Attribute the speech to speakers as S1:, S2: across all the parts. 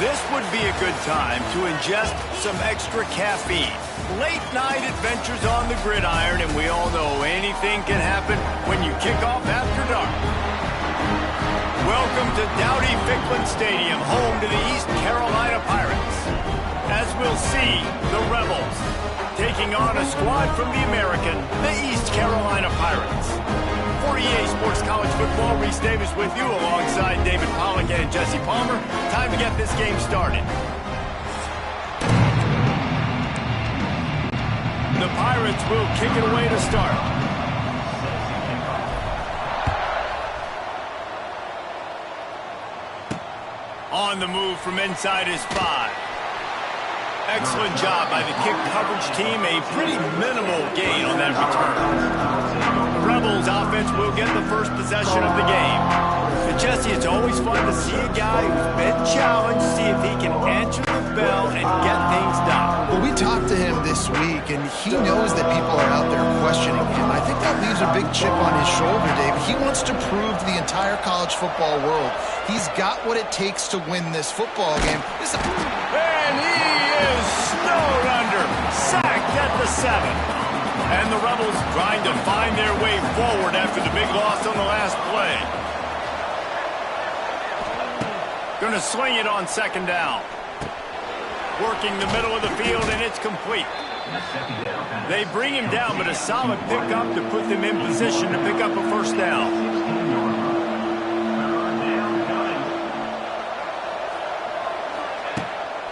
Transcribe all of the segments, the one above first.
S1: This would be a good time to ingest some extra caffeine. Late night adventures on the gridiron, and we all know anything can happen when you kick off after dark. Welcome to Dowdy-Ficklin Stadium, home to the East Carolina Pirates. As we'll see, the Rebels taking on a squad from the American, the East Carolina Pirates. For EA Sports College Football, Reese Davis with you alongside David Pollock and Jesse Palmer. Time to get this game started. The Pirates will kick it away to start. On the move from inside his 5. Excellent job by the kick coverage team. A pretty minimal gain on that return. The Rebels offense will get the first possession of the game. But Jesse, it's always fun to see a guy who's been challenged, see if he can answer the bell and get things done.
S2: Well, we talked to him this week, and he knows that people are out there questioning him. I think that leaves a big chip on his shoulder, Dave. He wants to prove to the entire college football world he's got what it takes to win this football game.
S1: And he is snowed under, sacked at the 7. And the Rebels trying to find their way forward after the big loss on the last play. Going to sling it on second down. Working the middle of the field, and it's complete. They bring him down, but a solid pickup to put them in position to pick up a first down.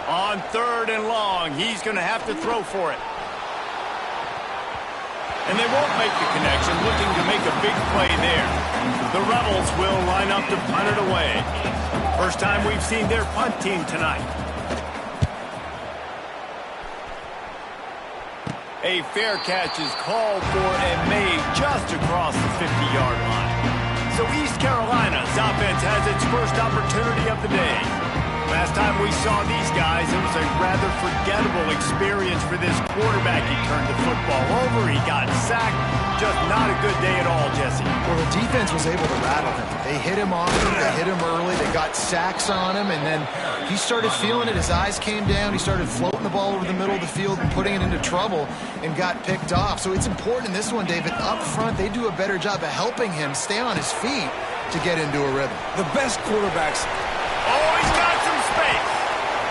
S1: On 3rd and long, he's going to have to throw for it. And they won't make the connection, looking to make a big play there. The Rebels will line up to punt it away. First time we've seen their punt team tonight. A fair catch is called for and made just across the 50-yard line. So East Carolina's offense has its first opportunity of the day. Last time we saw these guys, it was a rather forgettable experience for this quarterback. He turned the football over, he got sacked. Just not a good day at all, Jesse.
S2: Well, the defense was able to rattle him. They hit him often, they hit him early, they got sacks on him, and then he started feeling it. His eyes came down, he started floating the ball over the middle of the field and putting it into trouble and got picked off. So it's important in this one, David, up front, they do a better job of helping him stay on his feet to get into a rhythm.
S3: The best quarterbacks.
S1: Oh, he's got some space.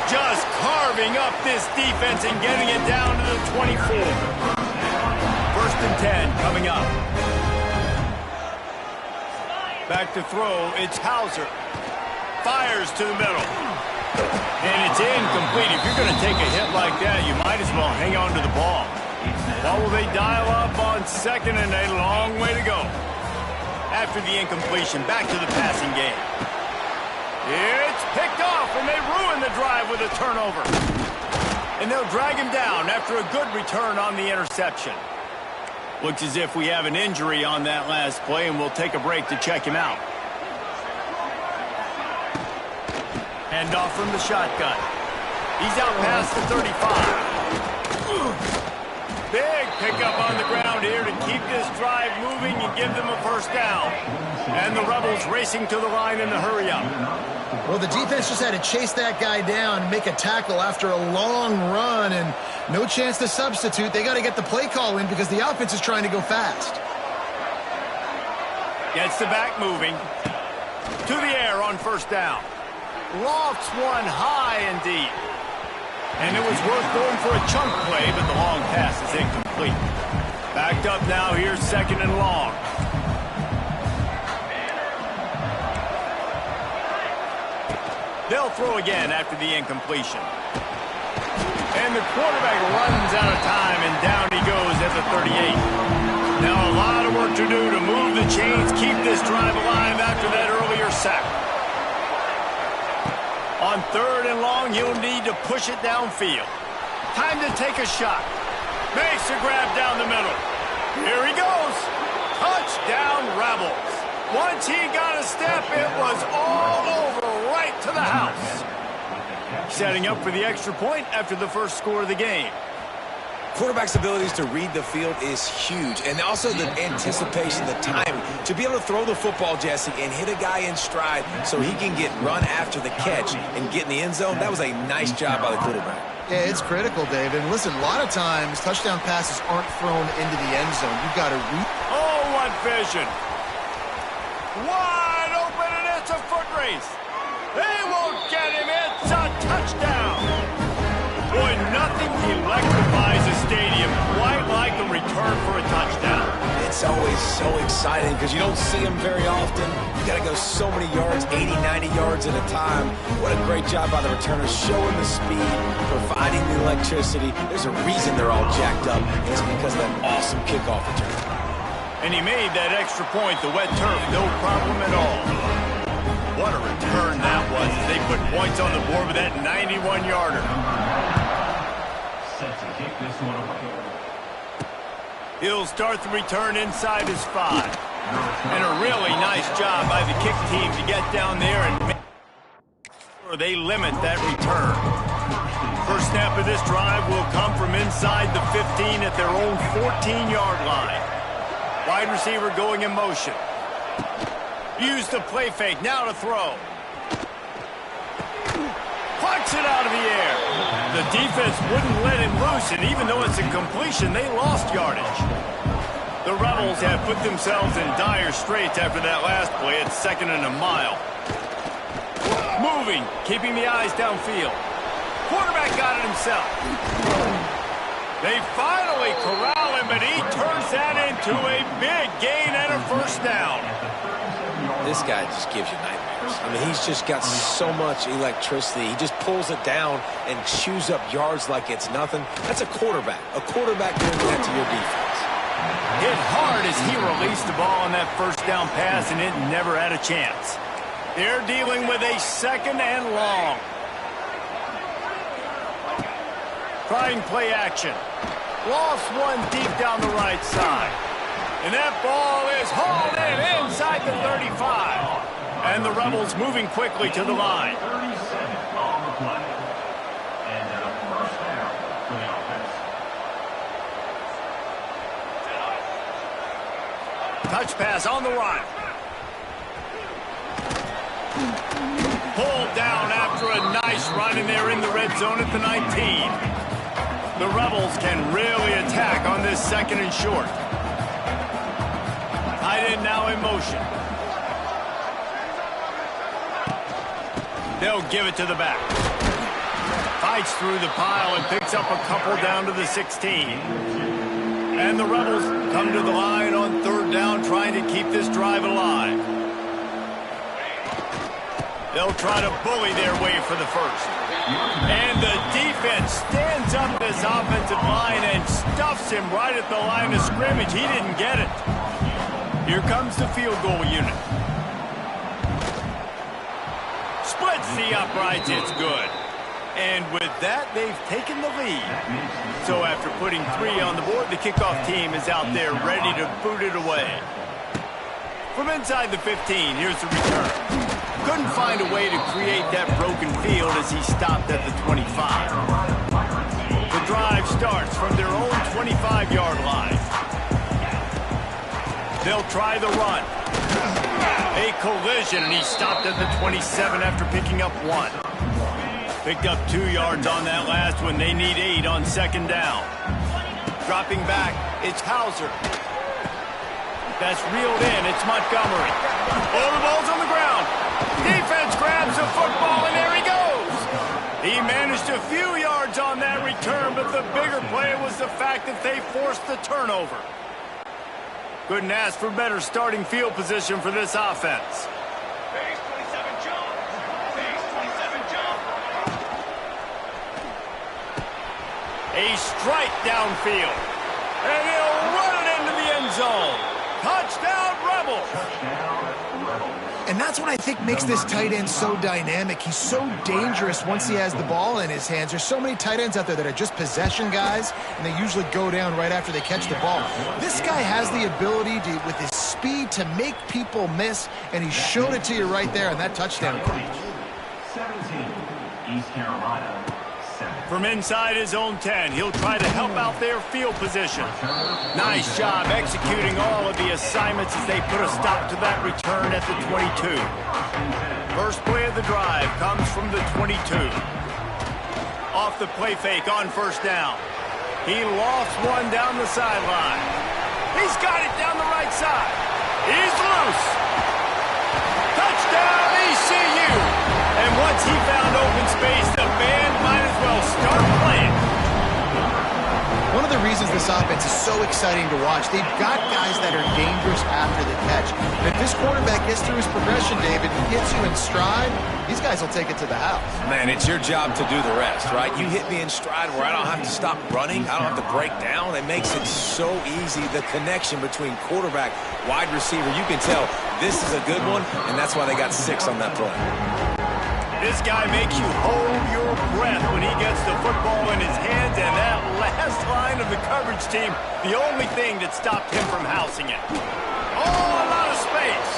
S1: Just carving up this defense and getting it down to the 24. First and 10 coming up. Back to throw, it's Hauser. Fires to the middle. And it's incomplete. If you're going to take a hit like that, you might as well hang on to the ball. What will they dial up on 2nd and a long way to go? After the incompletion, back to the passing game. It's picked off, and they ruin the drive with a turnover. And they'll drag him down after a good return on the interception. Looks as if we have an injury on that last play, and we'll take a break to check him out. Hand off from the shotgun. He's out past the 35. Big pickup on the ground here to keep this drive moving and give them a first down. And the Rebels racing to the line in the hurry-up.
S2: Well, the defense just had to chase that guy down and make a tackle after a long run, and no chance to substitute. They got to get the play call in because the offense is trying to go fast.
S1: Gets the back moving. To the air on first down. Lofts one high and deep. And it was worth going for a chunk play, but the long pass is incomplete. Backed up now, here's 2nd and long. They'll throw again after the incompletion. And the quarterback runs out of time, and down he goes at the 38. Now a lot of work to do to move the chains, keep this drive alive after that earlier sack. On 3rd and long, he'll need to push it downfield. Time to take a shot. Makes a grab down the middle. Here he goes. Touchdown, Rebels. Once he got a step, it was all over right to the house. Setting up for the extra point after the first score of the game.
S3: Quarterback's abilities to read the field is huge, and also the anticipation, the timing. To be able to throw the football, Jesse, and hit a guy in stride so he can get run after the catch and get in the end zone, that was a nice job by the quarterback.
S2: Yeah, it's critical, Dave. And listen, a lot of times touchdown passes aren't thrown into the end zone. You've got to
S1: Oh, what vision. Wide open, and it's a foot race. They won't get him. It's a touchdown. Boy, nothing electrifies a stadium quite like the return for a touchdown.
S3: It's always so exciting because you don't see them very often. You got to go so many yards, 80, 90 yards at a time. What a great job by the returners, showing the speed, providing the electricity. There's a reason they're all jacked up. It's because of that awesome kickoff return.
S1: And he made that extra point, the wet turf, no problem at all. What a return that was as they put points on the board with that 91-yarder.
S4: Set to kick this one away.
S1: He'll start the return inside his 5. And a really nice job by the kick team to get down there and make sure they limit that return. First snap of this drive will come from inside the 15 at their own 14-yard line. Wide receiver going in motion. Use the play fake, now to throw. Plucks it out of the air. The defense wouldn't let him loose, and even though it's a completion, they lost yardage. The Rebels have put themselves in dire straits after that last play. It's 2nd and a mile. Moving, keeping the eyes downfield. Quarterback got it himself. They finally corral him, but he turns that into a big gain and a first down.
S3: This guy just gives you nightmares. I mean, he's just got so much electricity. He just pulls it down and chews up yards like it's nothing. That's a quarterback. A quarterback doing that to your defense.
S1: Hit hard as he released the ball on that first down pass, and it never had a chance. They're dealing with a 2nd and long. Trying play action. Lost one deep down the right side. And that ball is hauled in inside the 35. And the Rebels moving quickly to the line.
S4: 37 on the play. And a first down for the offense.
S1: Touch pass on the run. Pulled down after a nice run, and they're in the red zone at the 19. The Rebels can really attack on this 2nd and short. Tight end now in motion. They'll give it to the back. Fights through the pile and picks up a couple down to the 16. And the Rebels come to the line on 3rd down, trying to keep this drive alive. They'll try to bully their way for the first. And the defense stands up this offensive line and stuffs him right at the line of scrimmage. He didn't get it. Here comes the field goal unit. Splits the uprights, it's good. And with that, they've taken the lead. So after putting 3 on the board, the kickoff team is out there ready to boot it away. From inside the 15, here's the return. Couldn't find a way to create that broken field as he stopped at the 25. The drive starts from their own 25-yard line. They'll try the run. A collision, and he stopped at the 27 after picking up 1. Picked up 2 yards on that last one. They need 8 on 2nd down. Dropping back, it's Hauser. That's reeled in, it's Montgomery. Oh, the ball's on the ground. Defense grabs the football, and there he goes. He managed a few yards on that return, but the bigger play was the fact that they forced the turnover. Couldn't ask for better starting field position for this offense.
S4: Base 27 jump. Base 27 jump.
S1: A strike downfield. And he'll run it into the end zone. Touchdown, Rebels.
S2: And that's what I think makes this tight end so dynamic. He's so dangerous once he has the ball in his hands. There's so many tight ends out there that are just possession guys, and they usually go down right after they catch the ball. This guy has the ability to, with his speed, to make people miss, and he showed it to you right there on that touchdown catch.
S4: 17, East Carolina, 7.
S1: From inside his own 10, he'll try to help out their field position. Nice job executing all of the assignments as they put a stop to that return at the 22. First play of the drive comes from the 22. Off the play fake on first down. He lofts one down the sideline. He's got it down the right side. He's loose. Touchdown, ECU. And once he found open space, the band might as well start playing.
S2: One of the reasons this offense is so exciting to watch, they've got guys that are dangerous after the catch. And if this quarterback gets through his progression, David, and gets you in stride, these guys will take it to the house.
S3: Man, it's your job to do the rest, right? You hit me in stride where I don't have to stop running. I don't have to break down. It makes it so easy. The connection between quarterback, wide receiver, you can tell this is a good one, and that's why they got 6 on that play.
S1: This guy makes you hold your breath when he gets the football in his hands, and that last line of the coverage team, the only thing that stopped him from housing it. All out of space.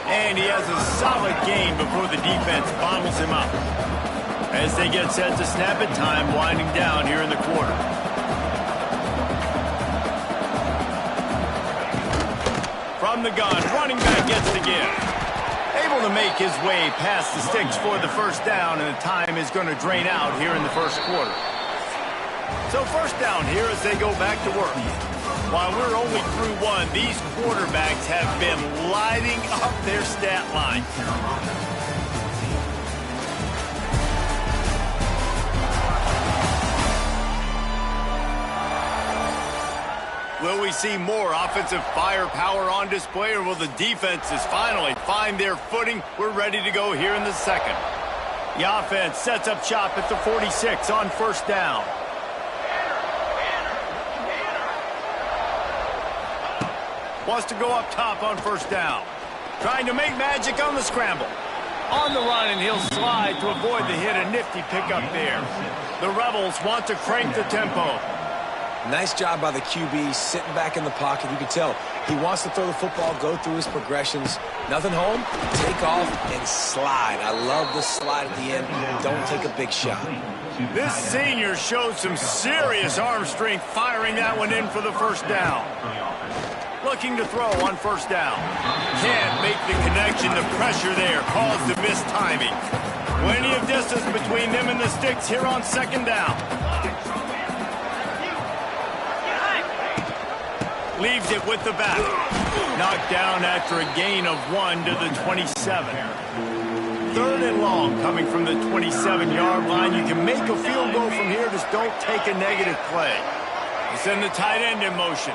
S1: And he has a solid gain before the defense bottles him up. As they get set to snap it, time winding down here in the quarter. From the gun, running back gets the give. Able to make his way past the sticks for the first down, and the time is going to drain out here in the first quarter. So first down here as they go back to work. While we're only through one, these quarterbacks have been lighting up their stat line. Will we see more offensive firepower on display, or will the defenses finally find their footing? We're ready to go here in the second. The offense sets up shop at the 46 on first down. Wants to go up top on first down. Trying to make magic on the scramble. On the run, and he'll slide to avoid the hit. A nifty pickup there. The Rebels want to crank the tempo.
S3: Nice job by the QB, sitting back in the pocket. You can tell he wants to throw the football, go through his progressions. Nothing home, take off, and slide. I love the slide at the end. Don't take a big shot.
S1: This senior showed some serious arm strength, firing that one in for the first down. Looking to throw on first down. Can't make the connection. The pressure there caused the missed timing. Plenty of distance between them and the sticks here on second down. Leaves it with the back. Knocked down after a gain of 1 to the 27. Third and long coming from the 27-yard line. You can make a field goal from here. Just don't take a negative play. You send the tight end in motion.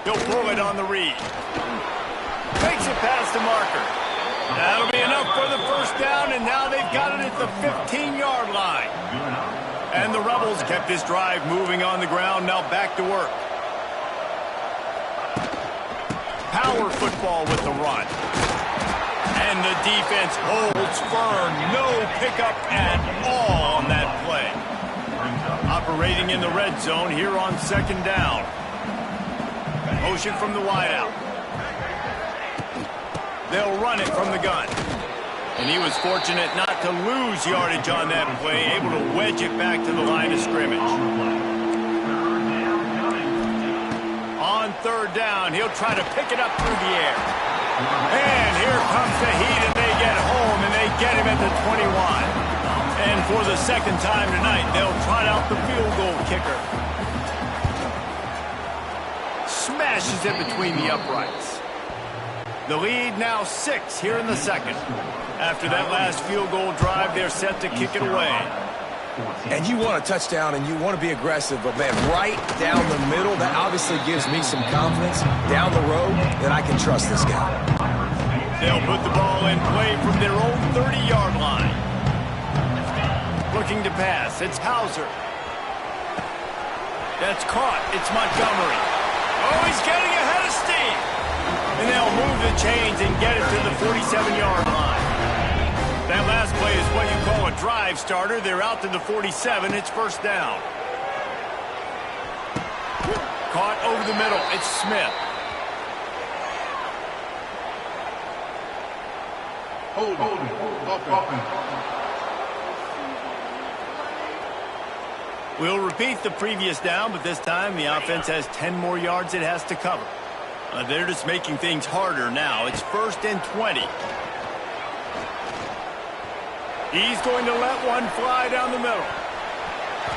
S1: He'll pull it on the read. Takes it past the marker. That'll be enough for the first down, and now they've got it at the 15-yard line. And the Rebels kept this drive moving on the ground, now back to work. Power football with the run. And the defense holds firm. No pickup at all on that play. Operating in the red zone here on second down. Motion from the wideout. They'll run it from the gun. And he was fortunate not to lose yardage on that play, able to wedge it back to the line of scrimmage. On third down, he'll try to pick it up through the air. And here comes the heat, and they get home, and they get him at the 21. And for the second time tonight, they'll trot out the field goal kicker. Smashes it between the uprights. The lead now 6 here in the second. After that last field goal drive, they're set to kick it away.
S3: And you want a touchdown, and you want to be aggressive, but, man, right down the middle, that obviously gives me some confidence down the road that I can trust this guy.
S1: They'll put the ball in play from their own 30-yard line. Looking to pass. It's Hauser. That's caught. It's Montgomery. Oh, he's getting ahead of steam. And they'll move the chains and get it to the 47-yard line. That last play is what you call a drive starter. They're out to the 47. It's first down. Caught over the middle. It's Smith.
S5: Holding.
S1: We'll repeat the previous down, but this time the offense has 10 more yards it has to cover. They're just making things harder now. It's 1st and 20. He's going to let one fly down the middle.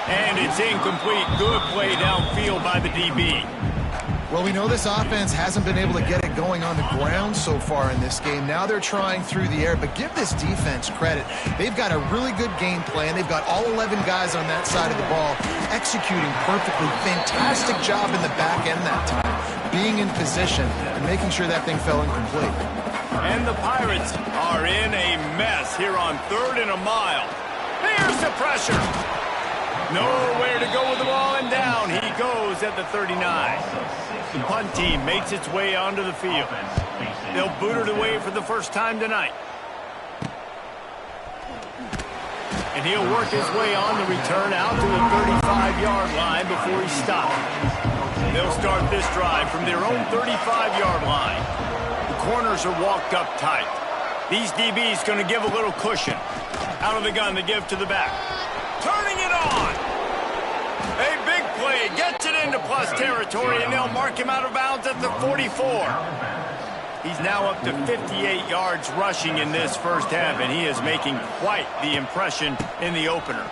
S1: And it's incomplete. Good play downfield by the DB.
S2: Well, we know this offense hasn't been able to get it going on the ground so far in this game. Now they're trying through the air, but give this defense credit. They've got a really good game plan. They've got all 11 guys on that side of the ball executing perfectly. Fantastic job in the back end that time, being in position and making sure that thing fell incomplete.
S1: And the Pirates are in a mess here on 3rd and a mile. Here's the pressure. Nowhere to go with the ball, and down he goes at the 39. The punt team makes its way onto the field. They'll boot it away for the first time tonight. And he'll work his way on the return out to the 35-yard line before he stops. They'll start this drive from their own 35-yard line. The corners are walked up tight. These DBs going to give a little cushion. Out of the gun, they give to the back. Turning it on. A big play. Gets it into plus territory, and they'll mark him out of bounds at the 44. He's now up to 58 yards rushing in this first half, and he is making quite the impression in the opener.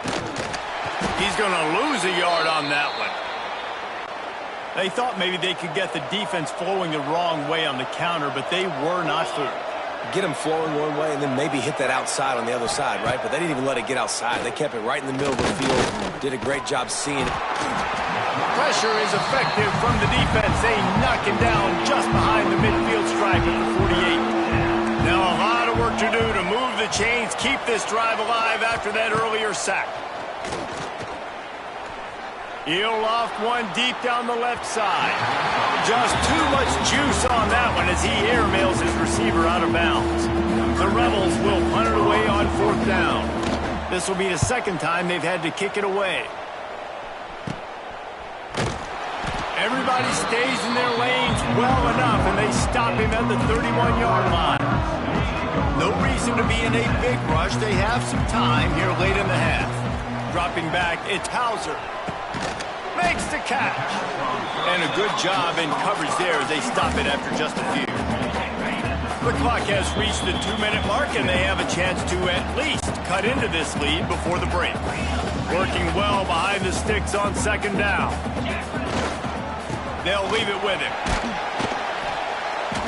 S1: He's going to lose a yard on that one. They thought maybe they could get the defense flowing the wrong way on the counter, but they were not fooled.
S3: Get them flowing one way and then maybe hit that outside on the other side, right? But they didn't even let it get outside. They kept it right in the middle of the field. Did a great job seeing it.
S1: Pressure is effective from the defense. They knock him down just behind the midfield stripe at the 48. Now a lot of work to do to move the chains, keep this drive alive after that earlier sack. He'll loft one deep down the left side. Just too much juice on that one as he airmails his receiver out of bounds. The Rebels will punt it away on 4th down. This will be the second time they've had to kick it away. Everybody stays in their lanes well enough, and they stop him at the 31-yard line. No reason to be in a big rush. They have some time here late in the half. Dropping back, it's Hauser. Makes the catch. And a good job in coverage there as they stop it after just a few. The clock has reached the 2-minute mark, and they have a chance to at least cut into this lead before the break. Working well behind the sticks on 2nd down. They'll leave it with him.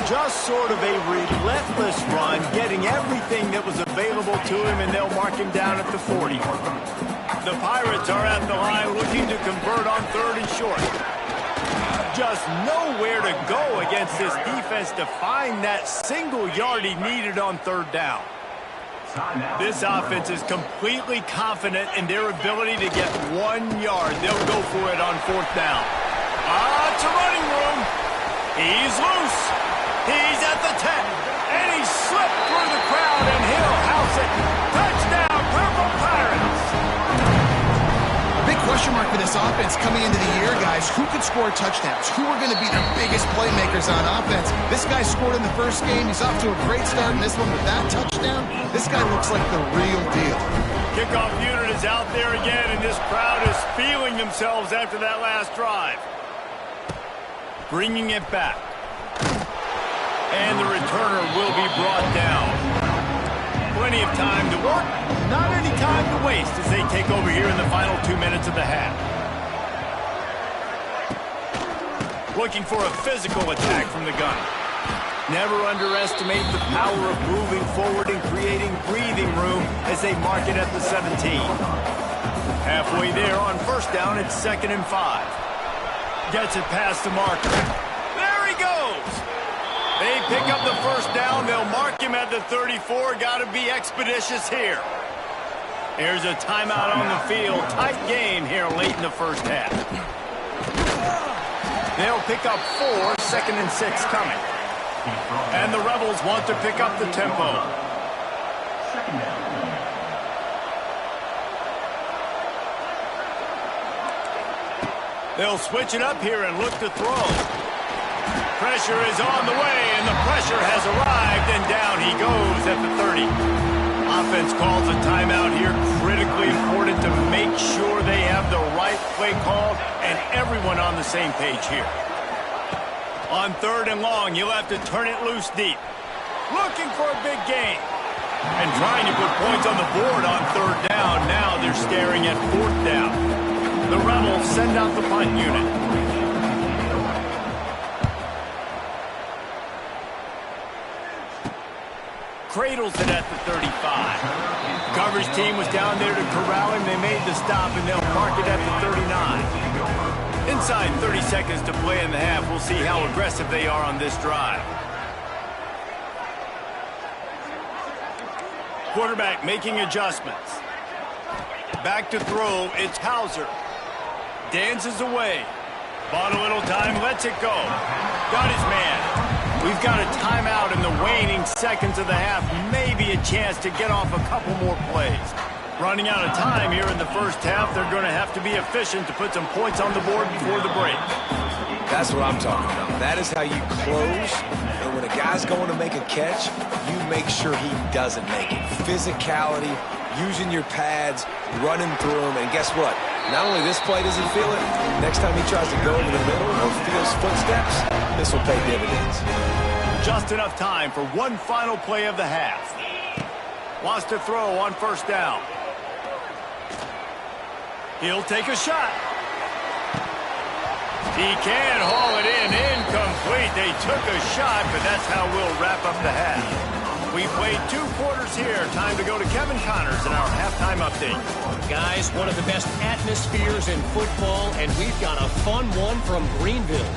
S1: Just sort of a relentless run, getting everything that was available to him, and they'll mark him down at the 40. The Pirates are at the line looking to convert on 3rd and short. Just nowhere to go against this defense to find that single yard he needed on 3rd down. This offense is completely confident in their ability to get 1 yard. They'll go for it on 4th down. It's a running room. He's loose. He's at the 10. And he slipped through the crowd, and he'll house it. Touchdown, Purple Pirates.
S2: Big question mark for this offense coming into the year, guys. Who could score touchdowns? Who are going to be the biggest playmakers on offense? This guy scored in the first game. He's off to a great start in this one with that touchdown. This guy looks like the real deal.
S1: Kickoff unit is out there again, and this crowd is feeling themselves after that last drive. Bringing it back. And the returner will be brought down. Plenty of time to work. Not any time to waste as they take over here in the final 2 minutes of the half. Looking for a physical attack from the gun. Never underestimate the power of moving forward and creating breathing room as they mark it at the 17. Halfway there on 1st down, it's 2nd and 5. Gets it past the marker. There he goes. They pick up the 1st down. They'll mark him at the 34. Got to be expeditious here. Here's a timeout on the field. Tight game here late in the first half. They'll pick up 4, 2nd and 6 coming. And the Rebels want to pick up the tempo. They'll switch it up here and look to throw. Pressure is on the way, and the pressure has arrived, and down he goes at the 30. Offense calls a timeout here. Critically important to make sure they have the right play called and everyone on the same page here. On 3rd and long, you'll have to turn it loose deep. Looking for a big gain. And trying to put points on the board on 3rd down. Now they're staring at 4th down. The Rebels send out the punt unit. Cradles it at the 35. Coverage team was down there to corral him. They made the stop, and they'll park it at the 39. Inside 30 seconds to play in the half. We'll see how aggressive they are on this drive. Quarterback making adjustments. Back to throw. It's Hauser. Dances away. Bought a little time. Lets it go. Got his man. We've got a timeout in the waning seconds of the half. Maybe a chance to get off a couple more plays. Running out of time here in the first half. They're going to have to be efficient to put some points on the board before the break.
S3: That's what I'm talking about. That is how you close. And when a guy's going to make a catch, you make sure he doesn't make it. Physicality, using your pads, running through them. And guess what? Not only this play does he feel it, next time he tries to go over the middle or feels footsteps, this will pay dividends.
S1: Just enough time for one final play of the half. Wants to throw on 1st down. He'll take a shot. He can haul it in. Incomplete. They took a shot, but that's how we'll wrap up the half. We played 2 quarters here. Time to go to Kevin Connors in our halftime update.
S5: Guys, one of the best atmospheres in football, and we've got a fun one from Greenville.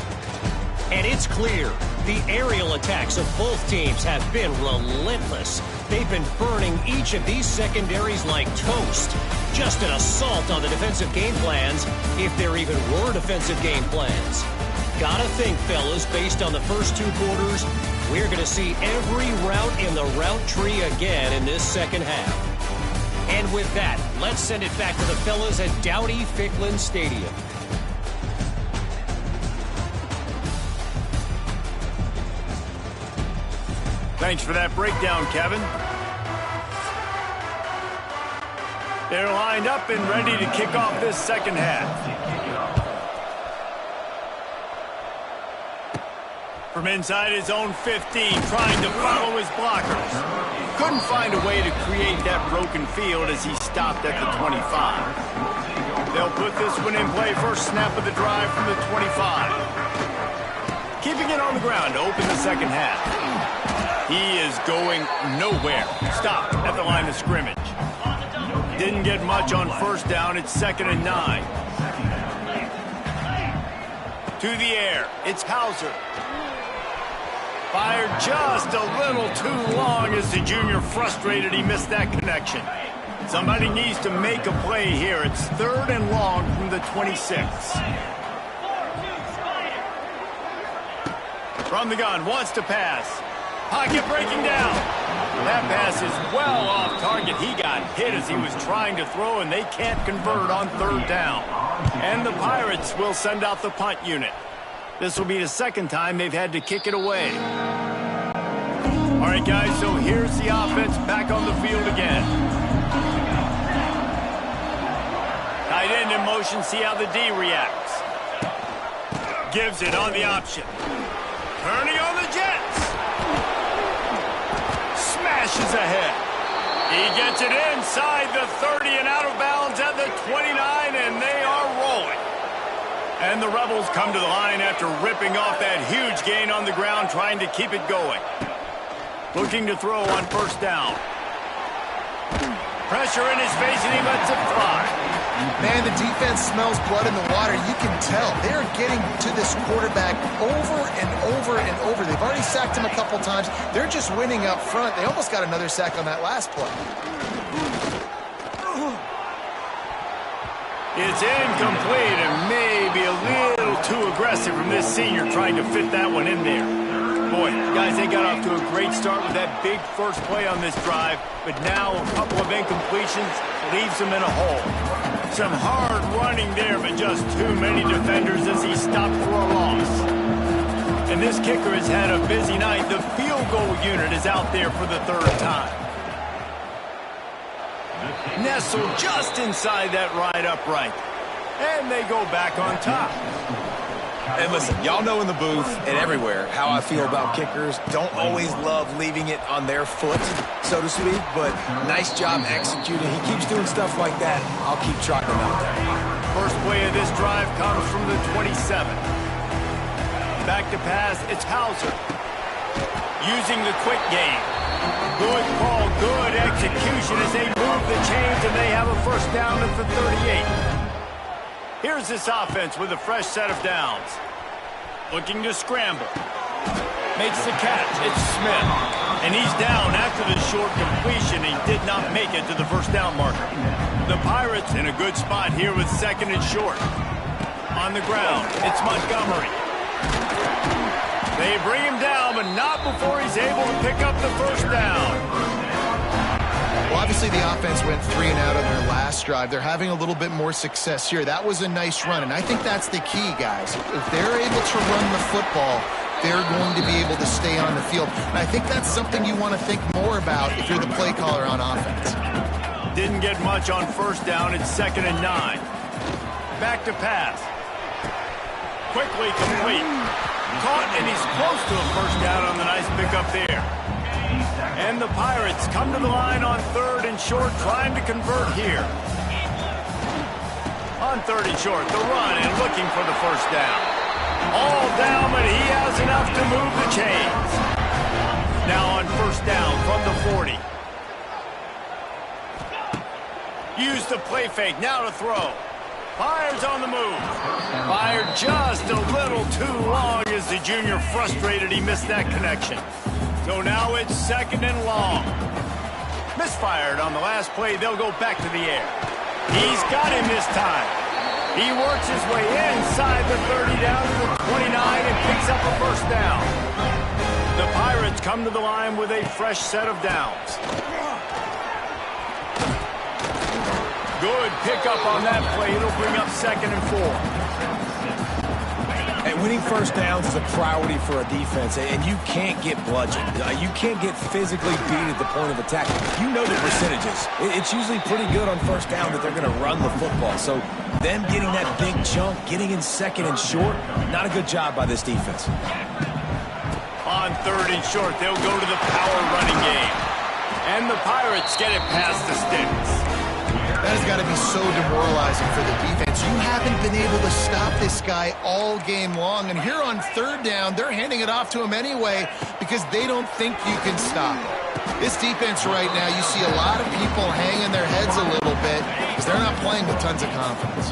S5: And it's clear, the aerial attacks of both teams have been relentless. They've been burning each of these secondaries like toast. Just an assault on the defensive game plans, if there even were defensive game plans. Gotta think, fellas, based on the first 2 quarters, we're going to see every route in the route tree again in this second half. And with that, let's send it back to the fellas at Dowdy-Ficklin Stadium.
S1: Thanks for that breakdown, Kevin. They're lined up and ready to kick off this second half. From inside his own 15, trying to follow his blockers. Couldn't find a way to create that broken field as he stopped at the 25. They'll put this one in play. First snap of the drive from the 25. Keeping it on the ground to open the second half. He is going nowhere. Stop at the line of scrimmage. Didn't get much on 1st down. It's 2nd and 9. To the air. It's Hauser. Fired just a little too long as the junior frustrated. He missed that connection. Somebody needs to make a play here. It's 3rd and long from the 26. From the gun, wants to pass. Pocket breaking down. That pass is well off target. He got hit as he was trying to throw, and they can't convert on 3rd down. And the Pirates will send out the punt unit. This will be the 2nd time they've had to kick it away. All right, guys, so here's the offense back on the field again. Tight end in motion, see how the D reacts. Gives it on the option. Turning on the Jets. Smashes ahead. He gets it inside the 30 and out of bounds at the 29, and they are rolling. And the Rebels come to the line after ripping off that huge gain on the ground, trying to keep it going. Looking to throw on 1st down. Pressure in his face, and he lets it fly.
S2: Man, the defense smells blood in the water. You can tell. They're getting to this quarterback over and over and over. They've already sacked him a couple times. They're just winning up front. They almost got another sack on that last play.
S1: It's incomplete and maybe a little too aggressive from this senior trying to fit that one in there. Boy, guys, they got off to a great start with that big first play on this drive, but now a couple of incompletions leaves them in a hole. Some hard running there, but just too many defenders as he stopped for a loss. And this kicker has had a busy night. The field goal unit is out there for the 3rd time. Nestled just inside that right upright. And they go back on top.
S3: And listen, y'all know in the booth and everywhere how I feel about kickers. Don't always love leaving it on their foot, so to speak, but nice job executing. He keeps doing stuff like that. I'll keep trotting him out there.
S1: First play of this drive comes from the 27. Back to pass, it's Hauser. Using the quick game. Good call, good execution as they move the chains, and they have a first down at the 38. Here's this offense with a fresh set of downs. Looking to scramble. Makes the catch. It's Smith. And he's down after the short completion. He did not make it to the first down marker. The Pirates in a good spot here with second and short. On the ground, it's Montgomery. They bring him down, but not before he's able to pick up the first down.
S2: Well, obviously the offense went 3 and out on their last drive. They're having a little bit more success here. That was a nice run, and I think that's the key, guys. If they're able to run the football, they're going to be able to stay on the field. And I think that's something you want to think more about if you're the play caller on offense.
S1: Didn't get much on first down. It's 2nd and 9. Back to pass. Quickly complete. Caught, and he's close to a first down on the nice pickup there. And the Pirates come to the line on 3rd and short, trying to convert here. On 3rd and short, the run and looking for the first down. All down, but he has enough to move the chains. Now on first down from the 40. Use the play fake, now to throw. Fires on the move. Fired just a little too long as the junior frustrated he missed that connection. So now it's 2nd and long. Misfired on the last play. They'll go back to the air. He's got him this time. He works his way inside the 30 down to the 29 and picks up a first down. The Pirates come to the line with a fresh set of downs. Good pickup on that play. It'll bring up 2nd and 4.
S3: And winning first downs is a priority for a defense, and you can't get bludgeoned. You can't get physically beat at the point of attack. You know the percentages. It's usually pretty good on first down that they're going to run the football. So them getting that big chunk, getting in 2nd and short, not a good job by this defense.
S1: On 3rd and short, they'll go to the power running game. And the Pirates get it past the sticks.
S2: That has got to be so demoralizing for the defense. You haven't been able to stop this guy all game long. And here on 3rd down, they're handing it off to him anyway because they don't think you can stop him. This defense right now, you see a lot of people hanging their heads a little bit because they're not playing with tons of confidence.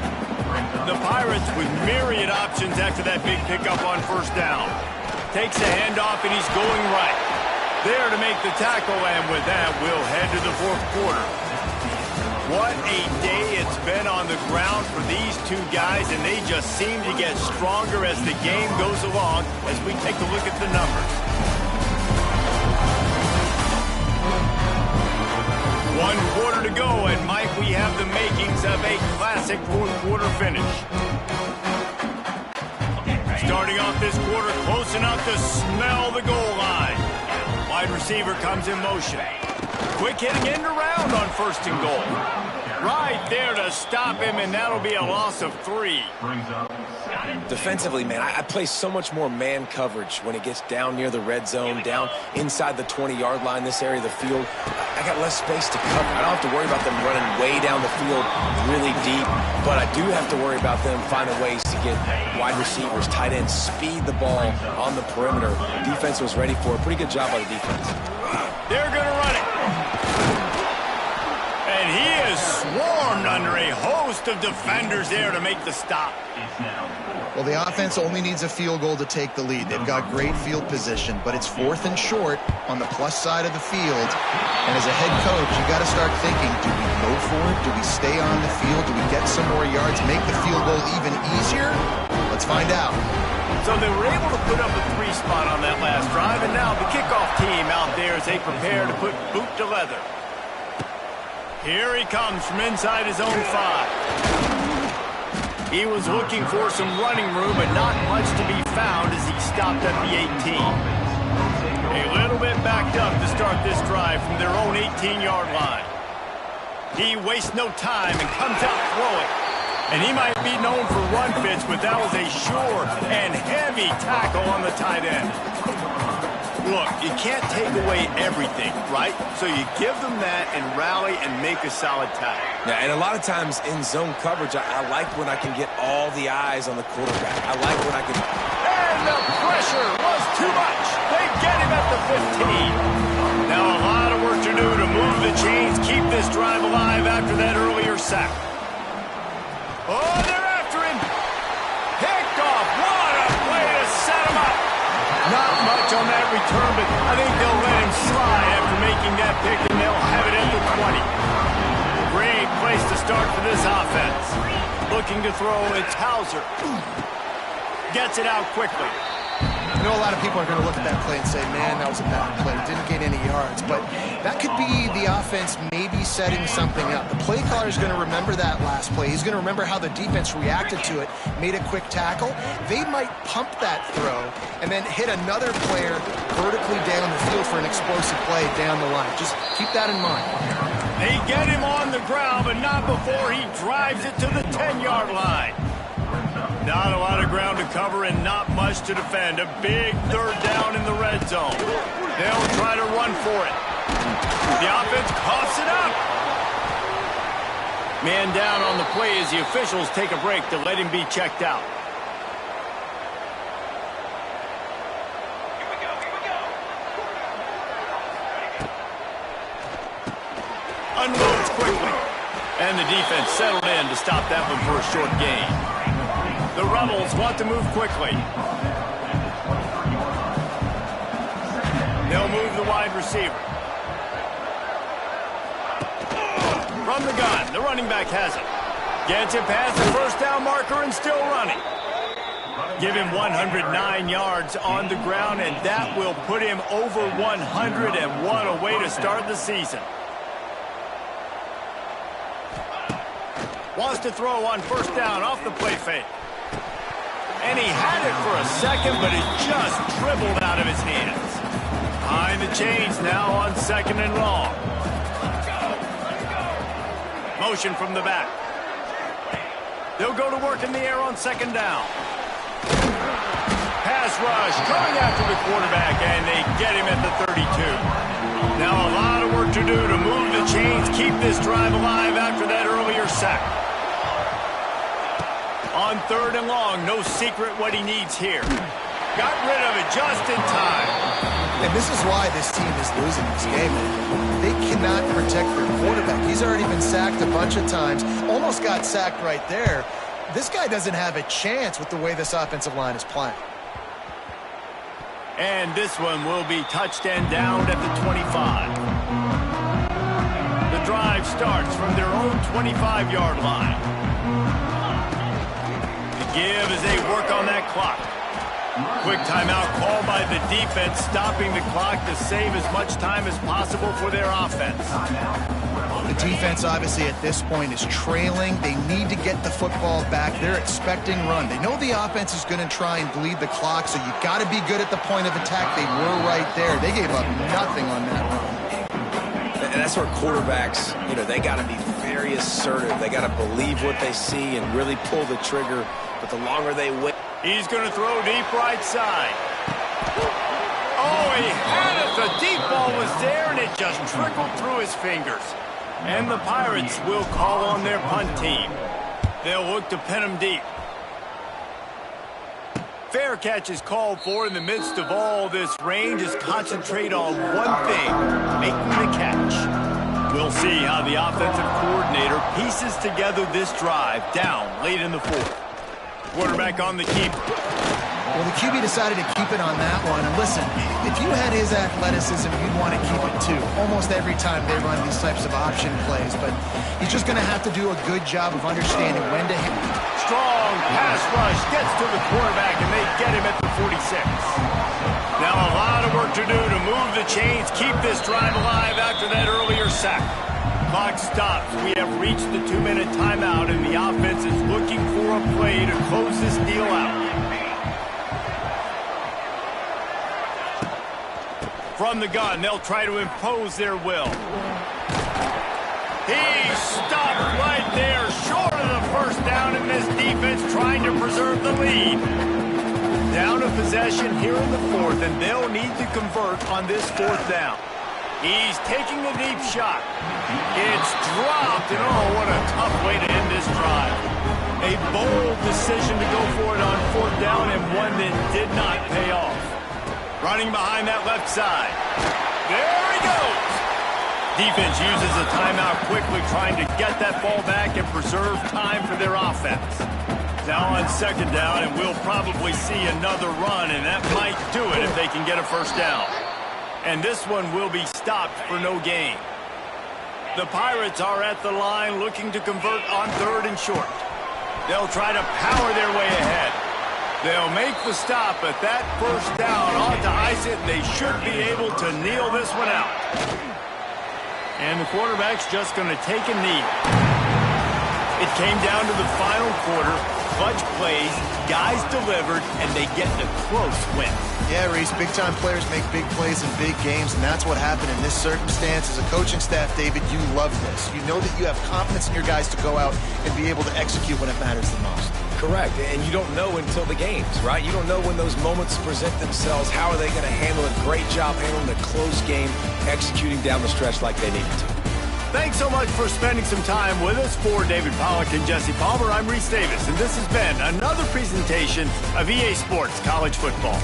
S1: The Pirates with myriad options after that big pickup on first down. Takes a handoff, and he's going right. There to make the tackle, and with that, we'll head to the 4th quarter. What a day it's been on the ground for these two guys, and they just seem to get stronger as the game goes along as we take a look at the numbers. 1 quarter to go, and Mike, we have the makings of a classic 4th quarter finish. Starting off this quarter close enough to smell the goal line. Wide receiver comes in motion. Quick hitting end around on 1st and goal. Right there to stop him, and that'll be a loss of 3.
S3: Defensively, man, I play so much more man coverage when it gets down near the red zone, down inside the 20-yard line, this area of the field. I got less space to cover. I don't have to worry about them running way down the field really deep, but I do have to worry about them finding ways to get wide receivers, tight ends, speed the ball on the perimeter. Defense was ready for a pretty good job by the defense.
S1: They're going to run it. And he is swarmed under a host of defenders there to make the stop.
S2: Well, the offense only needs a field goal to take the lead. They've got great field position, but it's 4th and short on the plus side of the field. And as a head coach, you got to start thinking, do we go for it? Do we stay on the field? Do we get some more yards, make the field goal even easier? Let's find out.
S1: So they were able to put up a 3 spot on that last drive, and now the kickoff team out there as they prepare to put boot to leather. Here he comes from inside his own 5. He was looking for some running room, but not much to be found as he stopped at the 18. A little bit backed up to start this drive from their own 18-yard line. He wastes no time and comes out throwing. And he might be known for run fits, but that was a sure and heavy tackle on the tight end. Look, you can't take away everything, right? So you give them that and rally and make a solid tackle.
S3: Yeah, and a lot of times in zone coverage, I like when I can get all the eyes on the quarterback. I like when I can...
S1: And the pressure was too much. They get him at the 15. Now a lot of work to do to move the chains, keep this drive alive after that earlier sack. Oh, they're after him. Picked off. What a way to set him up. Not much on that return, but I think they'll let him slide after making that pick, and they'll have it at the 20. Great place to start for this offense. Looking to throw, it's Hauser. Gets it out quickly.
S2: I know a lot of people are going to look at that play and say, man, that was a bad play. Didn't gain any yards. But that could be the offense maybe setting something up. The play caller is going to remember that last play. He's going to remember how the defense reacted to it, made a quick tackle. They might pump that throw and then hit another player vertically down the field for an explosive play down the line. Just keep that in mind.
S1: They get him on the ground, but not before he drives it to the 10-yard line. Not a lot of ground to cover and not much to defend. A big third down in the red zone. They'll try to run for it. The offense coughs it up. Man down on the play as the officials take a break to let him be checked out. Unloads quickly. And the defense settled in to stop that one for a short gain. The Rebels want to move quickly. They'll move the wide receiver. From the gun, the running back has it. Gets it past the first down marker and still running. Give him 109 yards on the ground, and that will put him over 100, and what a way to start the season. Wants to throw on first down off the play fake. And he had it for a second, but it just dribbled out of his hands. Behind the chains now on second and long. Motion from the back. They'll go to work in the air on second down. Pass rush coming after the quarterback, and they get him at the 32. Now a lot of work to do to move the chains, keep this drive alive after that earlier sack. On third and long, no secret what he needs here. Got rid of it just in time.
S2: And this is why this team is losing this game. They cannot protect their quarterback. He's already been sacked a bunch of times. Almost got sacked right there. This guy doesn't have a chance with the way this offensive line is playing.
S1: And this one will be touched and downed at the 25. The drive starts from their own 25-yard line. Give as they work on that clock. Quick timeout called by the defense, stopping the clock to save as much time as possible for their offense.
S2: The defense, obviously, at this point is trailing. They need to get the football back. They're expecting run. They know the offense is going to try and bleed the clock, so you got to be good at the point of attack. They were right there. They gave up nothing on that run.
S3: And that's where quarterbacks, they got to be very assertive. They got to believe what they see and really pull the trigger. But the longer they wait.
S1: He's going to throw deep right side. Oh, he had it. The deep ball was there, and it just trickled through his fingers. And the Pirates will call on their punt team. They'll look to pin him deep. Fair catch is called for. In the midst of all this rain, just concentrate on one thing, making the catch. We'll see how the offensive coordinator pieces together this drive down late in the fourth. Quarterback on the keep.
S2: Well, the QB decided to keep it on that one. And listen, if you had his athleticism, you'd want to keep it too. Almost every time they run these types of option plays. But he's just going to have to do a good job of understanding when to hit.
S1: Strong pass rush gets to the quarterback, and they get him at the 46. Now a lot of work to do to move the chains, keep this drive alive after that earlier sack. Clock stops. We have reached the 2-minute timeout, and the offense is looking for a play to close this deal out. From the gun, they'll try to impose their will. He stopped right there, short of the first down, and defense trying to preserve the lead. Down a possession here in the fourth, and they'll need to convert on this fourth down. He's taking a deep shot. It's dropped, and oh, what a tough way to end this drive. A bold decision to go for it on fourth down, and one that did not pay off. Running behind that left side. There he goes. Defense uses a timeout quickly, trying to get that ball back and preserve time for their offense. Now on second down, and we'll probably see another run, and that might do it if they can get a first down. And this one will be stopped for no gain. The Pirates are at the line looking to convert on third and short. They'll try to power their way ahead. They'll make the stop, but that first down ought to ice it. They should be able to kneel this one out. And the quarterback's just going to take a knee. It came down to the final quarter. Clutch plays, guys delivered, and they get the close win.
S2: Yeah, Reese, big-time players make big plays in big games, and that's what happened in this circumstance. As a coaching staff, David, you love this. You know that you have confidence in your guys to go out and be able to execute when it matters the most.
S3: Correct, and you don't know until the games, right? You don't know when those moments present themselves. How are they going to handle it? Great job handling a close game, executing down the stretch like they needed to.
S1: Thanks so much for spending some time with us. For David Pollack and Jesse Palmer, I'm Reese Davis, and this has been another presentation of EA Sports College Football.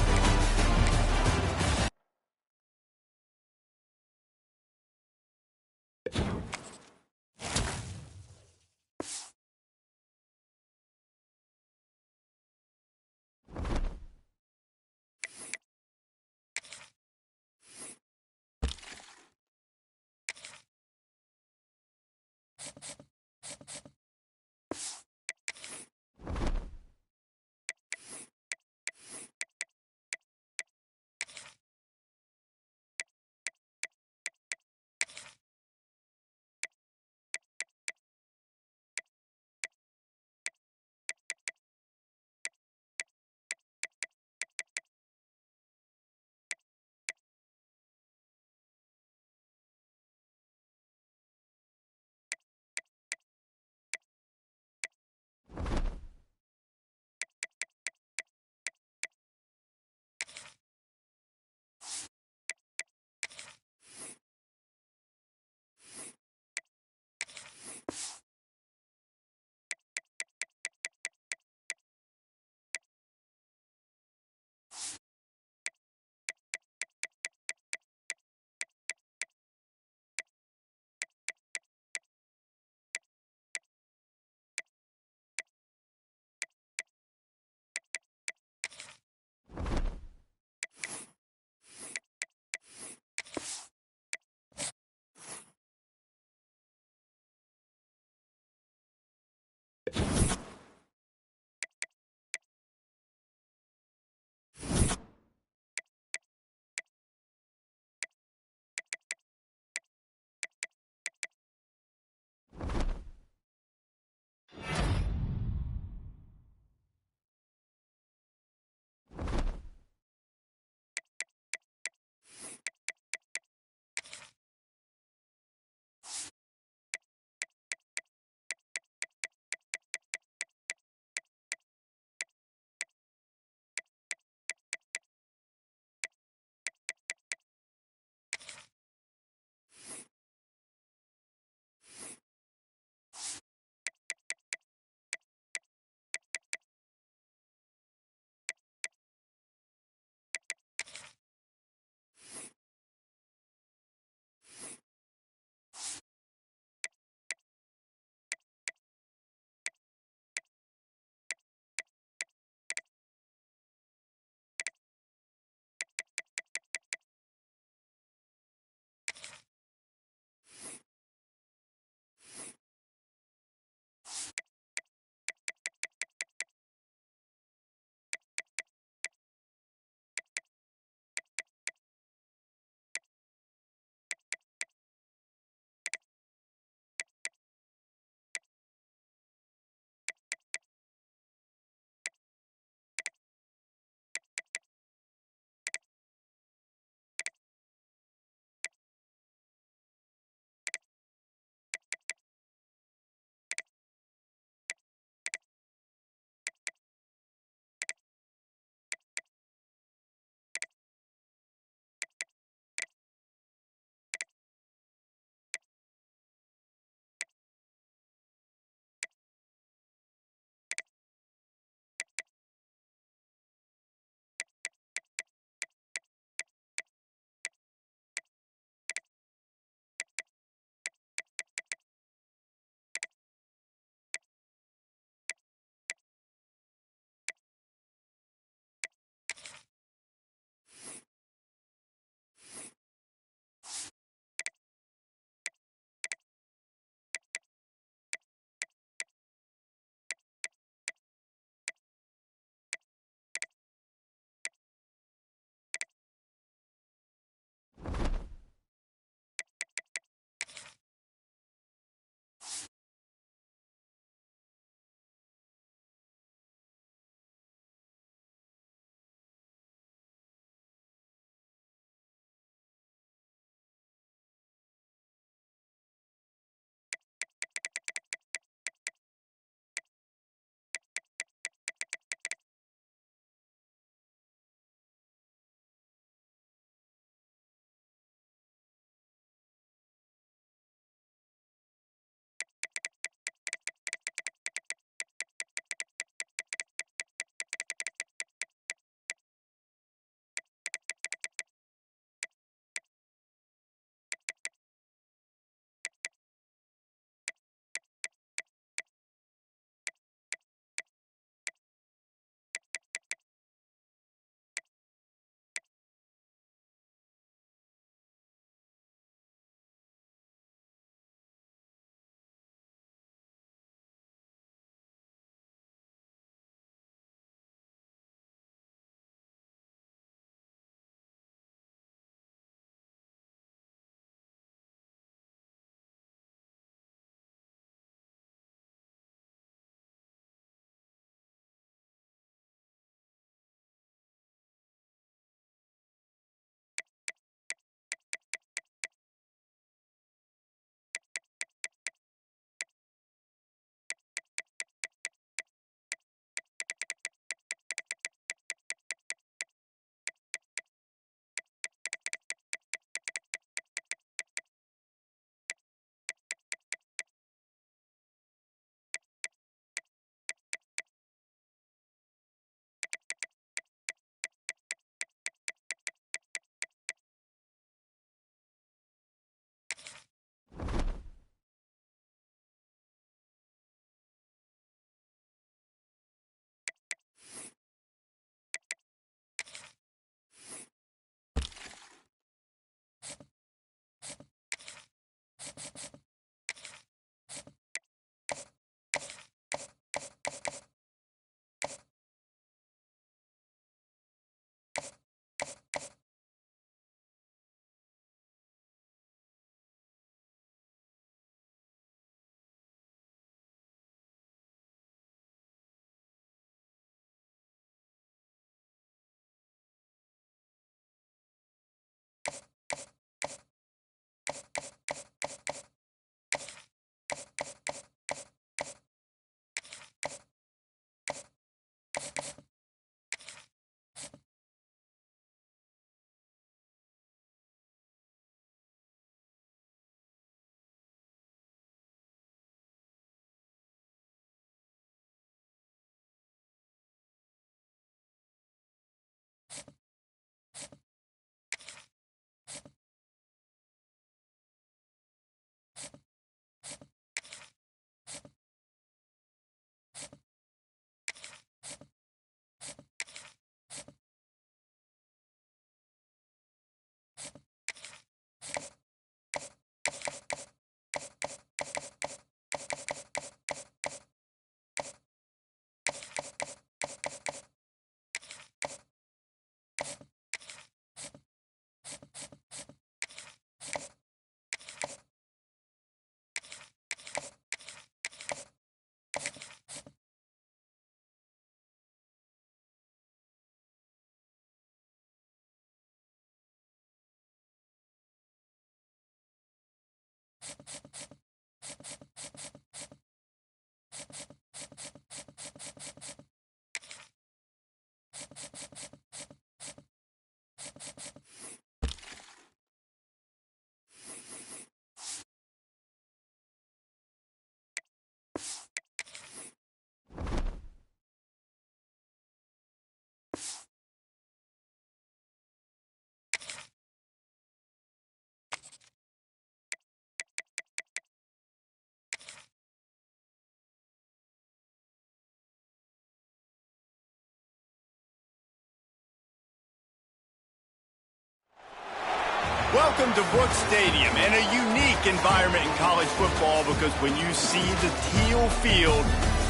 S1: Welcome to Brooks Stadium, and a unique environment in college football because when you see the teal field,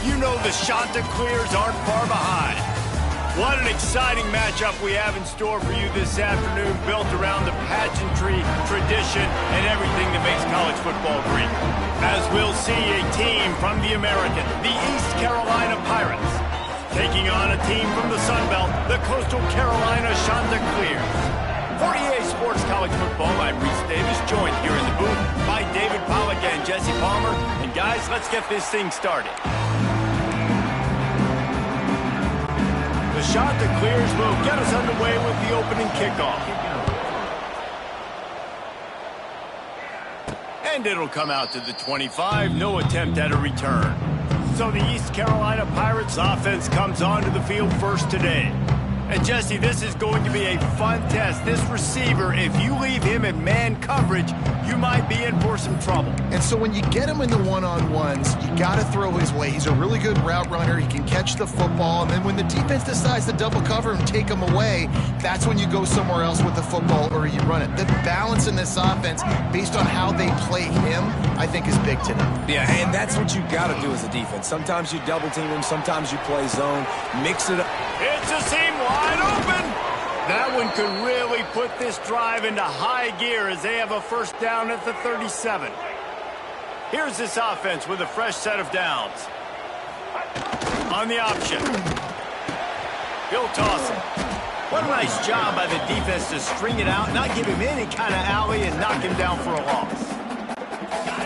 S1: you know the Chanticleers aren't far behind. What an exciting matchup we have in store for you this afternoon, built around the pageantry, tradition, and everything that makes college football great. As we'll see a team from the American, the East Carolina Pirates, taking on a team from the Sun Belt, the Coastal Carolina Chanticleers. For EA Sports College Football, I'm Reese Davis, joined here in the booth by David Pollack and Jesse Palmer. And guys, let's get this thing started. The Chanticleers will get us underway with the opening kickoff. And it'll come out to the 25, no attempt at a return. So the East Carolina Pirates offense comes onto the field first today. And Jesse, this is going to be a fun test. This receiver, if you leave him in man coverage, you might be in for some trouble.
S2: And so when you get him in the one-on-ones, you got to throw his way. He's a really good route runner. He can catch the football. And then when the defense decides to double cover and take him away, that's when you go somewhere else with the football or you run it. The balance in this offense, based on how they play him, I think is big today.
S3: Yeah, and that's what you got to do as a defense. Sometimes you double team him, sometimes you play zone, mix it up.
S1: It's a seam wide open. That one could really put this drive into high gear as they have a first down at the 37. Here's this offense with a fresh set of downs. On the option. He'll toss it. What a nice job by the defense to string it out, not give him any kind of alley, and knock him down for a loss.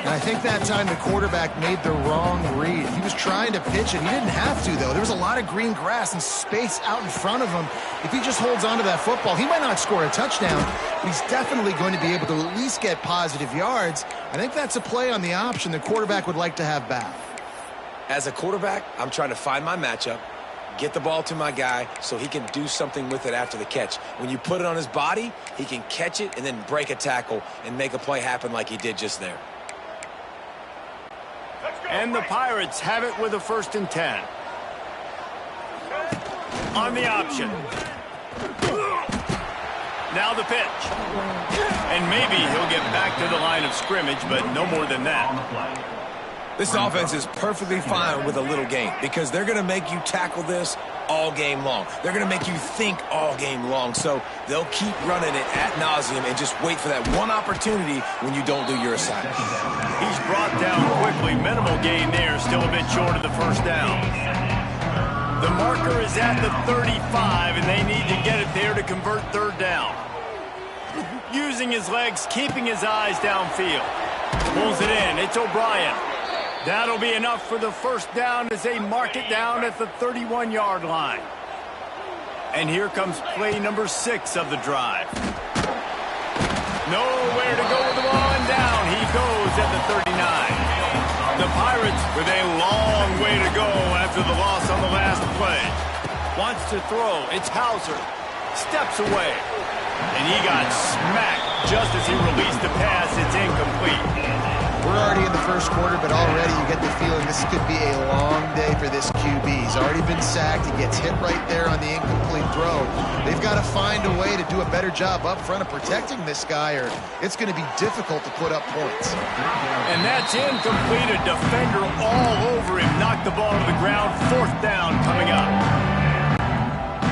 S2: And I think that time the quarterback made the wrong read. He was trying to pitch it. He didn't have to, though. There was a lot of green grass and space out in front of him. If he just holds on to that football, he might not score a touchdown, but he's definitely going to be able to at least get positive yards. I think that's a play on the option the quarterback would like to have back.
S3: As a quarterback, I'm trying to find my matchup, get the ball to my guy so he can do something with it after the catch. When you put it on his body, he can catch it and then break a tackle and make a play happen like he did just there.
S1: And the Pirates have it with a 1st and 10. On the option. Now the pitch. And maybe he'll get back to the line of scrimmage, but no more than that.
S3: This offense is perfectly fine with a little gain because they're going to make you tackle this all game long. They're going to make you think all game long. So they'll keep running it ad nauseum and just wait for that one opportunity when you don't do your assignment.
S1: He's brought down quickly. Minimal gain there. Still a bit short of the first down. The marker is at the 35, and they need to get it there to convert 3rd down. Using his legs, keeping his eyes downfield. Pulls it in. It's O'Brien. That'll be enough for the first down as they mark it down at the 31-yard line. And here comes play number 6 of the drive. Nowhere to go with the ball, and down he goes at the 39. The Pirates with a long way to go after the loss on the last play. Wants to throw. It's Hauser. Steps away. And he got smacked just as he released the pass. It's incomplete.
S2: We're already in the first quarter, but already you get the feeling this could be a long day for this QB. He's already been sacked. He gets hit right there on the incomplete throw. They've got to find a way to do a better job up front of protecting this guy, or it's going to be difficult to put up points.
S1: And that's incomplete. A defender all over him. Knocked the ball to the ground. 4th down coming up.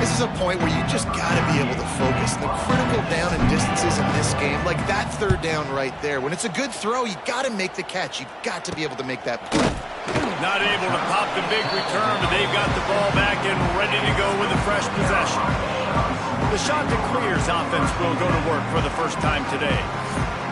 S2: This is a point where you just got to be able to focus. The critical down and distances in this game, like that 3rd down right there. When it's a good throw, you got to make the catch. You got to be able to make that play.
S1: Not able to pop the big return, but they've got the ball back and ready to go with a fresh possession. The shot to clears offense will go to work for the first time today.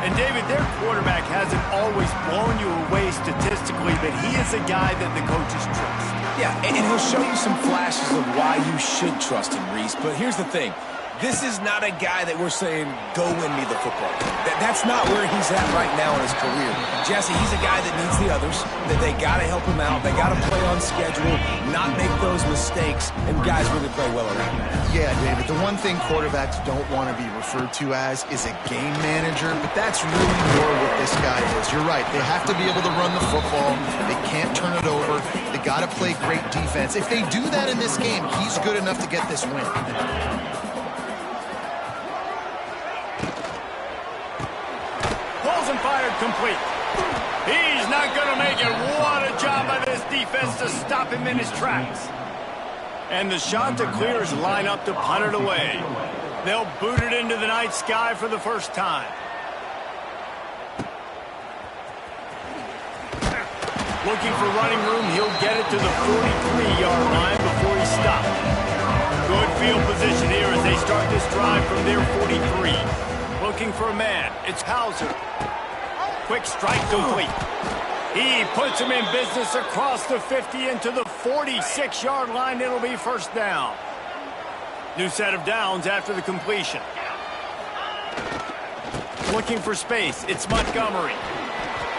S1: And David, their quarterback hasn't always blown you away statistically, but he is a guy that the coaches trust.
S3: Yeah, and he'll show you some flashes of why you should trust him, Reese. But here's the thing. This is not a guy that we're saying, go win me the football. That's not where he's at right now in his career. Jesse, he's a guy that needs the others, that they got to help him out. They got to play on schedule, not make those mistakes, and guys really play well around him.
S2: Yeah, David, the one thing quarterbacks don't want to be referred to as is a game manager, but that's really more what this guy is. You're right. They have to be able to run the football. They can't turn it over. They got to play great defense. If they do that in this game, he's good enough to get this win.
S1: And fired complete. He's not going to make it. What a job by this defense to stop him in his tracks. And the shot to clears line up to punt it away. They'll boot it into the night sky for the first time. Looking for running room. He'll get it to the 43-yard line before he stopped. Good field position here as they start this drive from their 43. Looking for a man. It's Hauser. Quick strike complete. He puts him in business across the 50 into the 46-yard line. It'll be first down. New set of downs after the completion. Looking for space. It's Montgomery.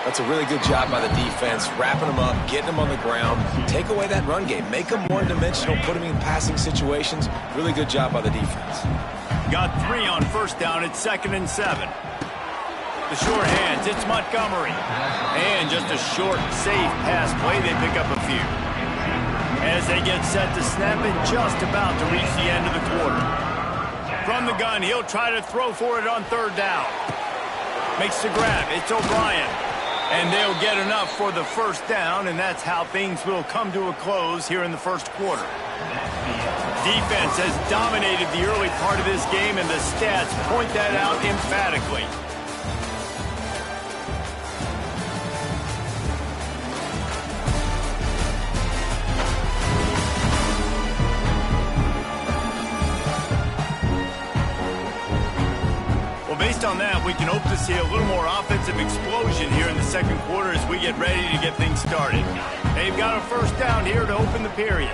S3: That's a really good job by the defense, wrapping them up, getting them on the ground. Take away that run game. Make them one-dimensional, put them in passing situations. Really good job by the defense.
S1: Got 3 on first down. It's 2nd and 7. The short hands, it's Montgomery. And just a short, safe pass play, they pick up a few. As they get set to snap it, just about to reach the end of the quarter. From the gun, he'll try to throw for it on 3rd down. Makes the grab, it's O'Brien. And they'll get enough for the first down, and that's how things will come to a close here in the first quarter. Defense has dominated the early part of this game, and the stats point that out emphatically. Based on that, we can hope to see a little more offensive explosion here in the second quarter as we get ready to get things started. They've got a first down here to open the period.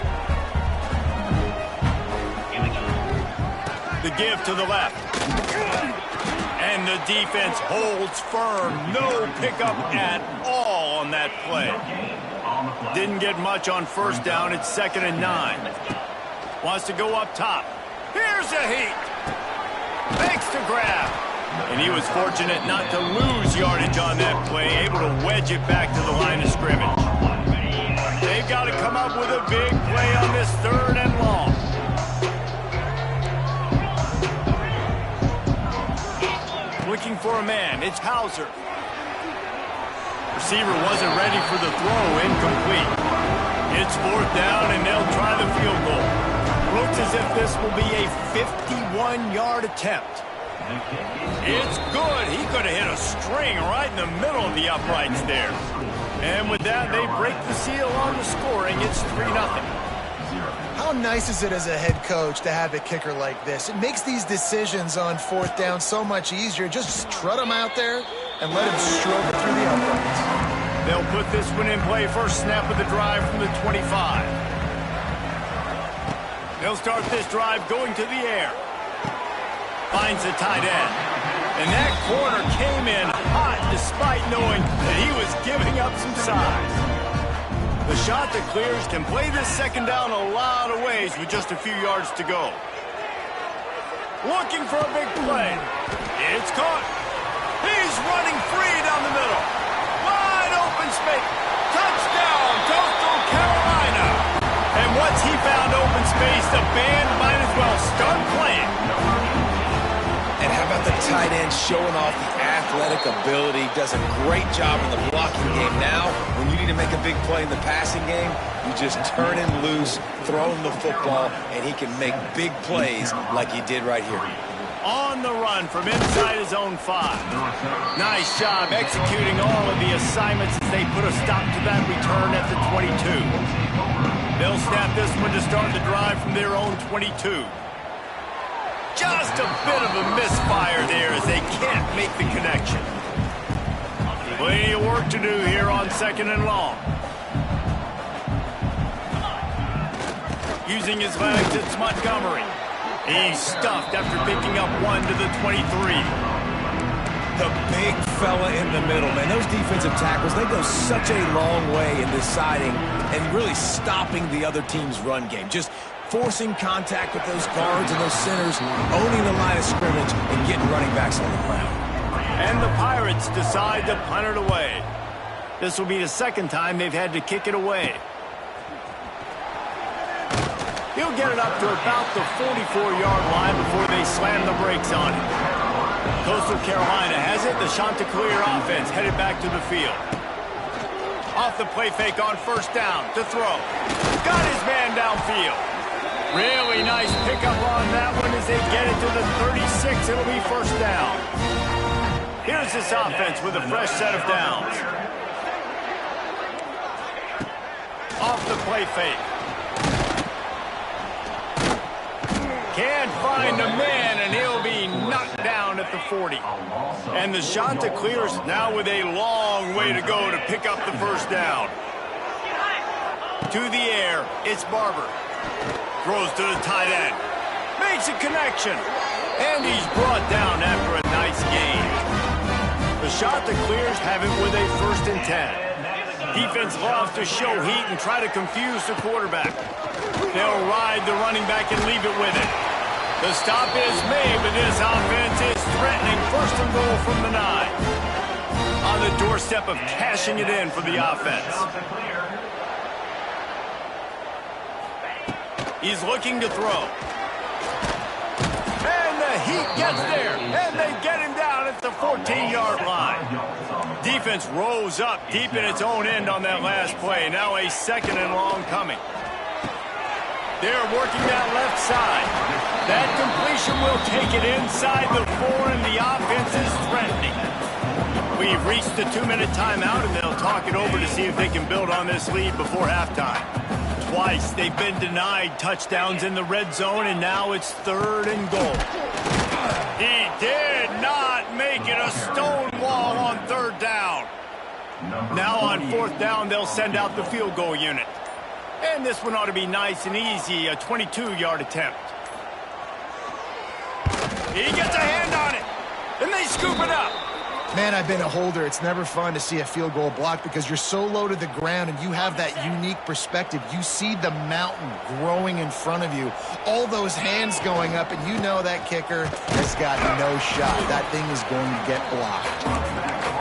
S1: The give to the left. And the defense holds firm. No pickup at all on that play. Didn't get much on first down. It's 2nd and 9. Wants to go up top. Here's a heat. Makes the grab. And he was fortunate not to lose yardage on that play, able to wedge it back to the line of scrimmage. They've got to come up with a big play on this 3rd and long. Looking for a man. It's Hauser. Receiver wasn't ready for the throw. Incomplete. It's 4th down, and they'll try the field goal. Looks as if this will be a 51-yard attempt. It's good. He could have hit a string right in the middle of the uprights there. And with that, they break the seal on the scoring. It's 3-0.
S2: How nice is it as a head coach to have a kicker like this? It makes these decisions on fourth down so much easier. Just trot him out there and let him stroke it through the uprights.
S1: They'll put this one in play first snap of the drive from the 25. They'll start this drive going to the air. Finds the tight end. And that corner came in hot despite knowing that he was giving up some size. The shot that clears can play this second down a lot of ways with just a few yards to go. Looking for a big play. It's caught. He's running free down the middle. Wide open space. Touchdown, Coastal Carolina. And once he found open space, the band might as well start playing.
S3: And how about the tight end showing off the athletic ability? Does a great job in the blocking game. Now, when you need to make a big play in the passing game, you just turn him loose, throw him the football, and he can make big plays like he did right here.
S1: On the run from inside his own 5. Nice job executing all of the assignments as they put a stop to that return at the 22. They'll snap this one to start the drive from their own 22. Just a bit of a misfire there as they can't make the connection. Plenty of work to do here on second and long. Using his legs, it's Montgomery. He's stuffed after picking up one to the 23.
S3: The big fella in the middle, man. Those defensive tackles, they go such a long way in deciding and really stopping the other team's run game. Just forcing contact with those guards and those centers, owning the line of scrimmage, and getting running backs on the ground.
S1: And the Pirates decide to punt it away. This will be the second time they've had to kick it away. He'll get it up to about the 44-yard line before they slam the brakes on it. Coastal Carolina has it. The Chanticleer offense headed back to the field. Off the play fake on first down to throw. Got his man downfield. Really nice pickup on that one as they get it to the 36. It'll be first down. Here's this offense with a fresh set of downs. Off the play fake. Can't find a man, and he'll be knocked down at the 40. And the Chanticleers now with a long way to go to pick up the first down. To the air, it's Barber. Throws to the tight end. Makes a connection. And he's brought down after a nice gain. The Chanticleers have it with a 1st and 10. Defense loves to show heat and try to confuse the quarterback. They'll ride the running back and leave it with it. The stop is made, but this offense is threatening 1st and goal from the 9. On the doorstep of cashing it in for the offense. He's looking to throw. And the heat gets there. And they get him down at the 14-yard line. Defense rose up deep in its own end on that last play. Now a 2nd and long coming. They're working that left side. That completion will take it inside the 4, and the offense is threatening. We've reached the 2-minute timeout, and they'll talk it over to see if they can build on this lead before halftime. Twice they've been denied touchdowns in the red zone, and now it's 3rd and goal. He did not make it a stone wall on 3rd down. Now on 4th down, they'll send out the field goal unit. And this one ought to be nice and easy, a 22-yard attempt. He gets a hand on it, and they scoop it up.
S2: Man, I've been a holder. It's never fun to see a field goal blocked because you're so low to the ground and you have that unique perspective. You see the mountain growing in front of you, all those hands going up, and you know that kicker has got no shot. That thing is going to get blocked.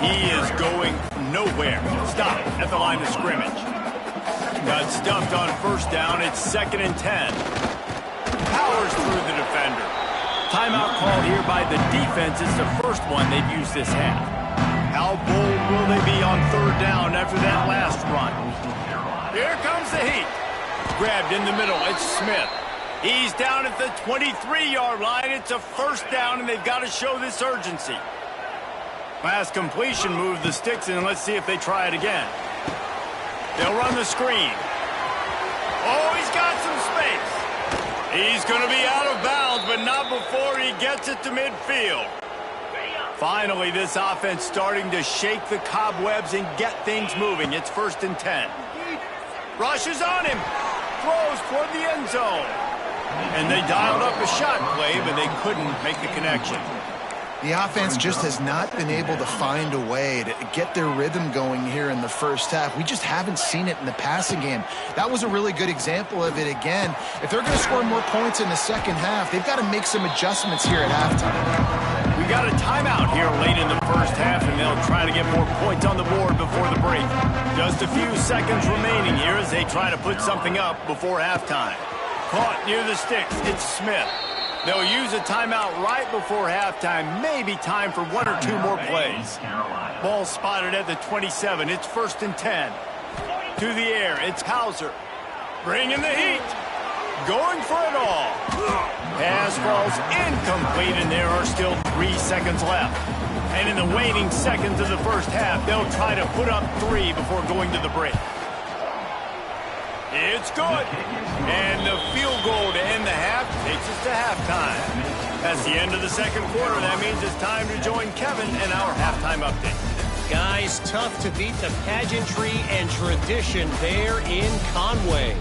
S1: He is going nowhere. Stop at the line of scrimmage. Got stuffed on 1st down. It's 2nd and 10. Powers through the defender. Timeout called here by the defense. It's the first one they've used this half. How bold will they be on 3rd down after that last run? Here comes the heat. Grabbed in the middle. It's Smith. He's down at the 23-yard line. It's a 1st down, and they've got to show this urgency. Last completion moved the sticks, and let's see if they try it again. They'll run the screen. Oh, he's He's got some space. He's going to be out of bounds, but not before he gets it to midfield. Finally, this offense starting to shake the cobwebs and get things moving. It's 1st and 10. Rushes on him. Throws toward the end zone. And they dialed up a shot play, but they couldn't make the connection.
S2: The offense just has not been able to find a way to get their rhythm going here in the first half. We just haven't seen it in the passing game. That was a really good example of it again. If they're going to score more points in the second half, they've got to make some adjustments here at halftime.
S1: We got a timeout here late in the first half, and they'll try to get more points on the board before the break. Just a few seconds remaining here as they try to put something up before halftime. Caught near the sticks. It's Smith. They'll use a timeout right before halftime. Maybe time for 1 or 2 more plays. Ball spotted at the 27. It's 1st and 10. To the air. It's Hauser. Bringing the heat. Going for it all. Pass falls incomplete, and there are still 3 seconds left. And in the waning seconds of the first half, they'll try to put up 3 before going to the break. It's good. And the field goal to end the half takes us to halftime. That's the end of the second quarter. That means it's time to join Kevin in our halftime update.
S5: Guys, tough to beat the pageantry and tradition there in Conway.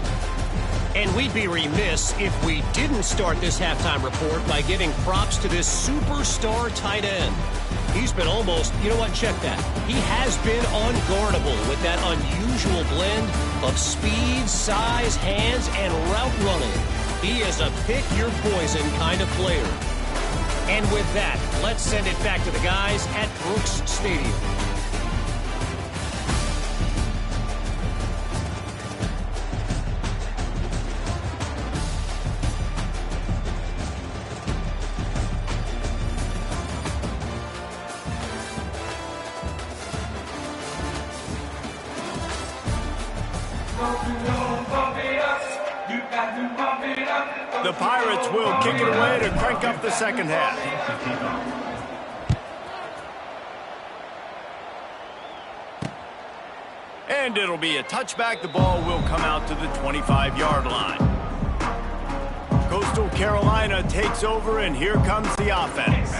S5: And we'd be remiss if we didn't start this halftime report by giving props to this superstar tight end. He's been almost, you know what, check that. He has been unguardable with that unusual blend of speed, size, hands, and route running. He is a pick-your-poison kind of player. And with that, let's send it back to the guys at Brooks Stadium.
S1: The Pirates will kick it away to crank up the second half. And it'll be a touchback. The ball will come out to the 25-yard line. Coastal Carolina takes over, and here comes the offense.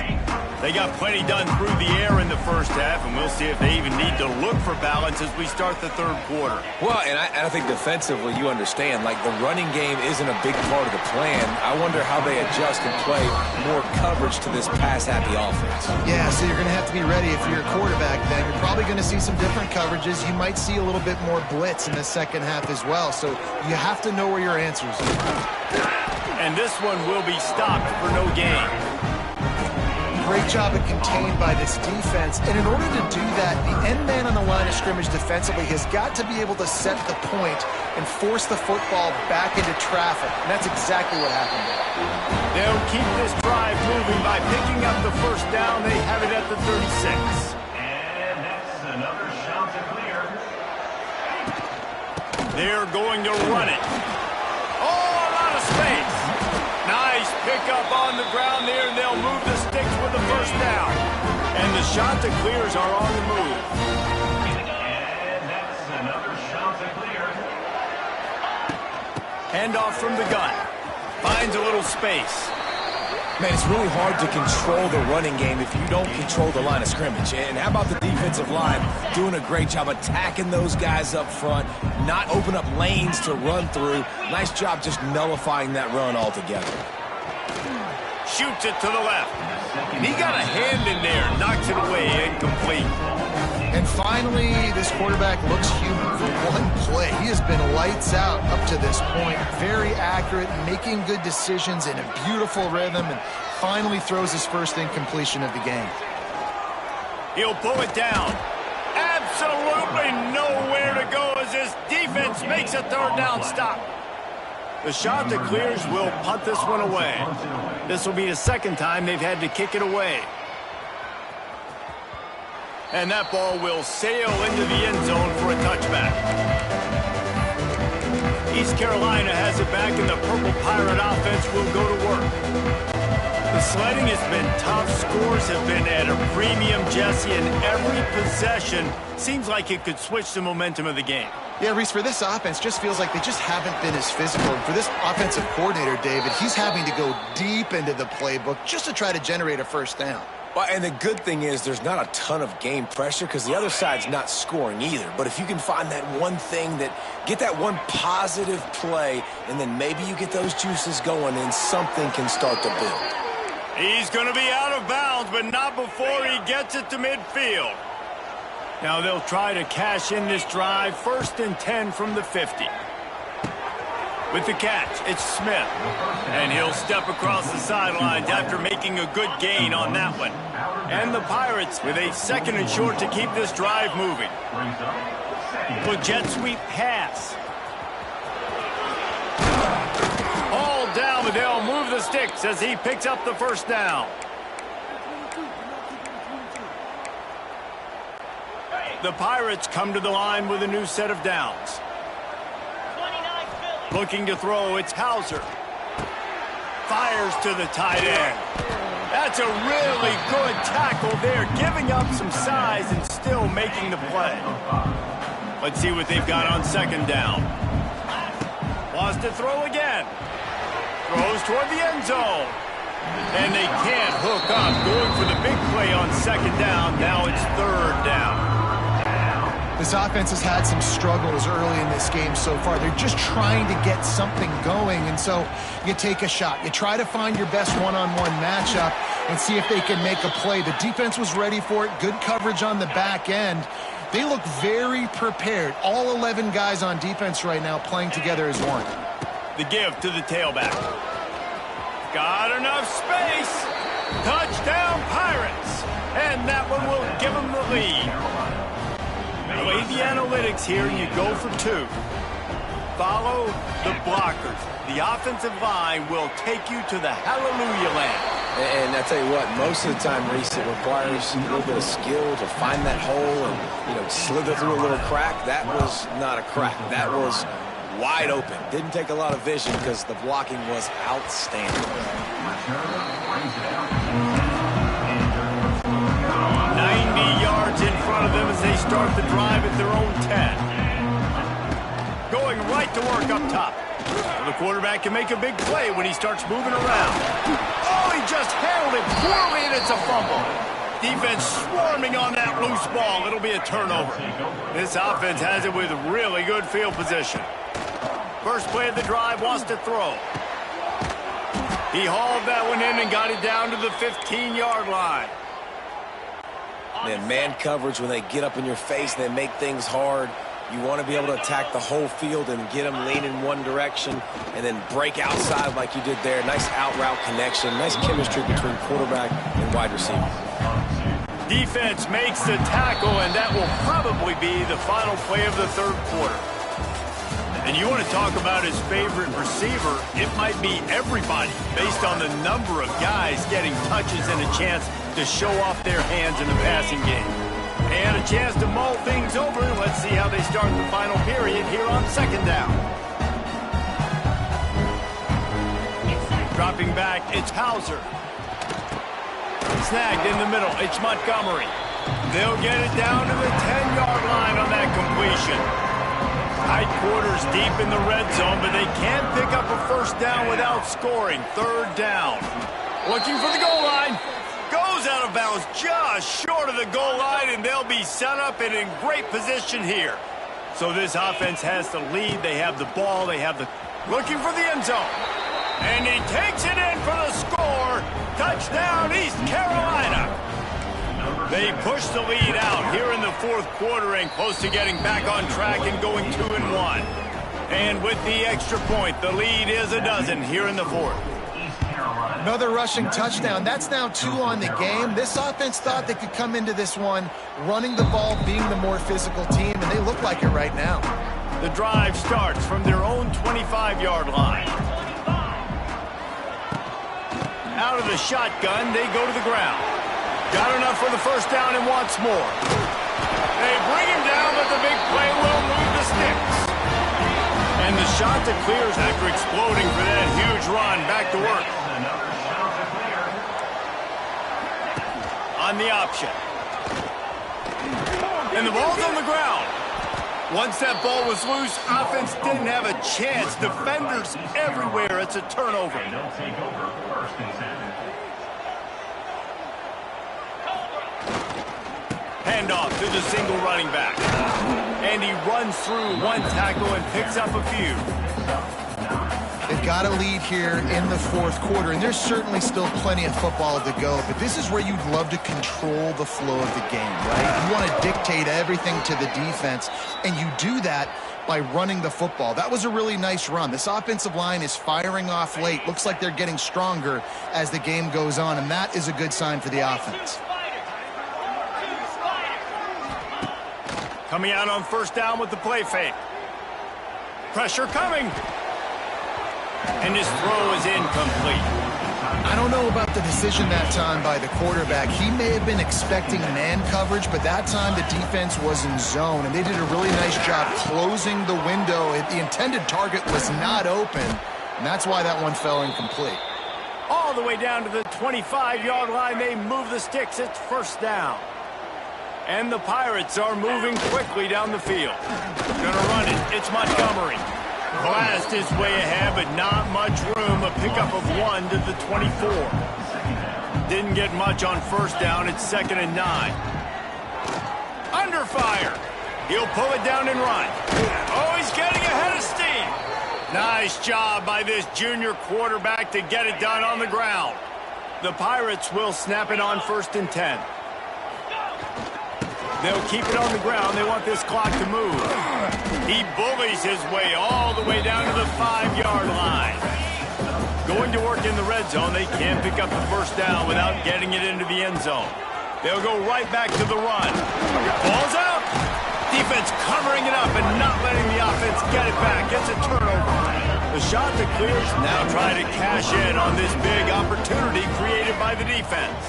S1: They got plenty done through the air in the first half, and we'll see if they even need to look for balance as we start the third quarter.
S3: Well, and I think defensively, you understand, like the running game isn't a big part of the plan. I wonder how they adjust and play more coverage to this pass-happy offense.
S2: Yeah, so you're going to have to be ready if you're a quarterback then. You're probably going to see some different coverages. You might see a little bit more blitz in the second half as well, so you have to know where your answers are.
S1: And this one will be stopped for no gain.
S2: Great job at contained by this defense. And in order to do that, the end man on the line of scrimmage defensively has got to be able to set the point and force the football back into traffic. And that's exactly what happened there.
S1: They'll keep this drive moving by picking up the first down. They have it at the 36.
S4: And that's another shot to clear.
S1: They're going to run it. Oh, a lot of space. Nice pickup on the ground there, and they'll move the sticks with the first down. And the shot to clears are on the move.
S4: And that's another shot to clear.
S1: Handoff from the gun. Finds a little space.
S3: Man, it's really hard to control the running game if you don't control the line of scrimmage. And how about the defensive line doing a great job attacking those guys up front, not open up lanes to run through. Nice job just nullifying that run altogether.
S1: Shoots it to the left. And he got a hand in there, knocks it away, incomplete.
S2: And finally, this quarterback looks human for one play. He has been lights out up to this point. Very accurate, making good decisions in a beautiful rhythm, and finally throws his first incompletion of the game.
S1: He'll pull it down. Absolutely nowhere to go as this defense makes a third down stop. The shot that clears will punt this one away. This will be the second time they've had to kick it away. And that ball will sail into the end zone for a touchback. East Carolina has it back, and the Purple Pirate offense will go to work. The sledding has been tough. Scores have been at a premium, Jesse, and every possession seems like it could switch the momentum of the game.
S2: Yeah, Reese, for this offense, just feels like they just haven't been as physical. And for this offensive coordinator, David, he's having to go deep into the playbook just to try to generate a first down.
S3: Well, and the good thing is there's not a ton of game pressure because the other side's not scoring either. But if you can find that one thing get that one positive play, and then maybe you get those juices going and something can start to build.
S1: He's going to be out of bounds, but not before he gets it to midfield. Now they'll try to cash in this drive. 1st and 10 from the 50. With the catch, it's Smith. And he'll step across the sidelines after making a good gain on that one. And the Pirates with a 2nd and short to keep this drive moving. Well, jet sweep pass. All down, but they'll move the sticks as he picks up the first down. The Pirates come to the line with a new set of downs. Looking to throw, it's Hauser. Fires to the tight end. That's a really good tackle there, giving up some size and still making the play. Let's see what they've got on 2nd down. Wants to throw again. Throws toward the end zone. And they can't hook up. Going for the big play on 2nd down. Now it's 3rd down.
S2: This offense has had some struggles early in this game so far. They're just trying to get something going, and so you take a shot. You try to find your best one-on-one matchup and see if they can make a play. The defense was ready for it. Good coverage on the back end. They look very prepared. All 11 guys on defense right now playing together as one.
S1: The give to the tailback. Got enough space. Touchdown, Pirates. And that one will give them the lead. Play the analytics here. You go for 2. Follow the blockers. The offensive line will take you to the hallelujah land.
S3: And I tell you what, most of the time, Reese, it requires a little bit of skill to find that hole and, slither through a little crack. That was not a crack. That was wide open. Didn't take a lot of vision because the blocking was outstanding.
S1: 90 yards in front of them as they start the drive at their own 10. Going right to work up top. The quarterback can make a big play when he starts moving around. Oh, he just handled it poorly, and it's a fumble. Defense swarming on that loose ball. It'll be a turnover. This offense has it with really good field position. First play of the drive, wants to throw. He hauled that one in and got it down to the 15-yard line.
S3: Man coverage, when they get up in your face, they make things hard. You want to be able to attack the whole field and get them leaning one direction and then break outside like you did there. Nice out-route connection. Nice chemistry between quarterback and wide receiver.
S1: Defense makes the tackle, and that will probably be the final play of the 3rd quarter. And you want to talk about his favorite receiver, it might be everybody based on the number of guys getting touches and a chance to show off their hands in the passing game. And a chance to mull things over. Let's see how they start the final period here on 2nd down. Dropping back, it's Hauser. Snagged in the middle, it's Montgomery. They'll get it down to the 10-yard line on that completion. Tight quarters deep in the red zone, but they can't pick up a first down without scoring. 3rd down. Looking for the goal line. Goes out of bounds just short of the goal line, and they'll be set up and in great position here. So this offense has the lead. They have the ball. They have the... Looking for the end zone. And he takes it in for the score. Touchdown, East Carolina. They push the lead out here in the 4th quarter and close to getting back on track and going 2-1. And with the extra point, the lead is a dozen here in the 4th.
S2: Another rushing touchdown. That's now 2 on the game. This offense thought they could come into this one running the ball, being the more physical team, and they look like it right now.
S1: The drive starts from their own 25-yard line. Out of the shotgun, they go to the ground. Got enough for the first down and wants more. They bring him down, but the big play will move the sticks. And the shot that clears after exploding for that huge run. Back to work. on the option. And the ball's on the ground. Once that ball was loose, offense didn't have a chance. Defenders everywhere. It's a turnover.
S4: They'll take over first and 10.
S1: Handoff to the single running back. And he runs through one tackle and picks up a few.
S2: They've got a lead here in the fourth quarter, and there's certainly still plenty of football to go, but this is where you'd love to control the flow of the game, right? You want to dictate everything to the defense, and you do that by running the football. That was a really nice run. This offensive line is firing off late. Looks like they're getting stronger as the game goes on, and that is a good sign for the offense.
S1: Coming out on first down with the play fake. Pressure coming. And his throw is incomplete.
S2: I don't know about the decision that time by the quarterback. He may have been expecting man coverage, but that time the defense was in zone, and they did a really nice job closing the window. The intended target was not open, and that's why that one fell incomplete.
S1: All the way down to the 25-yard line, they move the sticks. It's first down. And the Pirates are moving quickly down the field. Gonna run it. It's Montgomery. Blast his way ahead, but not much room. A pickup of 1 to the 24. Didn't get much on first down. It's 2nd and 9. Under fire. He'll pull it down and run. Oh, he's getting ahead of steam. Nice job by this junior quarterback to get it done on the ground. The Pirates will snap it on 1st and 10. They'll keep it on the ground. They want this clock to move. He bullies his way all the way down to the 5-yard line. Going to work in the red zone. They can't pick up the first down without getting it into the end zone. They'll go right back to the run. Ball's out. Defense covering it up and not letting the offense get it back. It's a turnover. The shot that clears now trying to cash in on this big opportunity created by the defense.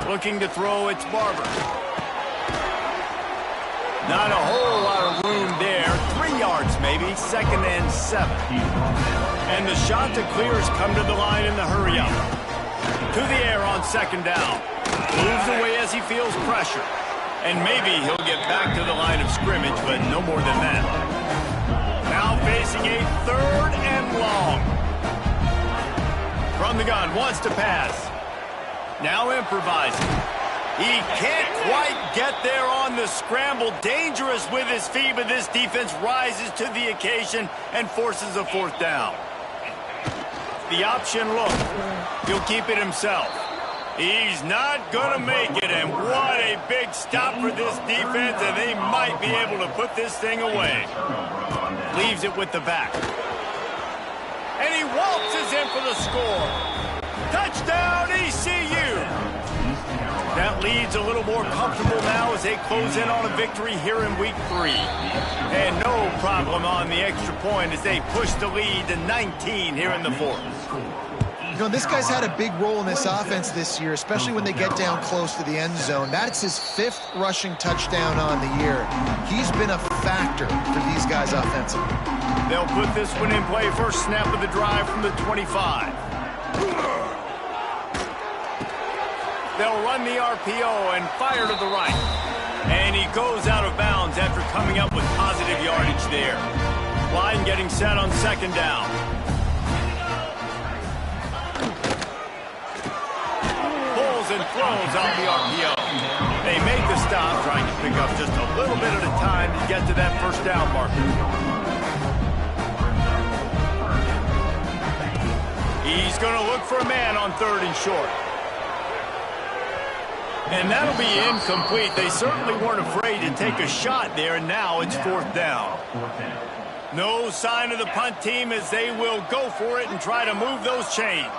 S1: Looking to throw, it's Barber. Not a whole lot of room there. 3 yards maybe, 2nd and 7. And the shot to clears come to the line in the hurry-up. To the air on 2nd down. Moves away as he feels pressure. And maybe he'll get back to the line of scrimmage, but no more than that. Now facing a 3rd and long. From the gun, wants to pass. Now improvising. He can't quite get there on the scramble. Dangerous with his feet, but this defense rises to the occasion and forces a 4th down. The option look. He'll keep it himself. He's not going to make it, and what a big stop for this defense, and they might be able to put this thing away. Leaves it with the back. And he waltzes in for the score. Touchdown, ECU! That lead's a little more comfortable now as they close in on a victory here in week 3. And no problem on the extra point as they push the lead to 19 here in the 4th.
S2: You know, this guy's had a big role in this offense this year, especially when they get down close to the end zone. That's his 5th rushing touchdown on the year. He's been a factor for these guys offensively.
S1: They'll put this one in play. First snap of the drive from the 25. They'll run the RPO and fire to the right. And he goes out of bounds after coming up with positive yardage there. Line getting set on 2nd down. Pulls and throws off the RPO. They make the stop, trying to pick up just a little bit at a time to get to that first down marker. He's going to look for a man on 3rd and short. And that'll be incomplete. They certainly weren't afraid to take a shot there, and now it's 4th down. No sign of the punt team as they will go for it and try to move those chains.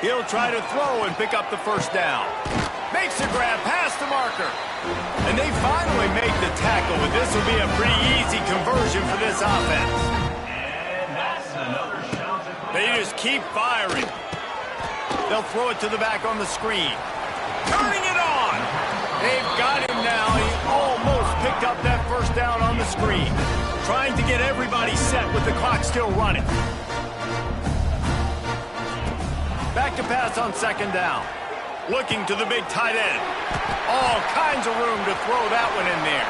S1: He'll try to throw and pick up the first down. Makes a grab past the marker. And they finally make the tackle, and this will be a pretty easy conversion for this offense.
S4: And that's another shot.
S1: They just keep firing. They'll throw it to the back on the screen. Turning it on. They've got him now. He almost picked up that first down on the screen. Trying to get everybody set with the clock still running. Back to pass on second down. Looking to the big tight end. All kinds of room to throw that one in there.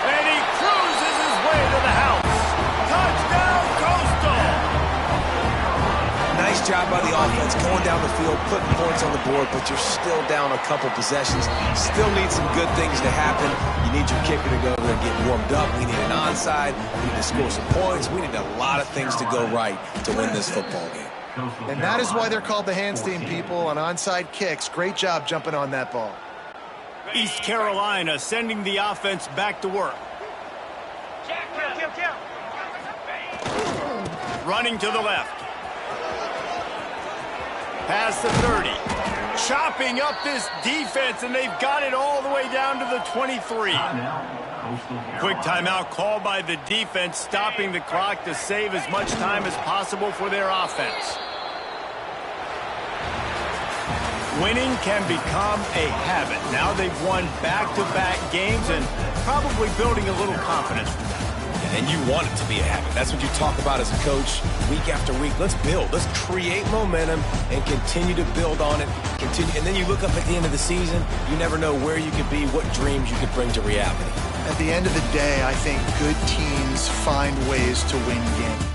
S1: And he cruises his way to the house. Touchdown, Coastal!
S3: Nice job by the offense going down the field, putting points on the board, but you're still down a couple possessions. Still need some good things to happen. You need your kicker to go over there and get warmed up. We need an onside. We need to score some points. We need a lot of things to go right to win this football game.
S2: And that is why they're called the Handstein people on onside kicks. Great job jumping on that ball.
S1: East Carolina sending the offense back to work. Running to the left. Past the 30. Chopping up this defense, and they've got it all the way down to the 23. Quick timeout called by the defense, stopping the clock to save as much time as possible for their offense. Winning can become a habit. Now they've won back-to-back games and probably building a little confidence from that.
S3: And you want it to be a habit. That's what you talk about as a coach week after week. Let's build. Let's create momentum and continue to build on it. Continue, and then you look up at the end of the season, you never know where you could be, what dreams you could bring to reality.
S2: At the end of the day, I think good teams find ways to win games.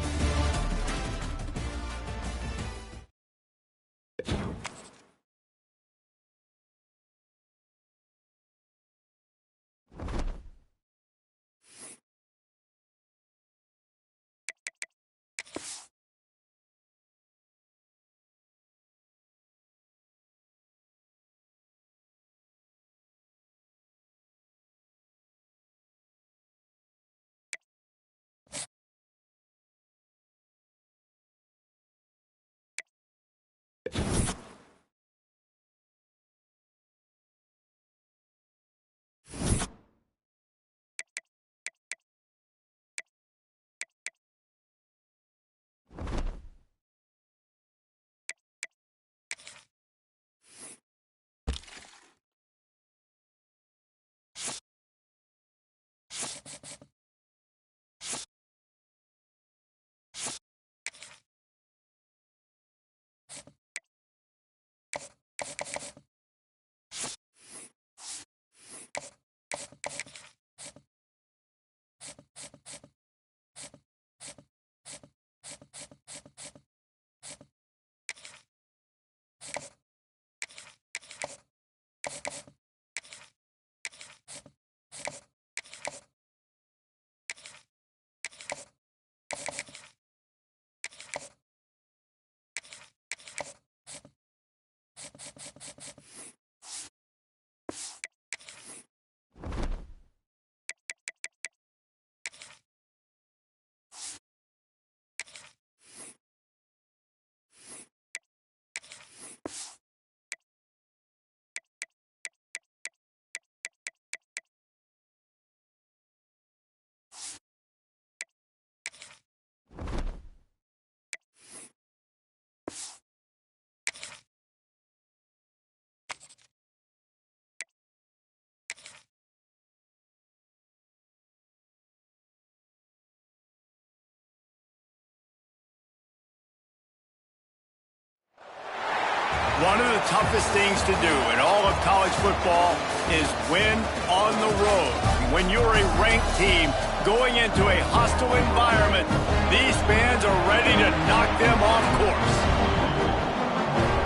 S1: One of the toughest things to do in all of college football is win on the road. When you're a ranked team going into a hostile environment, these fans are ready to knock them off course.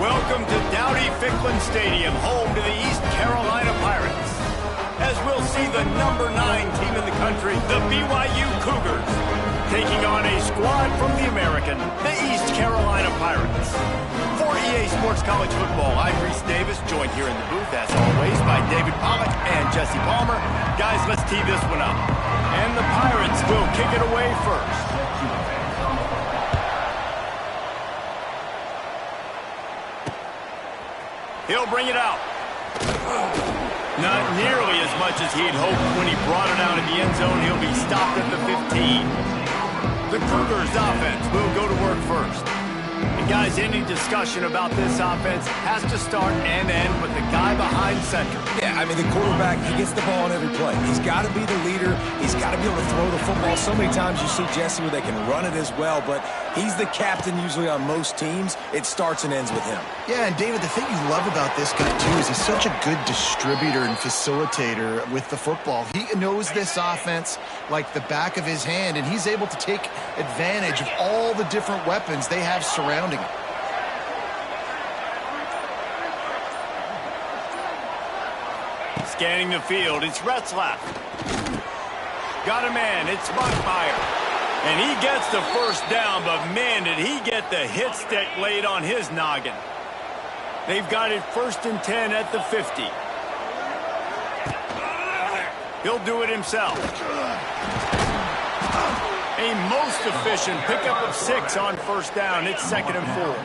S1: Welcome to Dowdy-Ficklin Stadium, home to the East Carolina Pirates. As we'll see the #9 team in the country, the BYU Cougars, taking on a squad from the American, the East Carolina Pirates. For EA Sports College Football, I'm Reese Davis, joined here in the booth, as always, by David Pollack and Jesse Palmer. Guys, let's tee this one up. And the Pirates will kick it away first. He'll bring it out. Not nearly as much as he'd hoped when he brought it out of the end zone. He'll be stopped at the 15. The Cougars offense will go to work first. And guys, any discussion about this offense has to start and end with the guy behind center.
S3: Yeah, I mean, the quarterback, he gets the ball on every play. He's got to be the leader. He's got to be able to throw the football. So many times you see Jesse where they can run it as well, but He's the captain usually on most teams. It starts and ends with him.
S2: Yeah, and David, the thing you love about this guy, too, is he's such a good distributor and facilitator with the football. He knows this offense like the back of his hand, and he's able to take advantage of all the different weapons they have surrounding him.
S1: Scanning the field, it's Retzlaff. Got a man, it's Montmeyer. And he gets the first down, but man, did he get the hit stick laid on his noggin. They've got it 1st and 10 at the 50. He'll do it himself. A most efficient pickup of 6 on 1st down. It's 2nd and 4.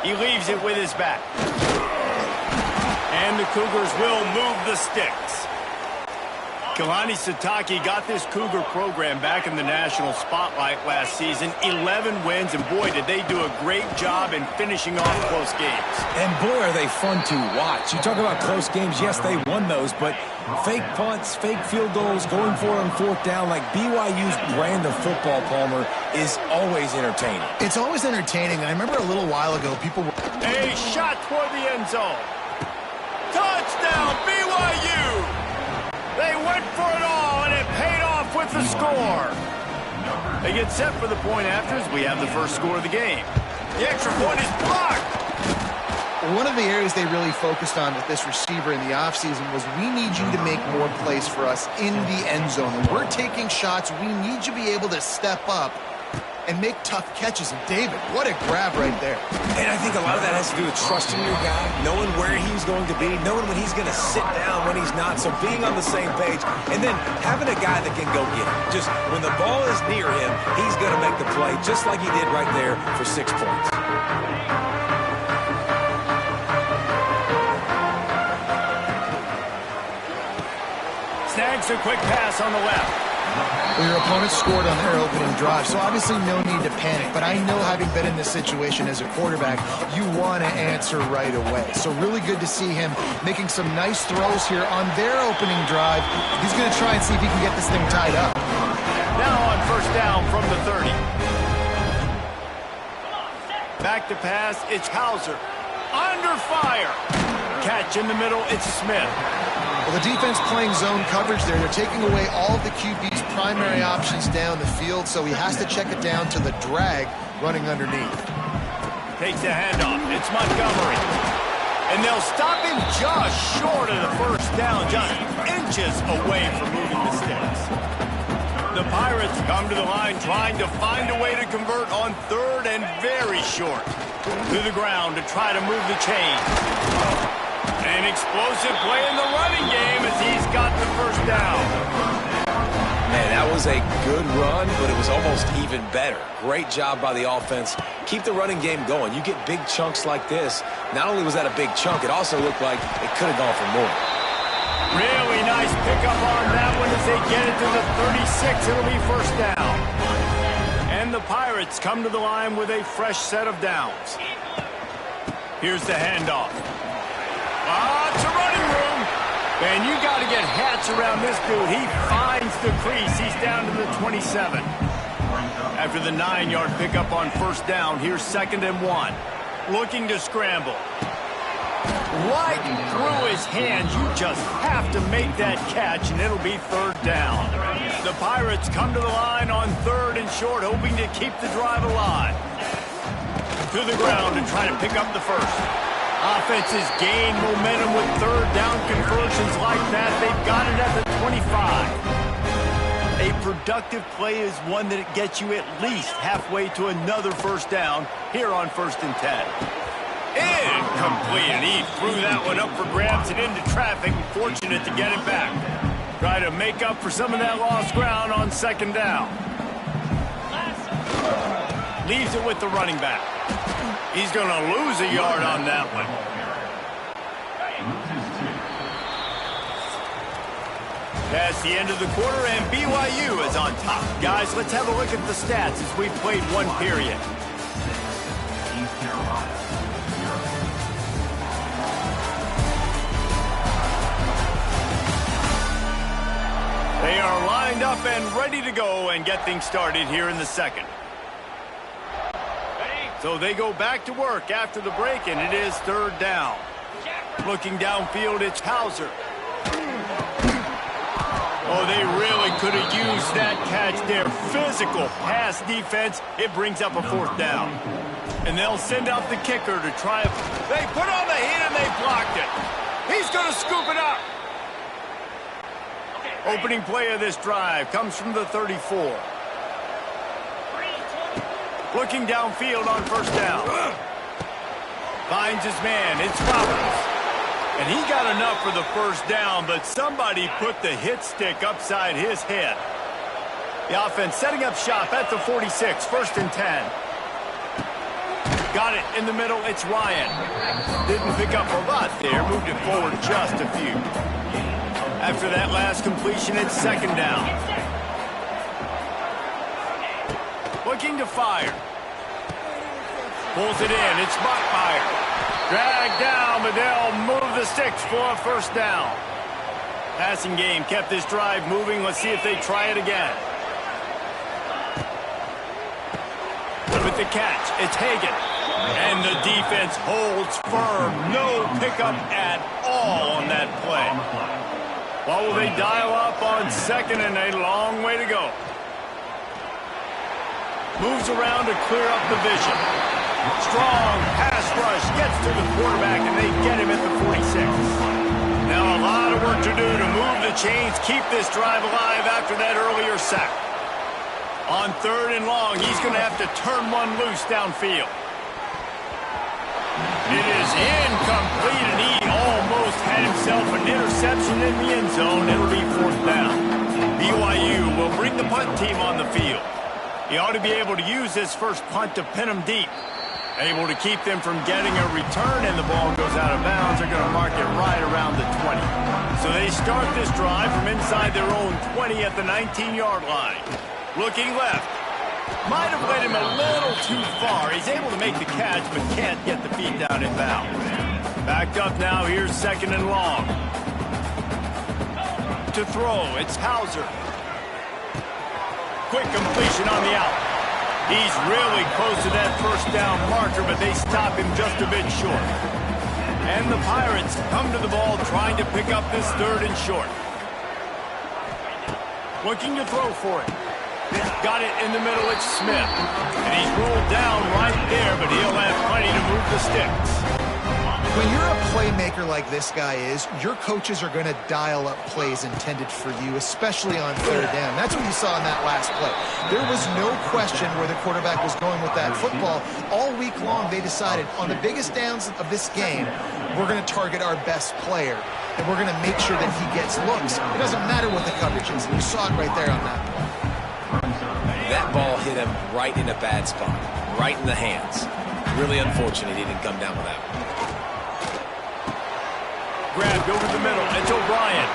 S1: He leaves it with his back. And the Cougars will move the sticks. Kalani Sitake got this Cougar program back in the national spotlight last season. 11 wins, and boy, did they do a great job in finishing off close games.
S3: And boy, are they fun to watch. You talk about close games, yes, they won those, but fake punts, fake field goals, going for it on 4th down, like BYU's brand of football, Palmer, is always entertaining.
S2: It's always entertaining. I remember a little while ago, people were...
S1: A shot toward the end zone. Touchdown, BYU! They went for it all, and it paid off with the score. They get set for the point afters. We have the first score of the game. The extra point is blocked.
S2: One of the areas they really focused on with this receiver in the offseason was we need you to make more plays for us in the end zone. When we're taking shots, we need you to be able to step up and make tough catches. And David, what a grab right there.
S3: And I think a lot of that has to do with trusting your guy, knowing where he's going to be, knowing when he's going to sit down, when he's not, so being on the same page, and then having a guy that can go get it. Just when the ball is near him, he's going to make the play, just like he did right there for 6 points.
S1: Snags a quick pass on the left.
S2: Well, your opponent scored on their opening drive, so obviously no need to panic. But I know, having been in this situation as a quarterback, you want to answer right away. So really good to see him making some nice throws here on their opening drive. He's going to try and see if he can get this thing tied up.
S1: Now on 1st down from the 30. Back to pass, it's Hauser. Under fire. Catch in the middle, it's Smith.
S2: Well, the defense playing zone coverage there. They're taking away all of the QB's primary options down the field, so he has to check it down to the drag running underneath.
S1: Takes the handoff. It's Montgomery. And they'll stop him just short of the 1st down, just inches away from moving the sticks. The Pirates come to the line trying to find a way to convert on 3rd and very short. To the ground to try to move the chains. An explosive play in the running game as he's got the 1st down.
S3: Man, that was a good run, but it was almost even better. Great job by the offense. Keep the running game going. You get big chunks like this. Not only was that a big chunk, it also looked like it could have gone for more.
S1: Really nice pickup on that one as they get it to the 36. It'll be 1st down. And the Pirates come to the line with a fresh set of downs. Here's the handoff. It's a running room. And you got to get hats around this dude. He finds the crease. He's down to the 27. After the 9-yard pickup on 1st down, here's 2nd and 1. Looking to scramble. Right through his hands. You just have to make that catch, and it'll be 3rd down. The Pirates come to the line on 3rd and short, hoping to keep the drive alive. To the ground and try to pick up the 1st. Offenses gain momentum with 3rd down conversions like that. They've got it at the 25. A productive play is one that it gets you at least halfway to another 1st down here on 1st and 10. Incomplete, and he threw that one up for grabs and into traffic. Fortunate to get it back. Try to make up for some of that lost ground on 2nd down. Leaves it with the running back. He's going to lose a yard on that one. Past the end of the quarter, and BYU is on top. Guys, let's have a look at the stats as we've played one period. They are lined up and ready to go and get things started here in the second. So they go back to work after the break, and it is third down. Looking downfield, it's Hauser. Oh, they really could have used that catch there. Physical pass defense. It brings up a fourth down. And they'll send out the kicker to try. They put on the heat and they blocked it. He's going to scoop it up. Opening play of this drive comes from the 34. Looking downfield on first down. Finds his man. It's Roberts. And he got enough for the first down, but somebody put the hit stick upside his head. The offense setting up shop at the 46, first and 10. Got it in the middle, it's Ryan. Didn't pick up a lot there, moved it forward just a few. After that last completion, it's second down. Looking to fire. Pulls it in, it's Buckmeyer. Dragged down, but they'll move the sticks for a first down. Passing game kept this drive moving. Let's see if they try it again. With the catch, it's Hagan. And the defense holds firm. No pickup at all on that play. Well, will they dial up on second and a long way to go? Moves around to clear up the vision. Strong pass rush gets to the quarterback, and they get him at the 46. Now a lot of work to do to move the chains, keep this drive alive after that earlier sack. On third and long, he's going to have to turn one loose downfield. It is incomplete, and he almost had himself an interception in the end zone. It'll be fourth down. BYU will bring the punt team on the field. He ought to be able to use this first punt to pin them deep. Able to keep them from getting a return, and the ball goes out of bounds. They're going to mark it right around the 20. So they start this drive from inside their own 20 at the 19-yard line. Looking left. Might have led him a little too far. He's able to make the catch, but can't get the feet down in bounds. Backed up now. Here's second and long. To throw, it's Hauser. Quick completion on the out. He's really close to that first down marker, but they stop him just a bit short. And the Pirates come to the ball trying to pick up this third and short. Looking to throw for it. Got it in the middle, it's Smith. And he's rolled down right there, but he'll have plenty to move the sticks.
S2: When you're a playmaker like this guy is, your coaches are going to dial up plays intended for you, especially on third down. That's what you saw in that last play. There was no question where the quarterback was going with that football. All week long, they decided on the biggest downs of this game, we're going to target our best player, and we're going to make sure that he gets looks. It doesn't matter what the coverage is. You saw it right there on that play.
S3: That ball hit him right in a bad spot, right in the hands. Really unfortunate he didn't come down with that one.
S1: Grabbed over the middle. It's O'Brien.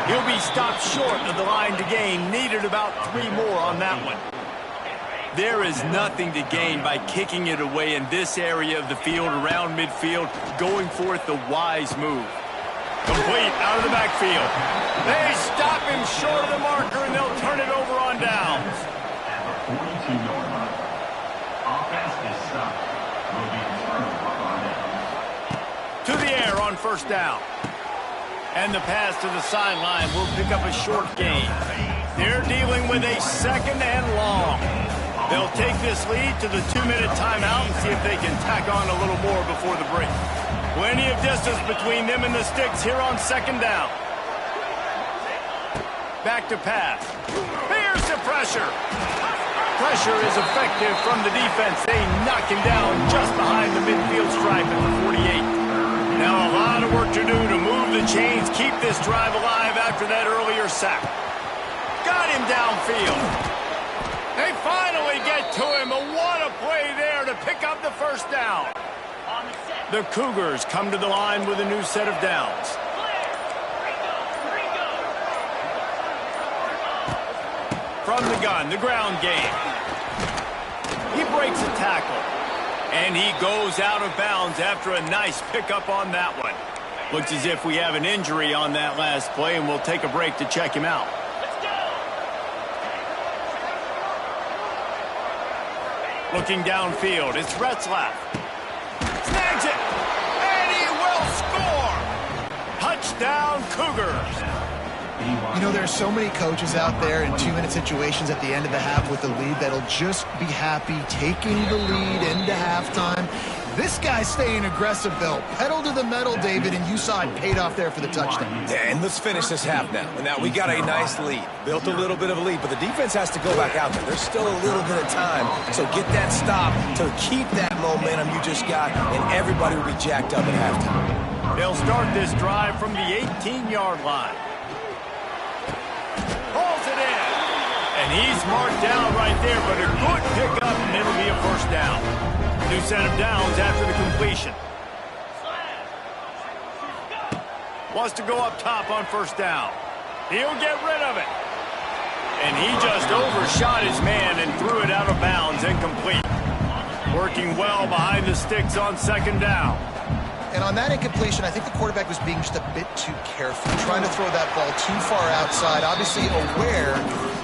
S1: He'll be stopped short of the line to gain. Needed about 3 more on that one. There is nothing to gain by kicking it away in this area of the field, around midfield, going for it the wise move. Complete out of the backfield. They stop him short of the marker, and they'll turn it over on downs.
S4: At the 42-yard line. Offense is stopped. Will be returned on downs.
S1: To the air on first down. And the pass to the sideline will pick up a short gain. They're dealing with a second and long. They'll take this lead to the 2-minute timeout and see if they can tack on a little more before the break. Plenty of distance between them and the sticks here on second down. Back to pass. Here's the pressure. Pressure is effective from the defense. They knock him down just behind the midfield stripe at the 48. Now a lot of work to do to move the chains, keep this drive alive after that earlier sack. Got him downfield. They finally get to him, but what a play there to pick up the first down. The Cougars come to the line with a new set of downs. From the gun, the ground game. He breaks a tackle. And he goes out of bounds after a nice pickup on that one. Looks as if we have an injury on that last play, and we'll take a break to check him out. Looking downfield, it's Retzlaff. Snags it, and he will score! Touchdown, Cougars!
S2: You know, there are so many coaches out there in 2-minute situations at the end of the half with the lead that'll just be happy taking the lead into halftime. This guy's staying aggressive, though. Pedal to the metal, David, and you saw it paid off there for the touchdown.
S3: Yeah, and let's finish this half now. Now, we got a nice lead. Built a little bit of a lead, but the defense has to go back out there. There's still a little bit of time, so get that stop to keep that momentum you just got, and everybody will be jacked up at halftime.
S1: They'll start this drive from the 18-yard line. Pulls it in. And he's marked down right there, but a good pickup, and it'll be a first down. New set of downs after the completion. Wants to go up top on first down. He'll get rid of it. And he just overshot his man and threw it out of bounds, incomplete. Working well behind the sticks on second down.
S2: And on that incompletion, I think the quarterback was being just a bit too careful, trying to throw that ball too far outside, obviously aware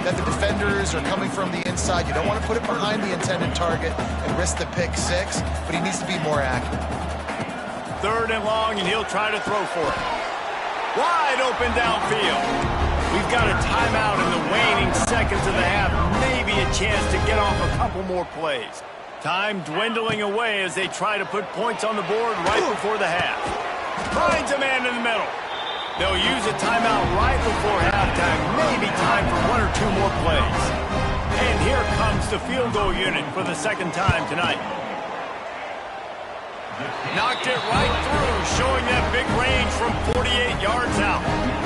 S2: that the defenders are coming from the inside. You don't want to put it behind the intended target and risk the pick six, but he needs to be more accurate.
S1: Third and long, and he'll try to throw for it. Wide open downfield. We've got a timeout in the waning seconds of the half, maybe a chance to get off a couple more plays. Time dwindling away as they try to put points on the board right before the half. Finds a man in the middle. They'll use a timeout right before halftime. Maybe time for one or two more plays. And here comes the field goal unit for the second time tonight. Knocked it right through, showing that big range from 48 yards out.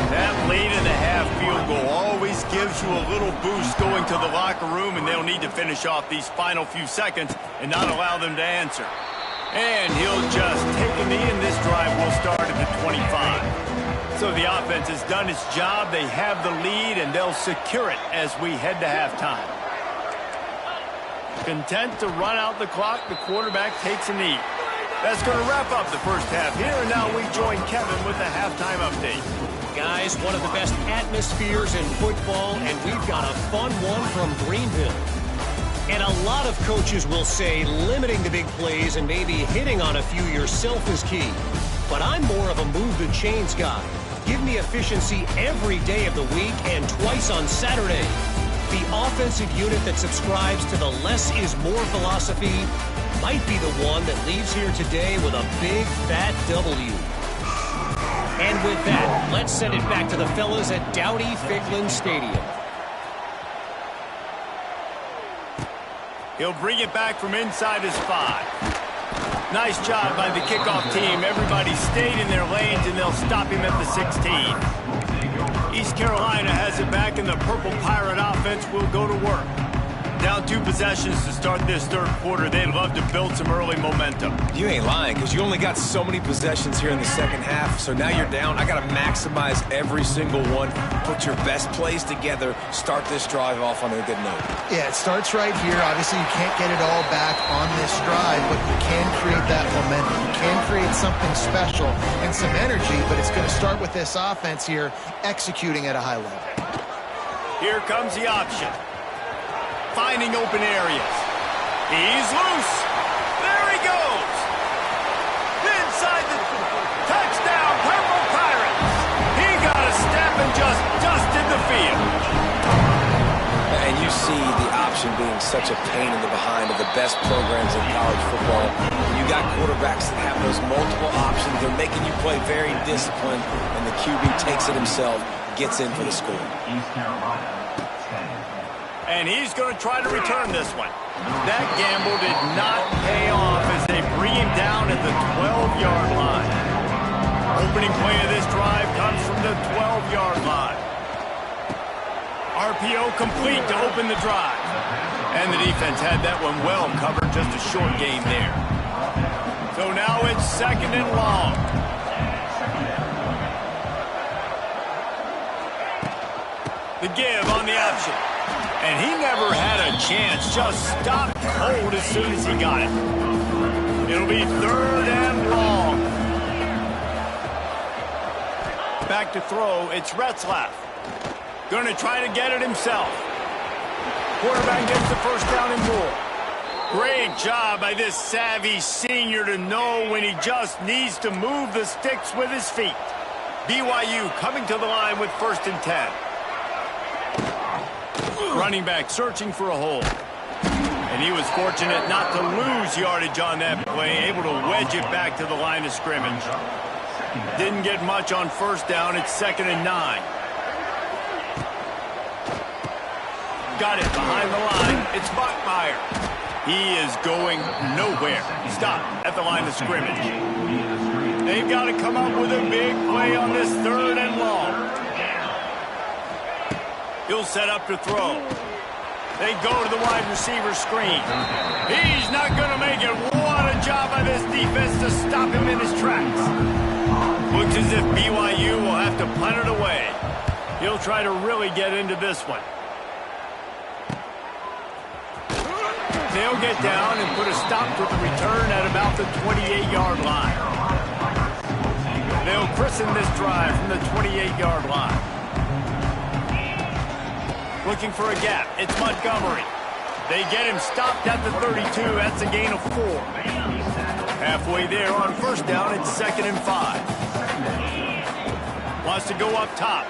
S1: That late in the half field goal always gives you a little boost going to the locker room, and they'll need to finish off these final few seconds and not allow them to answer. And he'll just take a knee, and this drive will start at the 25. So the offense has done its job. They have the lead, and they'll secure it as we head to halftime. Content to run out the clock, the quarterback takes a knee. That's going to wrap up the first half here, and now we join Kevin with the halftime update.
S5: Guys, one of the best atmospheres in football, and we've got a fun one from Greenville. And a lot of coaches will say limiting the big plays and maybe hitting on a few yourself is key. But I'm more of a move the chains guy. Give me efficiency every day of the week and twice on Saturday. The offensive unit that subscribes to the less is more philosophy might be the one that leaves here today with a big fat W. And with that, let's send it back to the fellas at Dowdy-Ficklin Stadium.
S1: He'll bring it back from inside his 5. Nice job by the kickoff team. Everybody stayed in their lanes, and they'll stop him at the 16. East Carolina has it back, and the Purple Pirate offense will go to work. Down 2 possessions to start this third quarter. They'd love to build some early momentum.
S3: You ain't lying, because you only got so many possessions here in the second half, so now you're down. I got to maximize every single one, put your best plays together, start this drive off on a good note.
S2: Yeah, it starts right here. Obviously, you can't get it all back on this drive, but you can create that momentum. You can create something special and some energy, but it's going to start with this offense here executing at a high level.
S1: Here comes the option. Finding open areas. He's loose. There he goes. Inside the touchdown, Purple Pirates. He got a step and just dusted the field.
S3: And you see the option being such a pain in the behind of the best programs in college football. When you got quarterbacks that have those multiple options, they're making you play very disciplined, and the QB takes it himself, gets in for the score.
S4: East Carolina.
S1: And he's going to try to return this one. That gamble did not pay off as they bring him down at the 12-yard line. Opening play of this drive comes from the 12-yard line. RPO complete to open the drive. And the defense had that one well covered, just a short gain there. So now it's second and long. The give on the option. And he never had a chance, just stopped cold as soon as he got it. It'll be third and long. Back to throw, it's Retzlaff. Going to try to get it himself. Quarterback gets the first down and more. Great job by this savvy senior to know when he just needs to move the sticks with his feet. BYU coming to the line with 1st and 10. Running back searching for a hole. And he was fortunate not to lose yardage on that play, able to wedge it back to the line of scrimmage. Didn't get much on 1st down. It's 2nd and 9. Got it behind the line. It's Bachmeier. He is going nowhere. Stop at the line of scrimmage. They've got to come up with a big play on this 3rd and long. He'll set up to throw. They go to the wide receiver screen. He's not going to make it. What a job by this defense to stop him in his tracks. Looks as if BYU will have to punt it away. He'll try to really get into this one. They'll get down and put a stop to the return at about the 28-yard line. They'll christen this drive from the 28-yard line. Looking for a gap. It's Montgomery. They get him stopped at the 32. That's a gain of 4. Halfway there on 1st down. It's 2nd and 5. Wants to go up top.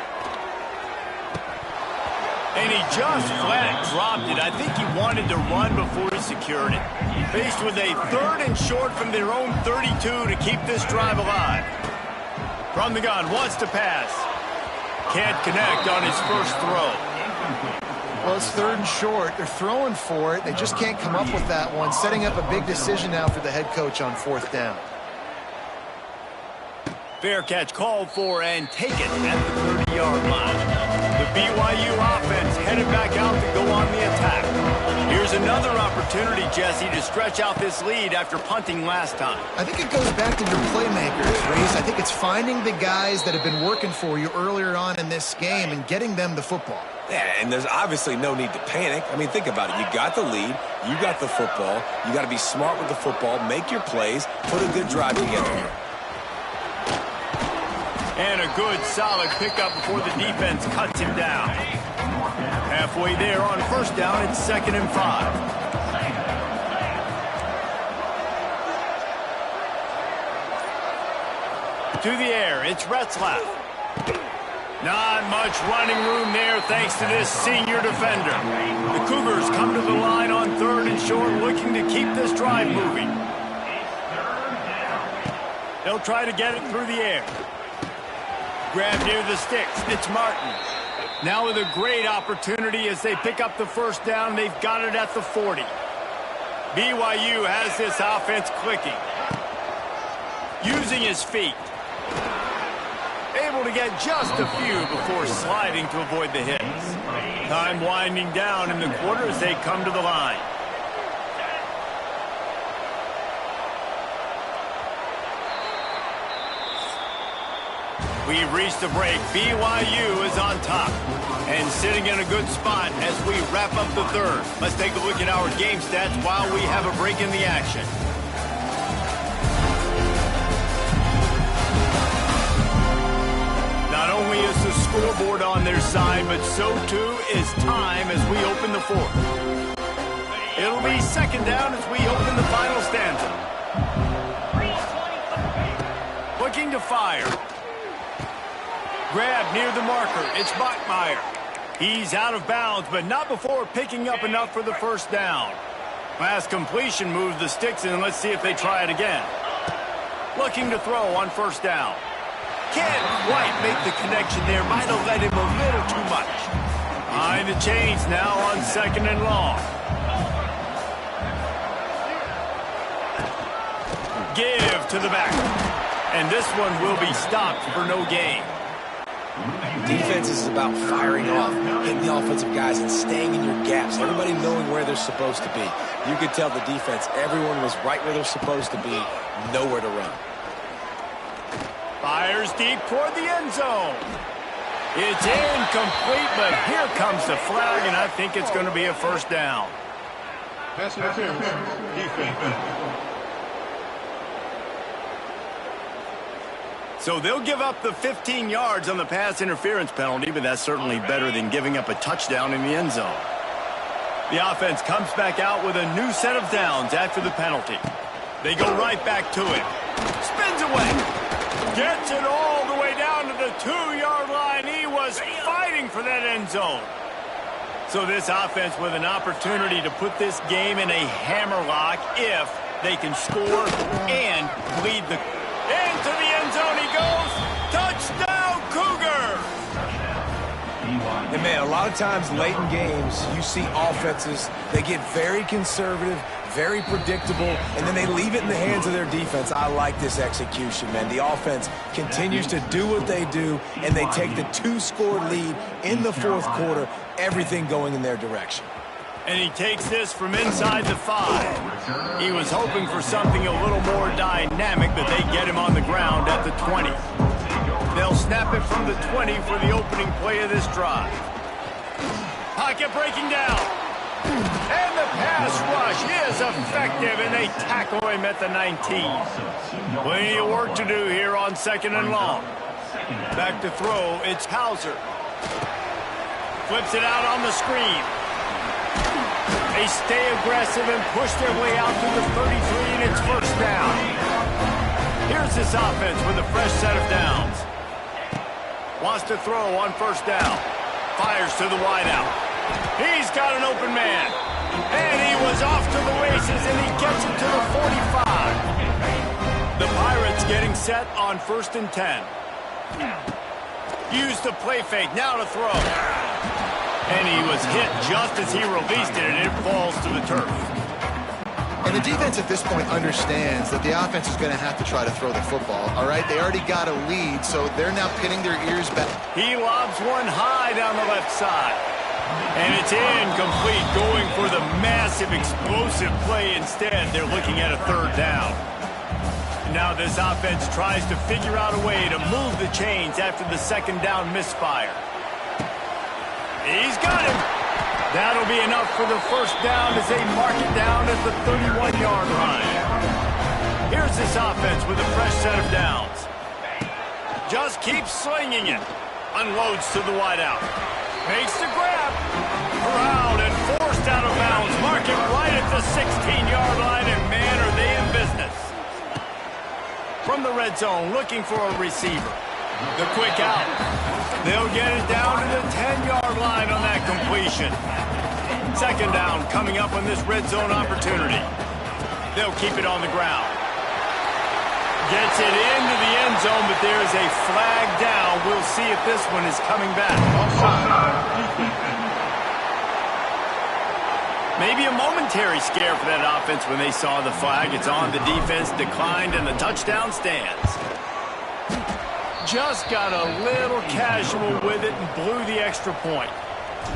S1: And he just flat dropped it. I think he wanted to run before he secured it. Faced with a 3rd and short from their own 32 to keep this drive alive. From the gun, wants to pass. Can't connect on his first throw.
S2: Well, it's 3rd and short. They're throwing for it. They just can't come up with that one. Setting up a big decision now for the head coach on 4th down.
S1: Fair catch called for and taken at the 30-yard line. The BYU offense headed back out to go on the attack. Here's another opportunity, Jesse, to stretch out this lead after punting last time.
S2: I think it goes back to your playmakers, Reese. I think it's finding the guys that have been working for you earlier on in this game and getting them the football.
S3: Yeah, and there's obviously no need to panic. I mean, think about it. You got the lead. You got the football. You got to be smart with the football, make your plays, put a good drive together here.
S1: And a good, solid pickup before the defense cuts him down. Halfway there on 1st down, it's 2nd and 5. To the air, it's Retzlaff. Not much running room there thanks to this senior defender. The Cougars come to the line on 3rd and short, looking to keep this drive moving. They'll try to get it through the air. Grab near the sticks. It's Martin. Now with a great opportunity as they pick up the 1st down. They've got it at the 40. BYU has this offense clicking. Using his feet. Able to get just a few before sliding to avoid the hits. Time winding down in the quarter as they come to the line. We've reached the break. BYU is on top and sitting in a good spot as we wrap up the 3rd. Let's take a look at our game stats while we have a break in the action. Not only is the scoreboard on their side, but so too is time as we open the 4th. It'll be 2nd down as we open the final stanza. Looking to fire. Grab near the marker. It's Bachmeier. He's out of bounds, but not before picking up enough for the 1st down. Last completion moved the sticks in. Let's see if they try it again. Looking to throw on 1st down. Can't quite make the connection there. Might have led him a little too much. Behind the chains now on 2nd and long. Give to the back. And this one will be stopped for no gain.
S3: Defense is about firing off, hitting the offensive guys, and staying in your gaps. Everybody knowing where they're supposed to be. You could tell the defense, everyone was right where they're supposed to be, nowhere to run.
S1: Fires deep toward the end zone. It's incomplete, but here comes the flag, and I think it's going to be a 1st down.
S4: Pass interference. Defense.
S1: So they'll give up the 15 yards on the pass interference penalty, but that's certainly better than giving up a touchdown in the end zone. The offense comes back out with a new set of downs after the penalty. They go right back to it. Spins away. Gets it all the way down to the 2-yard line. He was fighting for that end zone. So this offense with an opportunity to put this game in a hammerlock if they can score and lead the... Into the end zone he goes. Touchdown, Cougar!
S3: And, man, a lot of times late in games, you see offenses, they get very conservative, very predictable, and then they leave it in the hands of their defense. I like this execution, man. The offense continues to do what they do, and they take the 2-score lead in the fourth quarter, everything going in their direction.
S1: And he takes this from inside the 5. He was hoping for something a little more dynamic, but they get him on the ground at the 20. They'll snap it from the 20 for the opening play of this drive. Pocket breaking down. And the pass rush is effective, and they tackle him at the 19. Plenty of work to do here on 2nd and long. Back to throw, it's Hauser. Flips it out on the screen. They stay aggressive and push their way out to the 33, and it's first down. Here's this offense with a fresh set of downs. Wants to throw on first down. Fires to the wideout. He's got an open man. And he was off to the races, and he gets it to the 45. The Pirates getting set on 1st and 10. Use the play fake. Now to throw. And he was hit just as he released it, and it falls to the turf.
S2: And the defense at this point understands that the offense is going to have to try to throw the football, all right? They already got a lead, so they're now pinning their ears back.
S1: He lobs one high down the left side. And it's incomplete, going for the massive, explosive play instead. They're looking at a 3rd down. Now this offense tries to figure out a way to move the chains after the 2nd down misfire. He's got him. That'll be enough for the first down as they mark it down at the 31-yard line. Here's this offense with a fresh set of downs. Just keeps slinging it. Unloads to the wideout. Makes the grab. Corralled and forced out of bounds. Mark it right at the 16-yard line, and man, are they in business. From the red zone, looking for a receiver. The quick out. They'll get it down to the 10-yard line on that completion. 2nd down coming up on this red zone opportunity. They'll keep it on the ground. Gets it into the end zone, but there is a flag down. We'll see if this one is coming back. Maybe a momentary scare for that offense when they saw the flag. It's on, the defense declined, and the touchdown stands. Just got a little casual with it and blew the extra point.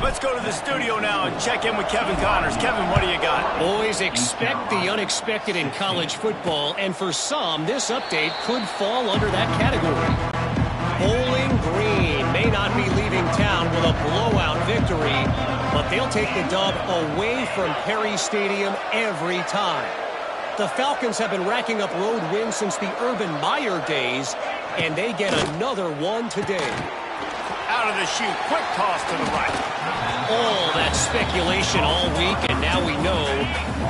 S1: Let's go to the studio now and check in with Kevin Connors. Kevin, what do you got?
S5: Always expect the unexpected in college football, and for some, this update could fall under that category. Bowling Green may not be leaving town with a blowout victory, but they'll take the dub away from Perry Stadium every time. The Falcons have been racking up road wins since the Urban Meyer days, and they get another one today.
S1: Out of the chute, quick toss to the right.
S5: All that speculation all week, and now we know.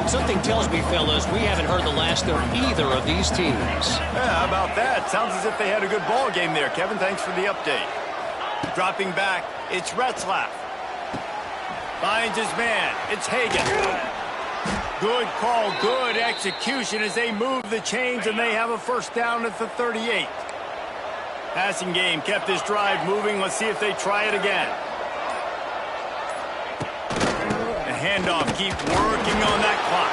S5: Something tells me, fellas, we haven't heard the last of either of these teams.
S1: Yeah, how about that? Sounds as if they had a good ball game there. Kevin, thanks for the update. Dropping back, it's Retzlaff. Finds his man, it's Hagan. Good call, good execution as they move the chains, and they have a first down at the 38. Passing game kept this drive moving. Let's see if they try it again. The handoff keeps working on that clock.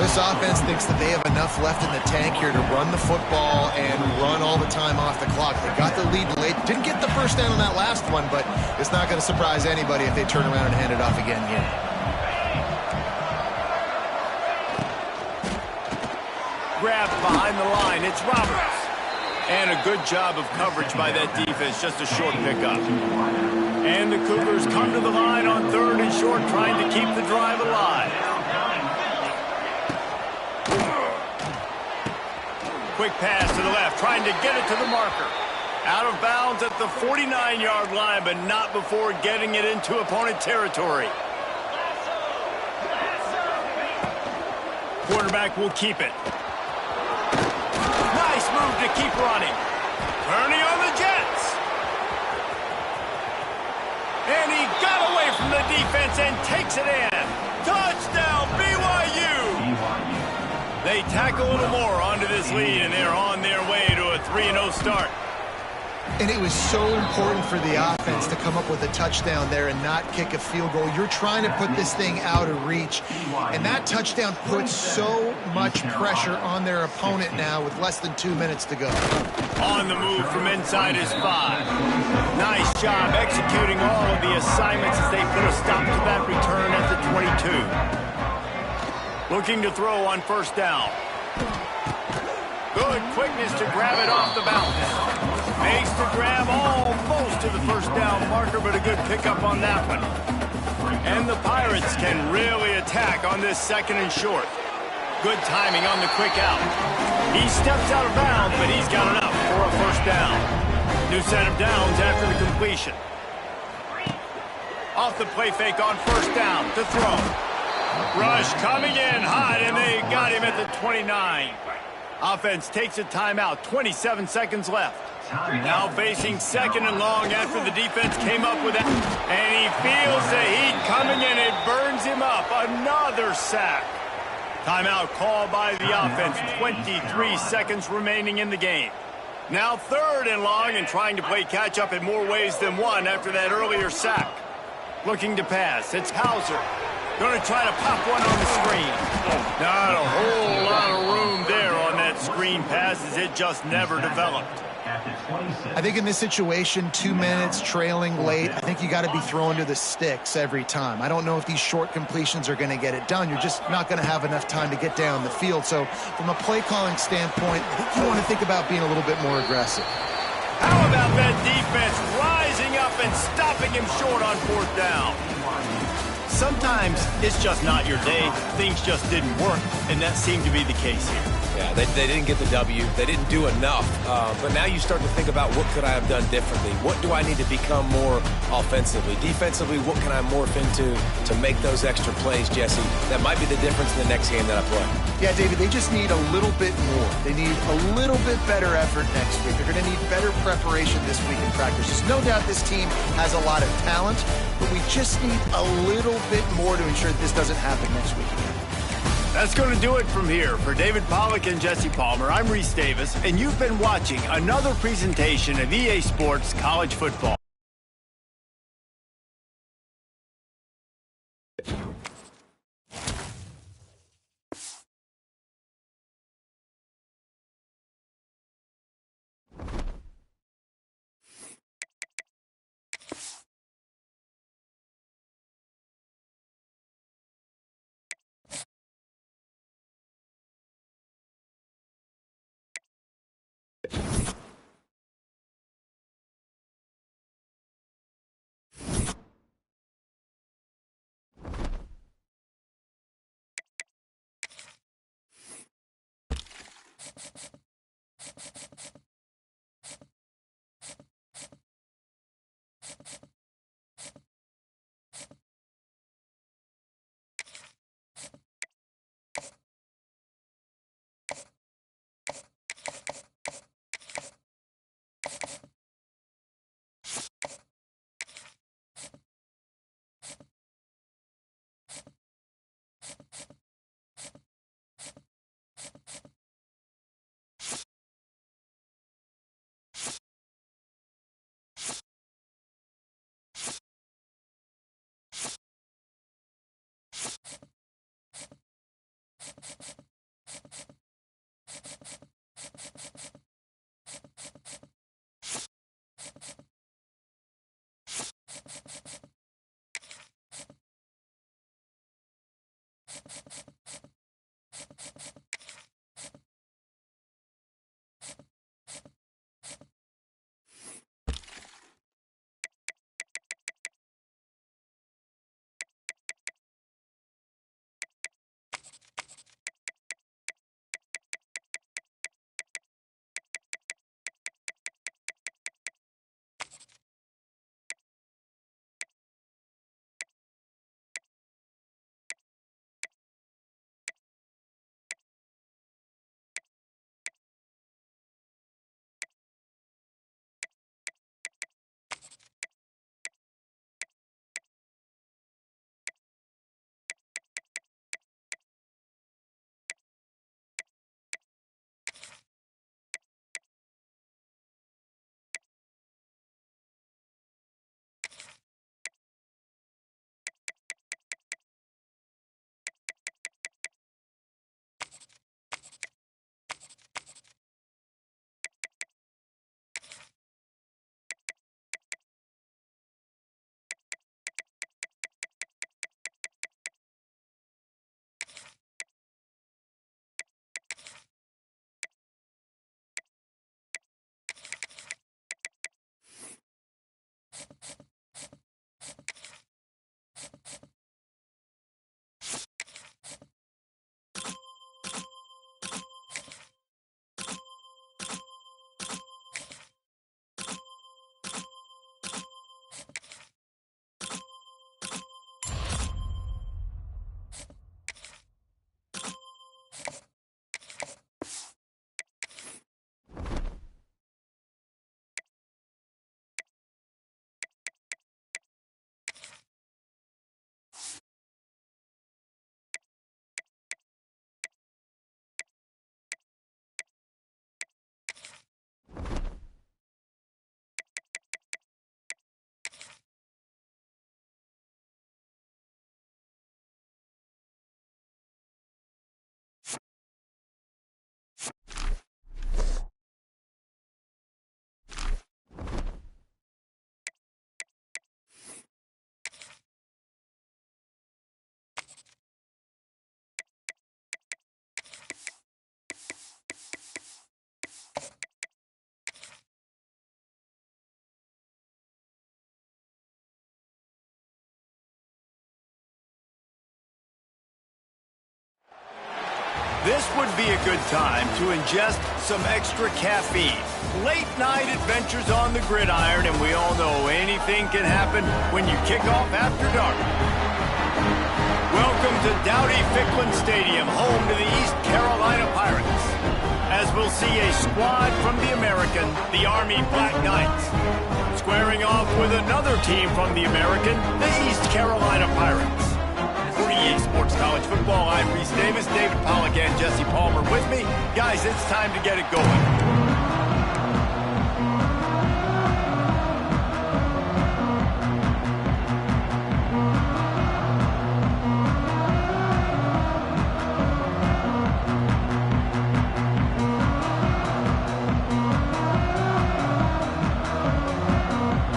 S2: This offense thinks that they have enough left in the tank here to run the football and run all the time off the clock. They got the lead late. Didn't get the first down on that last one, but it's not going to surprise anybody if they turn around and hand it off again here.
S1: Grab behind the line. It's Roberts. And a good job of coverage by that defense. Just a short pickup. And the Cougars come to the line on 3rd and short, trying to keep the drive alive. Quick pass to the left, trying to get it to the marker. Out of bounds at the 49-yard line, but not before getting it into opponent territory. quarterback will keep it. Nice move to keep running. Turning on the Jets. And he got away from the defense and takes it in. Touchdown, BYU. They tack a little more onto this lead, and they're on their way to a 3-0 start.
S2: And it was so important for the offense to come up with a touchdown there and not kick a field goal. You're trying to put this thing out of reach, and that touchdown puts so much pressure on their opponent now with less than 2 minutes to go.
S1: On the move from inside his 5. Nice job executing all of the assignments as they put a stop to that return at the 22. Looking to throw on first down. Good quickness to grab it off the bounce. Makes the grab almost to the first down marker, but a good pickup on that one. And the Pirates can really attack on this second and short. Good timing on the quick out. He steps out of bounds, but he's got enough for a first down. New set of downs after the completion. Off the play fake on first down to throw. Rush coming in hot, and they got him at the 29. Offense takes a timeout, 27 seconds left. Now facing second and long after the defense came up with it. And he feels the heat coming in. It burns him up. Another sack. Timeout called by the offense. 23 seconds remaining in the game. Now third and long and trying to play catch up in more ways than one after that earlier sack. Looking to pass. It's Hauser. Going to try to pop one on the screen. Not a whole lot of room there on that screen pass as it just never developed.
S2: I think in this situation, 2 minutes, trailing late, I think you got to be throwing to the sticks every time. I don't know if these short completions are going to get it done. You're just not going to have enough time to get down the field. So from a play calling standpoint, I think you want to think about being a little bit more aggressive.
S1: How about that defense rising up and stopping him short on fourth down? Sometimes it's just not your day. Things just didn't work, and that seemed to be the case here.
S3: Yeah, they didn't get the W. They didn't do enough. But now you start to think about what could I have done differently? What do I need to become more offensively? Defensively, what can I morph into to make those extra plays, Jesse? That might be the difference in the next game that I play.
S2: Yeah, David, they just need a little bit more. They need a little bit better effort next week. They're going to need better preparation this week in practice. There's no doubt this team has a lot of talent, but we just need a little bit more to ensure that this doesn't happen next week again.
S1: That's going to do it from here. For David Pollack and Jesse Palmer, I'm Reese Davis, and you've been watching another presentation of EA Sports College Football. This would be a good time to ingest some extra caffeine. Late night adventures on the gridiron, and we all know anything can happen when you kick off after dark. Welcome to Dowdy-Ficklin Stadium, home to the East Carolina Pirates, as we'll see a squad from the American, the Army Black Knights, squaring off with another team from the American, the East Carolina Pirates. For EA Sports College Football, I'm Reese Davis, David Pollack, and Jesse Palmer with me. Guys, it's time to get it going.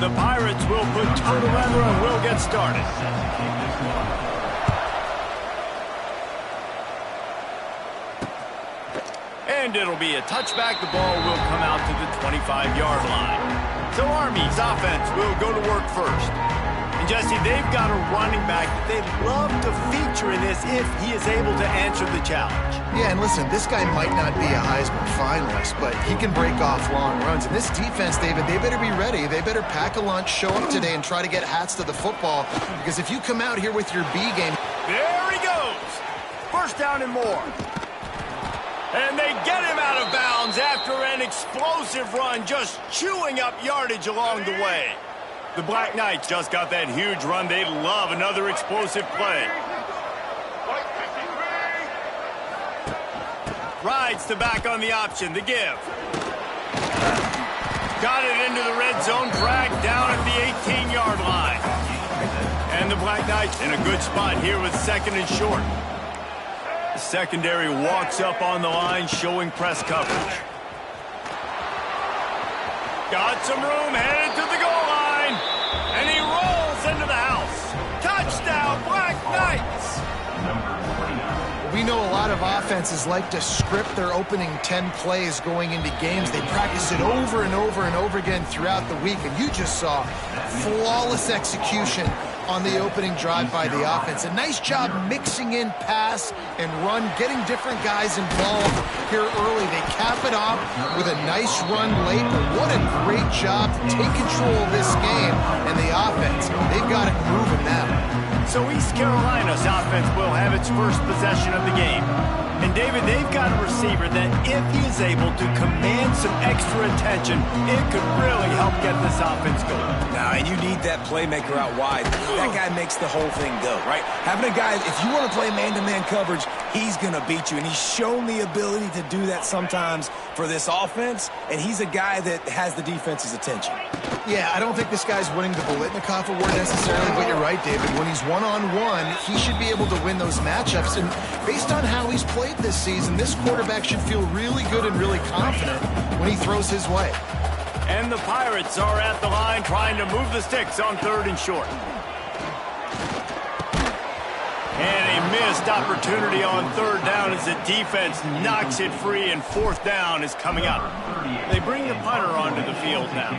S1: The Pirates will put toe to leather and we'll get started. And it'll be a touchback. The ball will come out to the 25-yard line. So Army's offense will go to work first. And Jesse, they've got a running back that they'd love to feature in this if he is able to answer the challenge.
S2: Yeah, and listen, this guy might not be a Heisman finalist, but he can break off long runs. And this defense, David, they better be ready. They better pack a lunch, show up today, and try to get hats to the football. Because if you come out here with your B game...
S1: There he goes! First down and more. And they get him out of bounds after an explosive run, just chewing up yardage along the way. The Black Knights just got that huge run. They'd love another explosive play. Rides to back on the option, the give. Got it into the red zone, dragged down at the 18-yard line. And the Black Knights in a good spot here with second and short. The secondary walks up on the line, showing press coverage. Got some room, headed to the goal line. And he rolls into the house. Touchdown, Black Knights!
S2: We know a lot of offenses like to script their opening 10 plays going into games. They practice it over and over and over again throughout the week, and you just saw flawless execution on the opening drive by the offense. A nice job mixing in pass and run, getting different guys involved here early. They cap it off with a nice run late, but what a great job to take control of this game and the offense. They've got it moving now.
S1: So East Carolina's offense will have its first possession of the game. And David, they've got a receiver that if he is able to command some extra attention, it could really help get this offense going.
S3: Now, and you need that playmaker out wide. That guy makes the whole thing go, right? Having a guy, if you want to play man-to-man coverage, he's going to beat you. And he's shown the ability to do that sometimes for this offense. And he's a guy that has the defense's attention.
S2: Yeah, I don't think this guy's winning the Bolitnikoff award necessarily, but you're right, David. When he's one-on-one, he should be able to win those matchups. And based on how he's played this season, this quarterback should feel really good and really confident when he throws his way.
S1: And the Pirates are at the line trying to move the sticks on third and short. And a missed opportunity on third down as the defense knocks it free, and fourth down is coming up. They bring the punter onto the field now.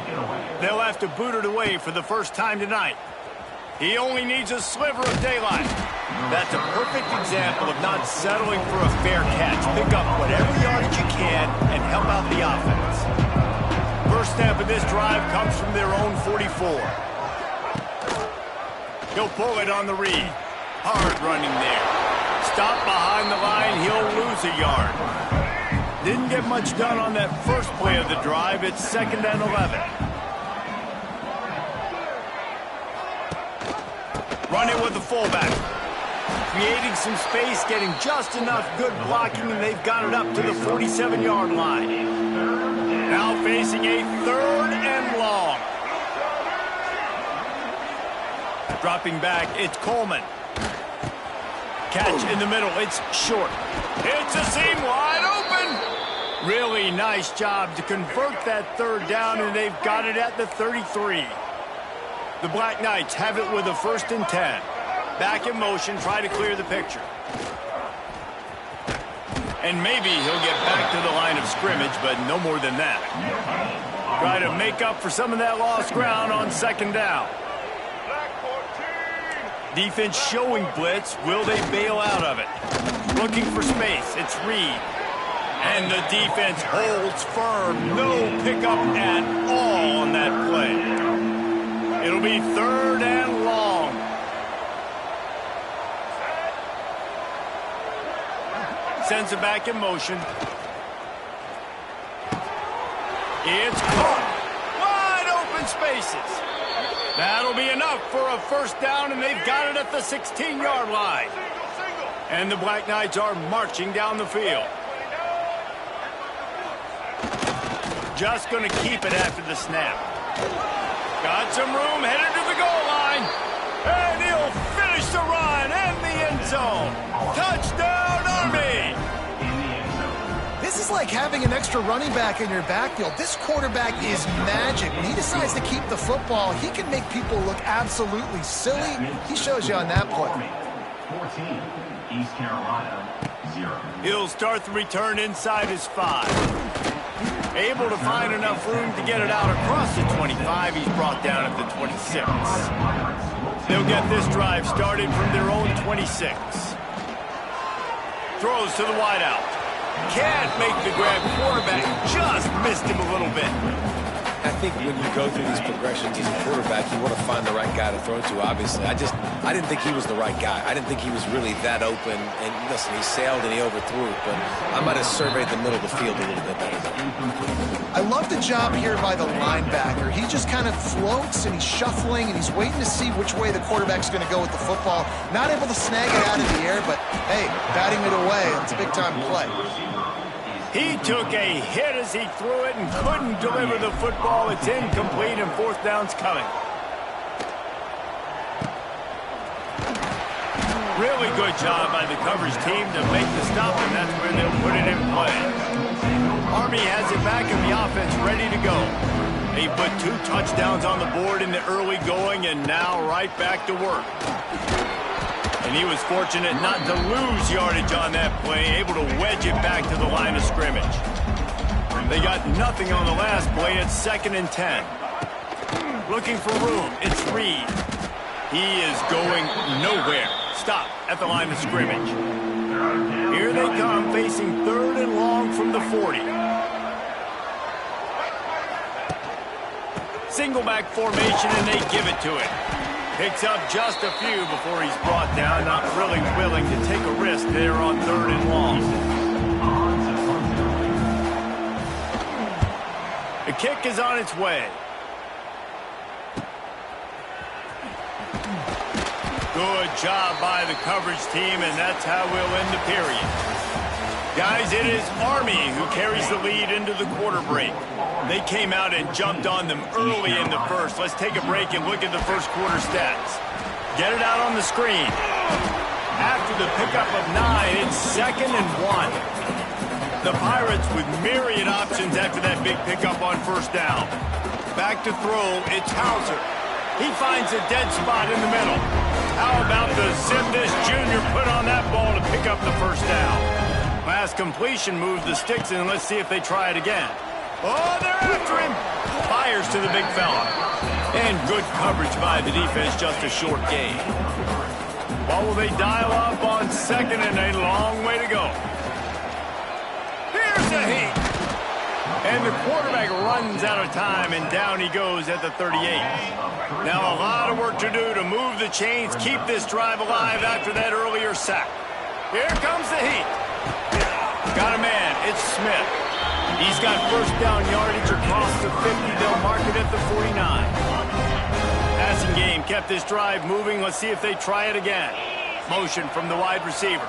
S1: They'll have to boot it away for the first time tonight. He only needs a sliver of daylight. That's a perfect example of not settling for a fair catch. Pick up whatever yardage you can and help out the offense. First snap of this drive comes from their own 44. He'll pull it on the read. Hard running there. Stop behind the line, he'll lose a yard. Didn't get much done on that first play of the drive. It's 2nd and 11. Running with the fullback. Creating some space, getting just enough good blocking, and they've got it up to the 47-yard line. Now facing a 3rd and long. Dropping back, it's Coleman. Catch in the middle, it's short. It's a seam wide open. Really nice job to convert that 3rd down, and they've got it at the 33. The Black Knights have it with a 1st and 10. Back in motion, try to clear the picture. And maybe he'll get back to the line of scrimmage, but no more than that. Try to make up for some of that lost ground on 2nd down. Defense showing blitz. Will they bail out of it? Looking for space. It's Reed. And the defense holds firm. No pickup at all on that play. It'll be 3rd and long. Sends it back in motion. It's caught. Wide open spaces. That'll be enough for a 1st down, and they've got it at the 16-yard line. And the Black Knights are marching down the field. Just going to keep it after the snap. Got some room, headed to the goal line. And he'll finish the run and the end zone. Touchdown, Army!
S2: This is like having an extra running back in your backfield. This quarterback is magic. When he decides to keep the football, he can make people look absolutely silly. He shows you on that play.
S4: 14, East Carolina, 0.
S1: He'll start the return inside his 5. Able to find enough room to get it out across the 25. He's brought down at the 26. They'll get this drive started from their own 26. Throws to the wideout. Can't make the grab. Quarterback just missed him a little bit.
S3: I think when you go through these progressions as a quarterback, you want to find the right guy to throw to, obviously. I didn't think he was the right guy. I didn't think he was really that open. And listen, he sailed and he overthrew it, but I might have surveyed the middle of the field a little bit better.
S2: I love the job here by the linebacker. He just kind of floats and he's shuffling and he's waiting to see which way the quarterback's going to go with the football. Not able to snag it out of the air, but hey, batting it away. It's a big-time play.
S1: He took a hit as he threw it and couldn't deliver the football. It's incomplete and 4th down's coming. Really good job by the coverage team to make the stop, and that's where they'll put it in play. Army has it back in the offense ready to go. They put 2 touchdowns on the board in the early going and now right back to work. And he was fortunate not to lose yardage on that play, able to wedge it back to the line of scrimmage. They got nothing on the last play. It's 2nd and 10. Looking for room. It's Reed. He is going nowhere. Stop at the line of scrimmage. Here they come, facing 3rd and long from the 40. Single back formation, and they give it to him. Picks up just a few before he's brought down, not really willing to take a risk there on 3rd and long. The kick is on its way. Good job by the coverage team, and that's how we'll end the period. Guys, it is Army who carries the lead into the quarter break. They came out and jumped on them early in the first. Let's take a break and look at the first quarter stats. Get it out on the screen. After the pickup of 9, it's 2nd and 1. The Pirates with myriad options after that big pickup on 1st down. Back to throw, it's Hauser. He finds a dead spot in the middle. How about the zip this junior put on that ball to pick up the 1st down? Last completion moves the sticks in. Let's see if they try it again. Oh, they're after him. Fires to the big fella. And good coverage by the defense, just a short gain. What will they dial up on 2nd and a long way to go? Here's the heat. And the quarterback runs out of time, and down he goes at the 38. Now a lot of work to do to move the chains, keep this drive alive after that earlier sack. Here comes the heat. Got a man. It's Smith. He's got 1st down yardage across the 50. They'll mark it at the 49. Passing game kept this drive moving. Let's see if they try it again. Motion from the wide receiver.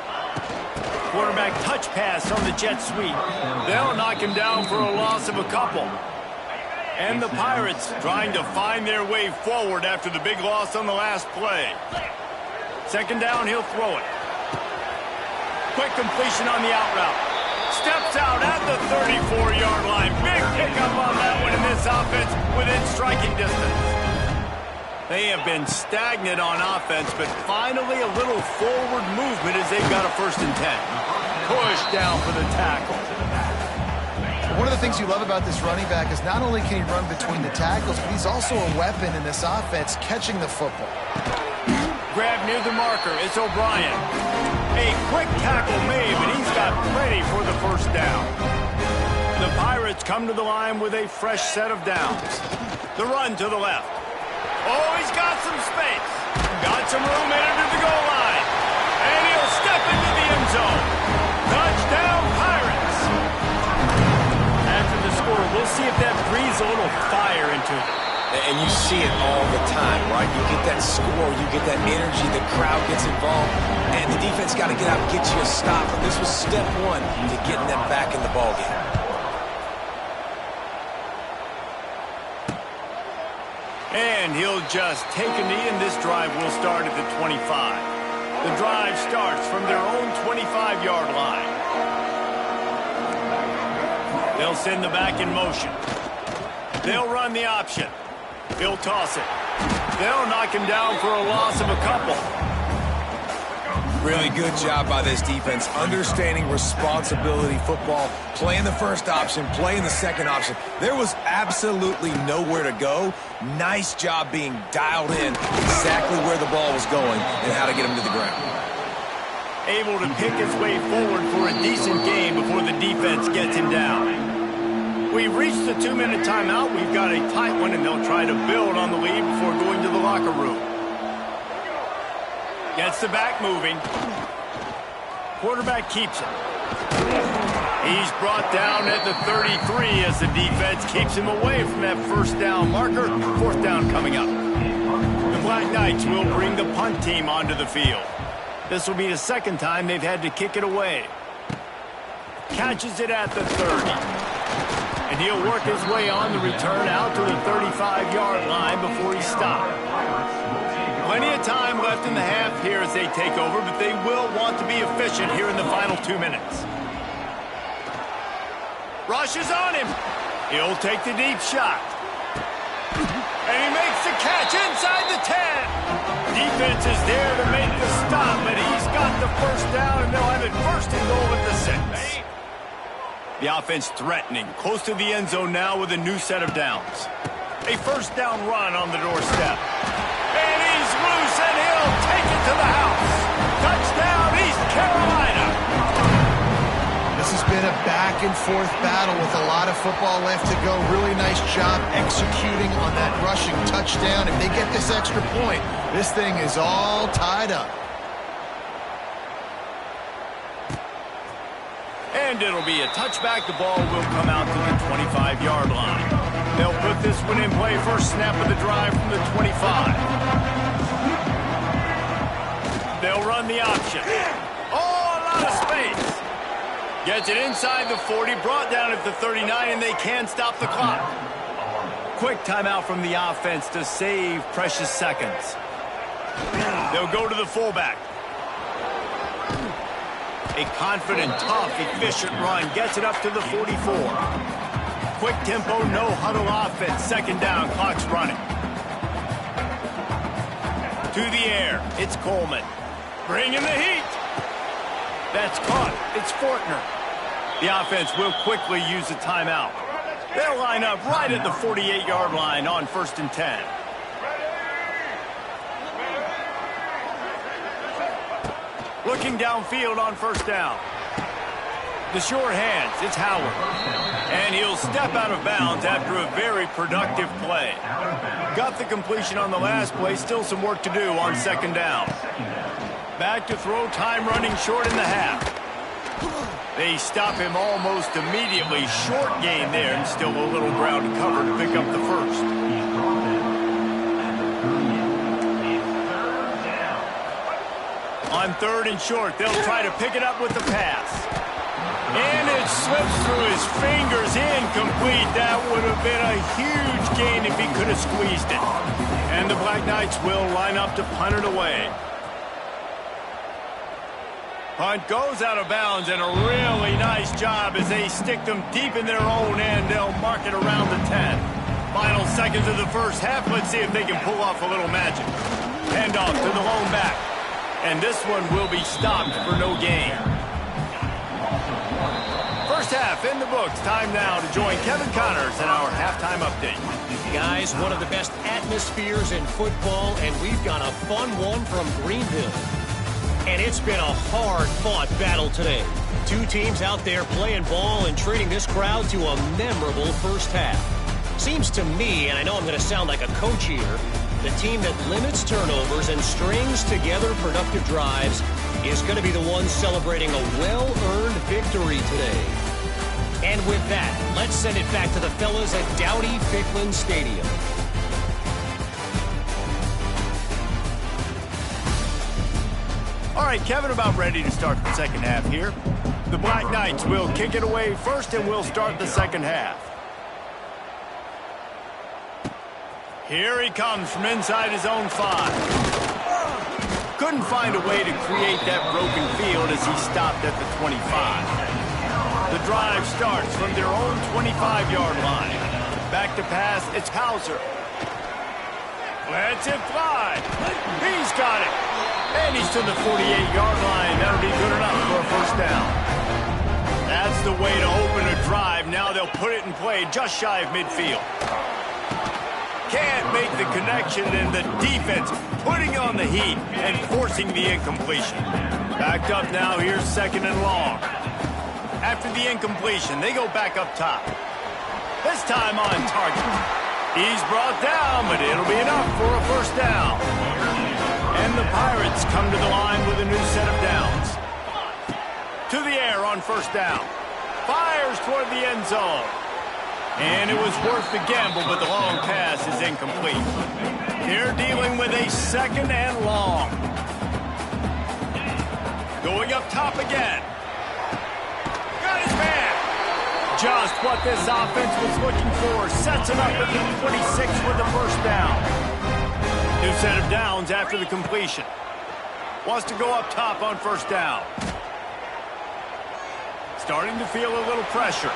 S1: Quarterback touch pass on the jet sweep. They'll knock him down for a loss of a couple. And the Pirates trying to find their way forward after the big loss on the last play. 2nd down, he'll throw it. Quick completion on the out route. Steps out at the 34-yard line. Big pickup on that one in this offense within striking distance. They have been stagnant on offense, but finally a little forward movement as they've got a 1st and 10. Push down for the tackle.
S2: One of the things you love about this running back is not only can he run between the tackles, but he's also a weapon in this offense, catching the football.
S1: grab near the marker. It's O'Brien. A quick tackle made, but he's got plenty for the first down. The Pirates come to the line with a fresh set of downs. The run to the left. Oh, he's got some space. Got some room in under the goal line. And he'll step into the end zone. Touchdown, Pirates. After the score, we'll see if that breathes a little fire into it.
S3: And you see it all the time, right? You get that score, you get that energy, the crowd gets involved, and the defense got to get out and get you a stop. But this was step one to getting them back in the ballgame.
S1: And he'll just take a knee, and this drive will start at the 25. The drive starts from their own 25-yard line. They'll send the back in motion. They'll run the option. He'll toss it. They'll knock him down for a loss of a couple.
S3: Really good job by this defense, understanding responsibility football, playing the first option, playing the second option. There was absolutely nowhere to go. Nice job being dialed in exactly where the ball was going and how to get him to the ground.
S1: Able to pick his way forward for a decent game before the defense gets him down. We've reached the 2-minute timeout. We've got a tight one, and they'll try to build on the lead before going to the locker room. Gets the back moving. Quarterback keeps it. He's brought down at the 33 as the defense keeps him away from that first down marker. Fourth down coming up. The Black Knights will bring the punt team onto the field. This will be the second time they've had to kick it away. Catches it at the 30. And he'll work his way on the return out to the 35-yard line before he stopped. Plenty of time left in the half here as they take over, but they will want to be efficient here in the final 2 minutes. Rush is on him. He'll take the deep shot. And he makes the catch inside the 10. Defense is there to make the stop, but he's got the first down, and they'll have it first and goal at the 6. The offense threatening, close to the end zone now with a new set of downs. A first down run on the doorstep. And he's loose, and he'll take it to the house. Touchdown, East Carolina.
S2: This has been a back-and-forth battle with a lot of football left to go. Really nice job executing on that rushing touchdown. If they get this extra point, this thing is all tied up.
S1: And it'll be a touchback. The ball will come out to the 25-yard line. They'll put this one in play. First snap of the drive from the 25. They'll run the option. Oh, a lot of space. Gets it inside the 40, brought down at the 39, and they can stop the clock. Quick timeout from the offense to save precious seconds. They'll go to the fullback. A confident, tough, efficient run. Gets it up to the 44. Quick tempo, no huddle offense. Second down, clock's running. To the air, it's Coleman. Bringing the heat. That's caught. It's Fortner. The offense will quickly use a timeout. They'll line up right at the 48-yard line on 1st and 10. Looking downfield on first down. The short hands, it's Howard. And he'll step out of bounds after a very productive play. Got the completion on the last play, still some work to do on second down. Back to throw, time running short in the half. They stop him almost immediately. Short gain there, and still a little ground to cover to pick up the first. On third and short, they'll try to pick it up with the pass. And it slips through his fingers, incomplete. That would have been a huge gain if he could have squeezed it. And the Black Knights will line up to punt it away. Punt goes out of bounds, and a really nice job as they stick them deep in their own end. They'll mark it around the 10. Final seconds of the first half. Let's see if they can pull off a little magic. Handoff to the lone back. And this one will be stopped for no gain. First half in the books. Time now to join Kevin Connors in our halftime update.
S5: Guys, one of the best atmospheres in football, and we've got a fun one from Greenville. And it's been a hard-fought battle today. Two teams out there playing ball and treating this crowd to a memorable first half. Seems to me, and I know I'm going to sound like a coach here, the team that limits turnovers and strings together productive drives is going to be the one celebrating a well-earned victory today. And with that, let's send it back to the fellas at Dowdy-Ficklin Stadium.
S1: All right, Kevin, about ready to start the second half here. The Black Knights will kick it away first, and we'll start the second half. Here he comes from inside his own 5. Couldn't find a way to create that broken field as he stopped at the 25. The drive starts from their own 25-yard line. Back to pass, it's Hauser. Lets it fly. He's got it. And he's to the 48-yard line. That'll be good enough for a first down. That's the way to open a drive. Now they'll put it in play just shy of midfield. Can't make the connection, and the defense putting on the heat and forcing the incompletion. Backed up now. Here's second and long. After the incompletion, they go back up top. This time on target. He's brought down, but it'll be enough for a first down. And the Pirates come to the line with a new set of downs. To the air on first down. Fires toward the end zone. And it was worth the gamble, but the long pass is incomplete. They're dealing with a second and long. Going up top again. Got his man. Just what this offense was looking for. Sets him up at the 26 with the first down. New set of downs after the completion. Wants to go up top on first down. Starting to feel a little pressure.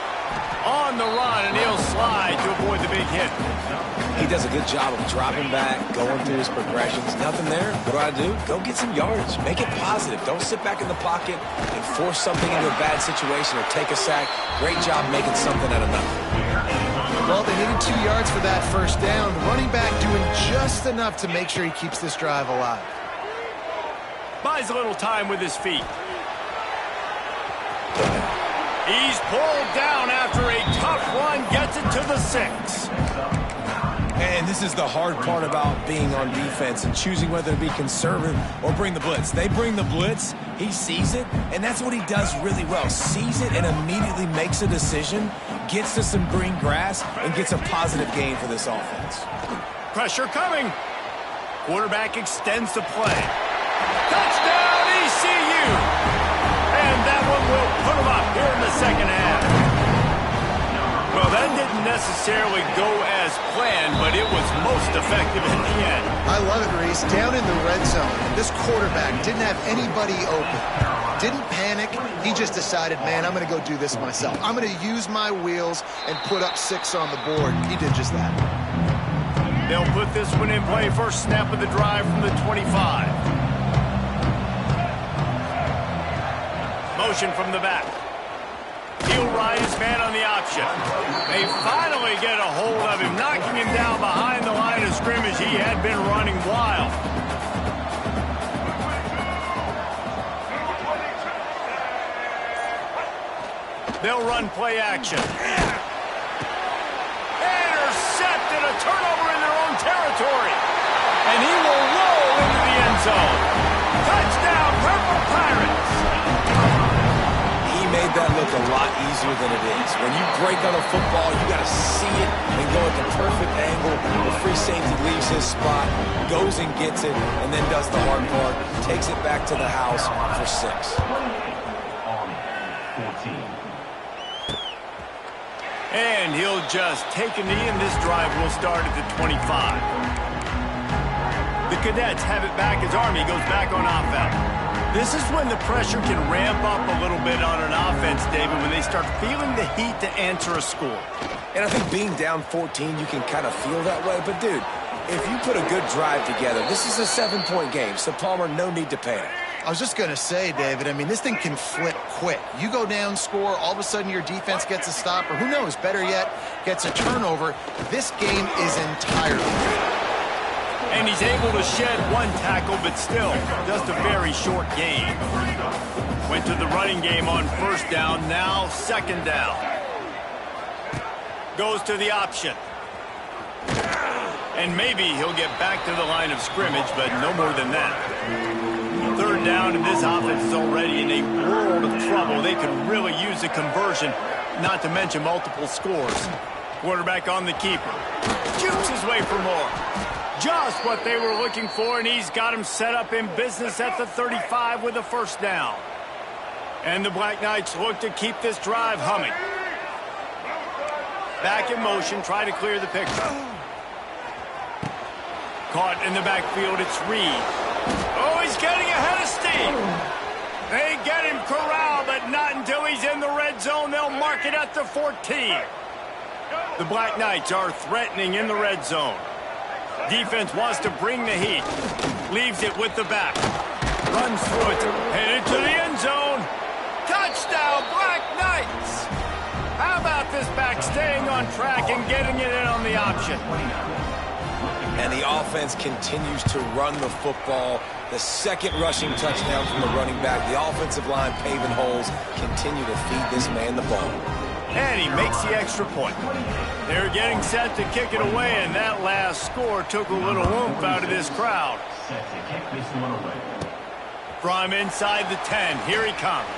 S1: On the run, and he'll slide to avoid the big hit.
S3: He does a good job of dropping back, going through his progressions. Nothing there. What do? Go get some yardage. Make it positive. Don't sit back in the pocket and force something into a bad situation or take a sack. Great job making something out of nothing.
S2: Well, they needed 2 yards for that first down. The running back doing just enough to make sure he keeps this drive alive.
S1: Buys a little time with his feet. He's pulled down after a tough run, gets it to the 6.
S3: And this is the hard part about being on defense and choosing whether to be conservative or bring the blitz. They bring the blitz, he sees it, and that's what he does really well. Sees it and immediately makes a decision, gets to some green grass, and gets a positive gain for this offense.
S1: Pressure coming. Quarterback extends the play. Touchdown, ECU! And that one will put him up here in the second half. Well, that didn't necessarily go as planned, but it was most effective in the end.
S2: I love it, Reese. Down in the red zone, this quarterback didn't have anybody open. Didn't panic. He just decided, man, I'm going to go do this myself. I'm going to use my wheels and put up 6 on the board. He did just that.
S1: They'll put this one in play. First snap of the drive from the 25. Motion from the back. He'll ride his man on the option. They finally get a hold of him, knocking him down behind the line of scrimmage. He had been running wild. They'll run play action. Intercepted, a turnover in their own territory. And he will roll into the end zone. Touchdown, Purple Pirates.
S3: Made that look a lot easier than it is. When you break on a football, you got to see it and go at the perfect angle. The free safety leaves his spot, goes and gets it, and then does the hard part, takes it back to the house for 6.
S1: And he'll just take a knee, and this drive will start at the 25. The Cadets have it back as Army goes back on offense. This is when the pressure can ramp up a little bit on an offense, David, when they start feeling the heat to answer a score.
S3: And I think being down 14, you can kind of feel that way. But, dude, if you put a good drive together, this is a 7-point game. So, Palmer, no need to panic.
S2: I was just going to say, David, I mean, this thing can flip quick. You go down, score, all of a sudden your defense gets a stop, or who knows, better yet, gets a turnover. This game is entirely different.
S1: And he's able to shed one tackle, but still, just a very short gain. Went to the running game on first down, now second down. Goes to the option. And maybe he'll get back to the line of scrimmage, but no more than that. Third down, and this offense is already in a world of trouble. They could really use a conversion, not to mention multiple scores. Quarterback on the keeper. Jukes his way for more. Just what they were looking for, and he's got him set up in business at the 35 with a first down. And the Black Knights look to keep this drive humming. Back in motion, try to clear the picture. Caught in the backfield, it's Reed. Oh, he's getting ahead of steam. They get him corralled, but not until he's in the red zone. They'll mark it at the 14. The Black Knights are threatening in the red zone. Defense wants to bring the heat. Leaves it with the back. Runs through it. Headed to the end zone. Touchdown, Black Knights! How about this back staying on track and getting it in on the option?
S3: And the offense continues to run the football. The second rushing touchdown from the running back. The offensive line paving holes. Continue to feed this man the ball.
S1: And he makes the extra point. They're getting set to kick it away, and that last score took a little oomph out of this crowd.
S4: Set to kick this one away.
S1: From inside the 10, here he comes.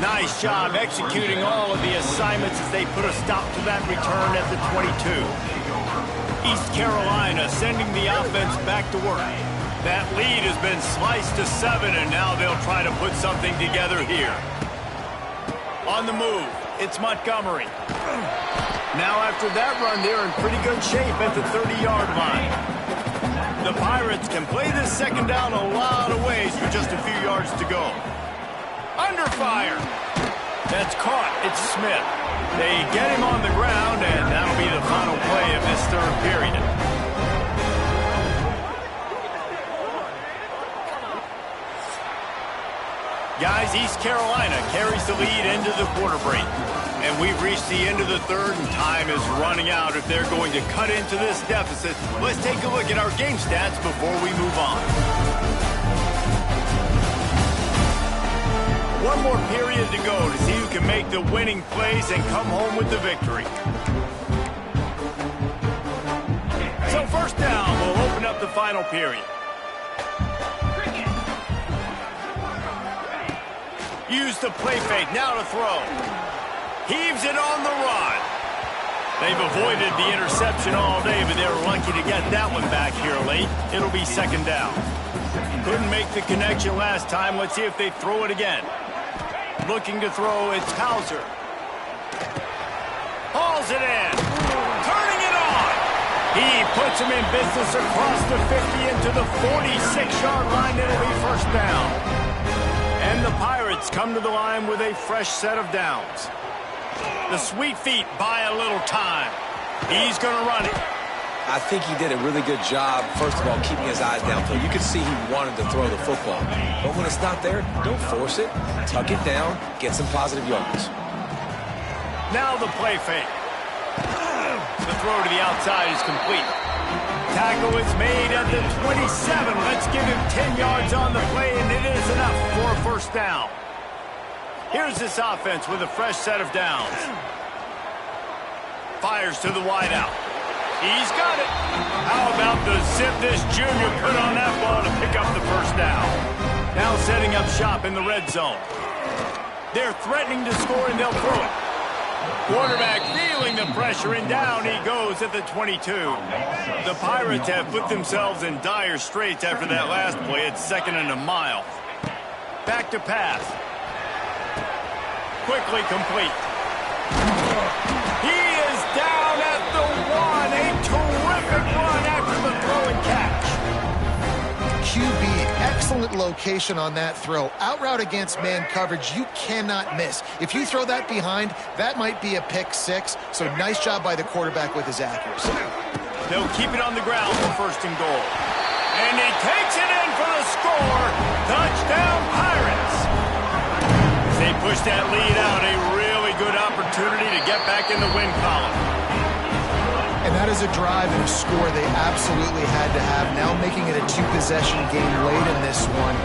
S1: Nice job executing all of the assignments as they put a stop to that return at the 22. East Carolina sending the offense back to work. That lead has been sliced to 7, and now they'll try to put something together here. On the move, it's Montgomery. Now after that run, they're in pretty good shape at the 30-yard line. The Pirates can play this second down a lot of ways with just a few yards to go. Under fire. That's caught. It's Smith. They get him on the ground, and that'll be the final play of this third period. Guys, East Carolina carries the lead into the quarter break. And we've reached the end of the third, and time is running out if they're going to cut into this deficit. Let's take a look at our game stats before we move on. One more period to go to see who can make the winning plays and come home with the victory. So first down, we'll open up the final period. Use the play fake, now to throw. Heaves it on the run. They've avoided the interception all day, but they were lucky to get that one back here late. It'll be second down. Couldn't make the connection last time. Let's see if they throw it again. Looking to throw, it's Hauser. Hauls it in. Turning it on. He puts him in business across the 50 into the 46-yard line. It'll be first down. And the Pirates come to the line with a fresh set of downs. The Sweet Feet buy a little time. He's going to run it.
S3: I think he did a really good job, first of all, keeping his eyes downfield. You could see he wanted to throw the football. But when it's not there, don't force it. Tuck it down. Get some positive yards.
S1: Now the play fake. The throw to the outside is complete. Tackle is made at the 27. Let's give him 10 yards on the play, and it is enough for a first down. Here's this offense with a fresh set of downs. Fires to the wideout. He's got it. How about the zip this junior put on that ball to pick up the first down? Now setting up shop in the red zone. They're threatening to score, and they'll throw it. Quarterback feeling the pressure, and down he goes at the 22. The Pirates have put themselves in dire straits after that last play. It's second and a mile. Back to pass. Quickly complete. He is down at the 1. A terrific run after the throw and catch.
S2: QB, excellent location on that throw. Out route against man coverage, you cannot miss. If you throw that behind, that might be a pick six. So nice job by the quarterback with his accuracy.
S1: They'll keep it on the ground for first and goal. And he takes it in for the score. Touchdown. push that lead out. A really good opportunity to get back in the win column.
S2: And that is a drive and a score they absolutely had to have. Now making it a two-possession game late in this one.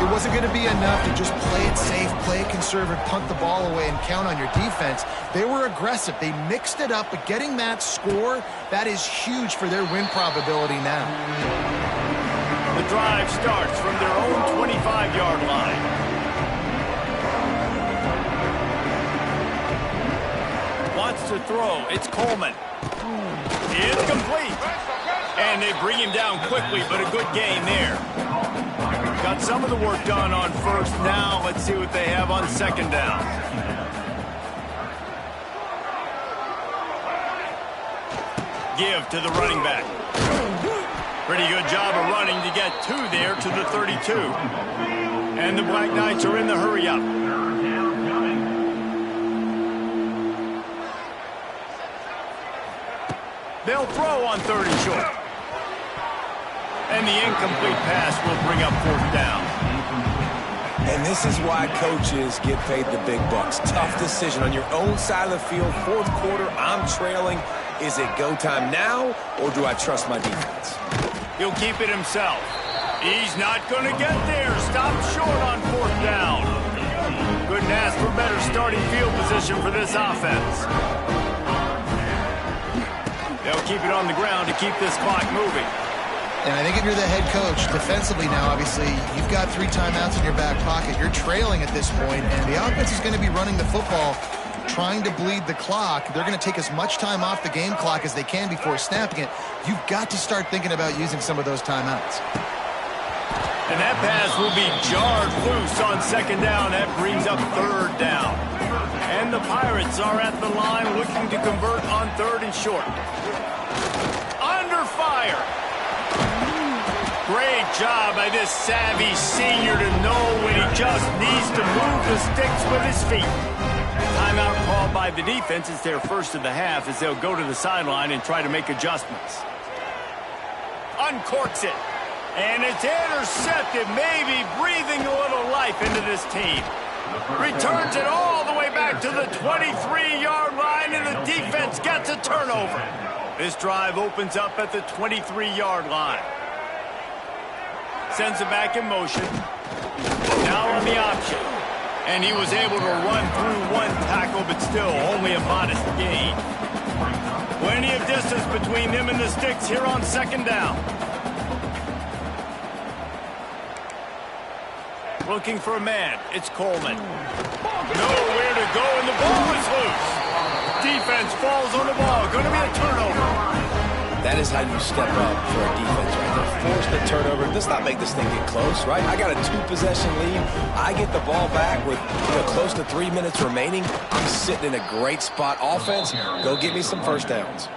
S2: It wasn't going to be enough to just play it safe, play it conservative, punt the ball away, and count on your defense. They were aggressive. They mixed it up, but getting that score, that is huge for their win probability now.
S1: The drive starts from their own 25-yard line. Wants to throw. It's Coleman. Incomplete. And they bring him down quickly, but a good gain there. Got some of the work done on first. Now let's see what they have on second down. Give to the running back. Pretty good job of running to get two there to the 32. And the Black Knights are in the hurry-up. They'll throw on third and short. And the incomplete pass will bring up fourth down.
S3: And this is why coaches get paid the big bucks. Tough decision on your own side of the field. Fourth quarter, I'm trailing. Is it go time now, or do I trust my defense?
S1: He'll keep it himself. He's not going to get there. Stop short on fourth down. Couldn't ask for better starting field position for this offense. They'll keep it on the ground to keep this clock moving.
S2: And I think if you're the head coach, defensively now, obviously, you've got 3 timeouts in your back pocket. You're trailing at this point, and the offense is going to be running the football, trying to bleed the clock. They're going to take as much time off the game clock as they can before snapping it. You've got to start thinking about using some of those timeouts.
S1: And that pass will be jarred loose on second down. That brings up third down. And the Pirates are at the line looking to convert on third and short. Under fire. Great job by this savvy senior to know when he just needs to move the sticks with his feet. Timeout called by the defense. It's their first of the half as they'll go to the sideline and try to make adjustments. Uncorks it. And it's intercepted, maybe breathing a little life into this team. Returns it all the way back to the 23-yard line, and the defense gets a turnover. This drive opens up at the 23-yard line. Sends it back in motion. Now on the option. And he was able to run through one tackle, but still only a modest gain. Plenty of distance between them and the sticks here on second down. Looking for a man. It's Coleman. Nowhere to go, and the ball is loose. Defense falls on the ball. Going to be a turnover.
S3: That is how you step up for a defense right there. Force the turnover. Does not make this thing get close, right? I got a 2-possession lead. I get the ball back with close to 3 minutes remaining. I'm sitting in a great spot. Offense, go get me some first downs.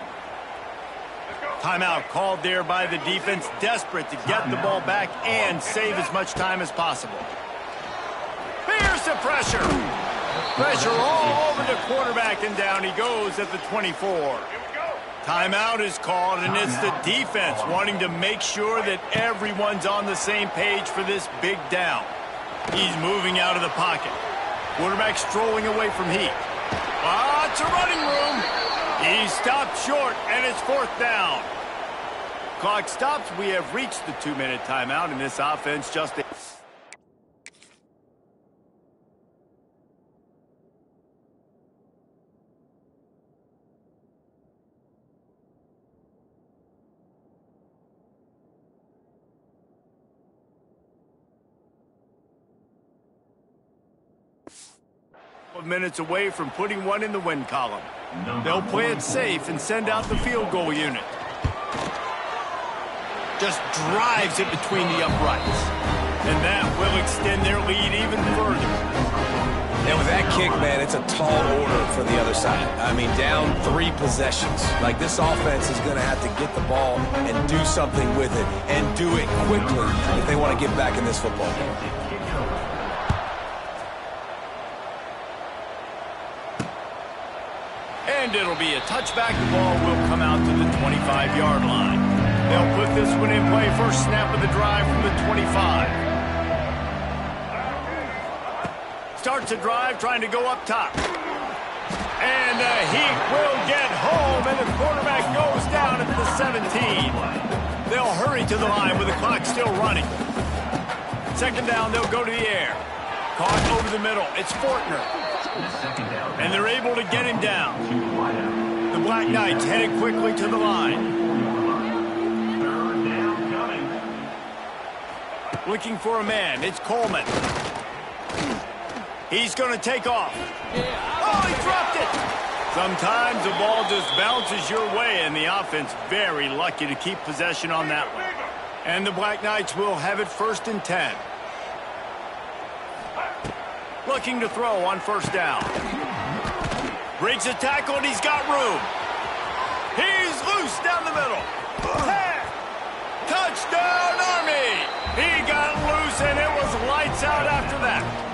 S1: Timeout called there by the defense, desperate to get the ball back and save as much time as possible. Here's the pressure. Pressure all over the quarterback, and down he goes at the 24. Timeout is called, and it's the defense wanting to make sure that everyone's on the same page for this big down. He's moving out of the pocket. Quarterback strolling away from heat. Lots of running room. He stopped short, and it's fourth down. Clock stops. We have reached the 2-minute timeout, and this offense just... minutes away from putting one in the win column. They'll play it safe and send out the field goal unit. Just drives it between the uprights. And that will extend their lead even further.
S3: And with that kick, man, it's a tall order for the other side. I mean, down 3 possessions. Like, this offense is going to have to get the ball and do something with it, and do it quickly if they want to get back in this football game.
S1: And it'll be a touchback. The ball will come out to the 25-yard line. They'll put this one in play. First snap of the drive from the 25. Starts a drive trying to go up top. And he will get home, and the quarterback goes down at the 17. They'll hurry to the line with the clock still running. Second down, they'll go to the air. Caught over the middle. It's Fortner. And they're able to get him down. The Black Knights headed quickly to the line. Looking for a man. It's Coleman. He's going to take off. Oh, he dropped it. Sometimes the ball just bounces your way, and the offense very lucky to keep possession on that one. And the Black Knights will have it 1st and 10. Looking to throw on first down. Breaks a tackle, and he's got room. He's loose down the middle. Touchdown, Army! He got loose, and it was lights out after that.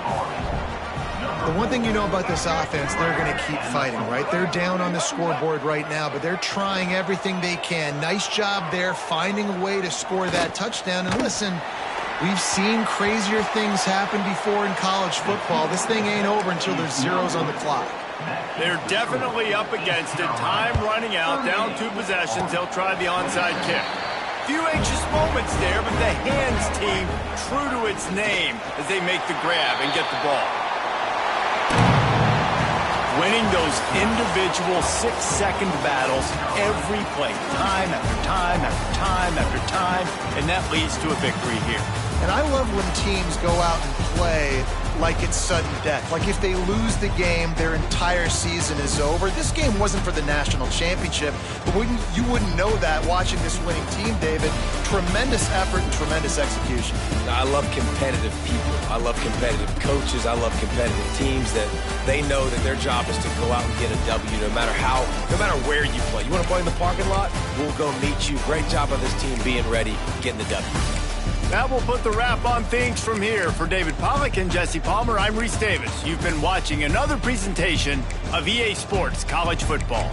S2: The one thing you know about this offense, they're going to keep fighting, right? They're down on the scoreboard right now, but they're trying everything they can. Nice job there, finding a way to score that touchdown. And listen, we've seen crazier things happen before in college football. This thing ain't over until there's zeros on the clock.
S1: They're definitely up against it. Time running out, down 2 possessions. They'll try the onside kick. Few anxious moments there, but the hands team true to its name as they make the grab and get the ball. Winning those individual 6-second battles every play, time after time after time after time, and that leads to a victory here.
S2: And I love when teams go out and play like it's sudden death. Like if they lose the game, their entire season is over. This game wasn't for the national championship, but you wouldn't know that watching this winning team, David. Tremendous effort and tremendous execution.
S3: I love competitive people. I love competitive coaches. I love competitive teams that they know that their job is to go out and get a W no matter where you play. You want to play in the parking lot? We'll go meet you. Great job by this team being ready, getting the W.
S1: That will put the wrap on things from here. For David Pollack and Jesse Palmer, I'm Reese Davis. You've been watching another presentation of EA Sports College Football.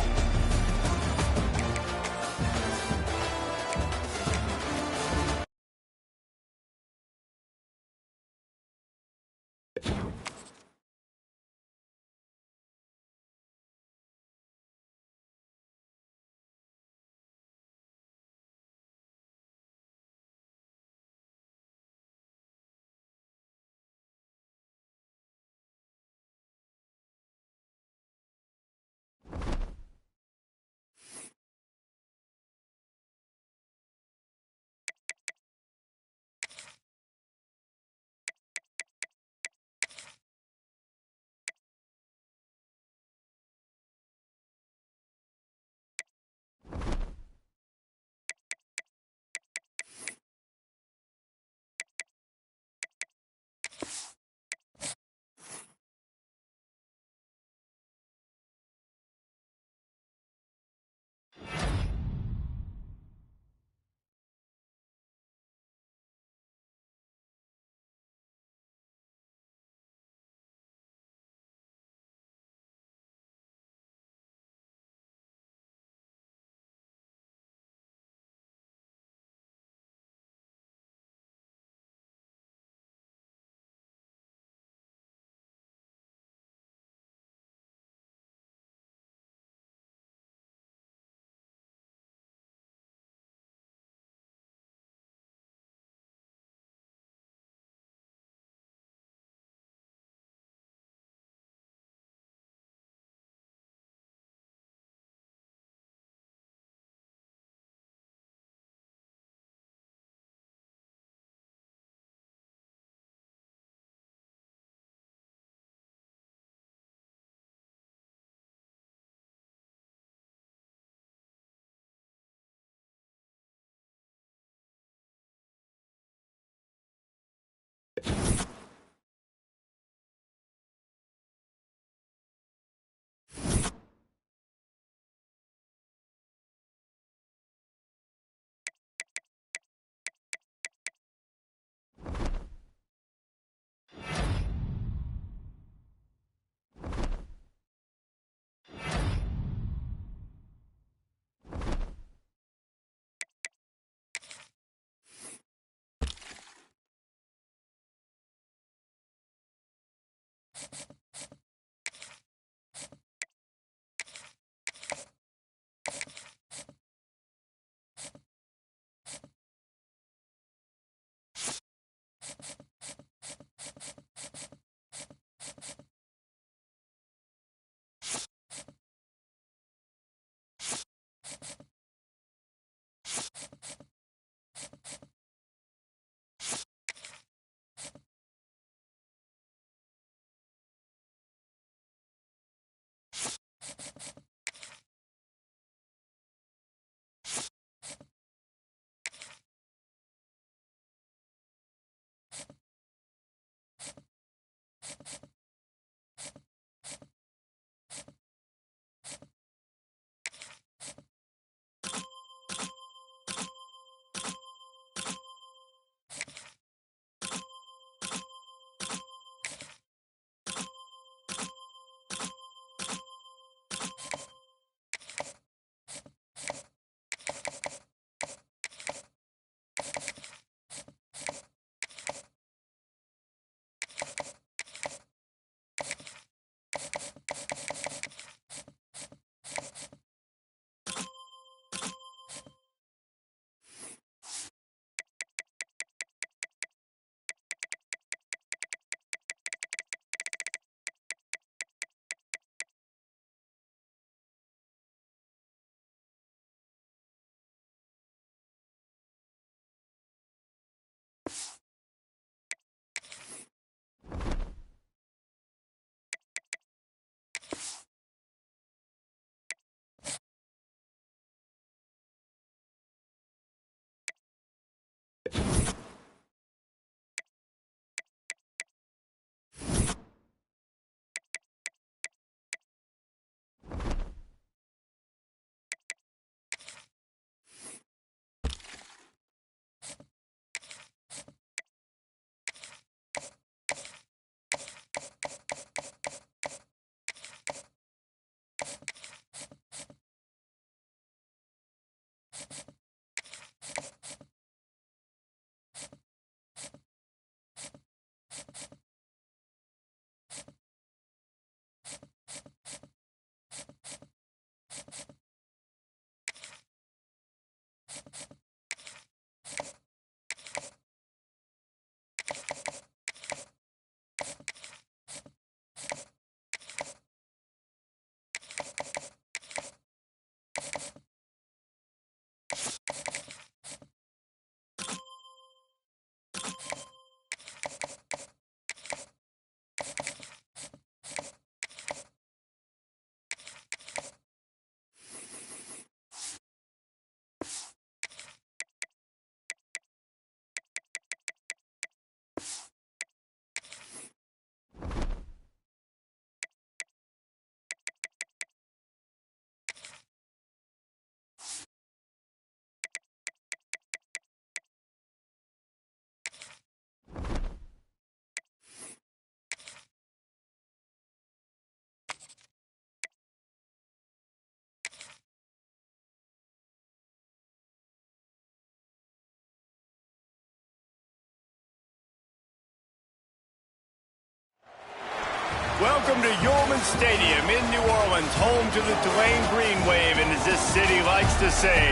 S1: Welcome to Yulman Stadium in New Orleans, home to the Tulane Green Wave, and as this city likes to say,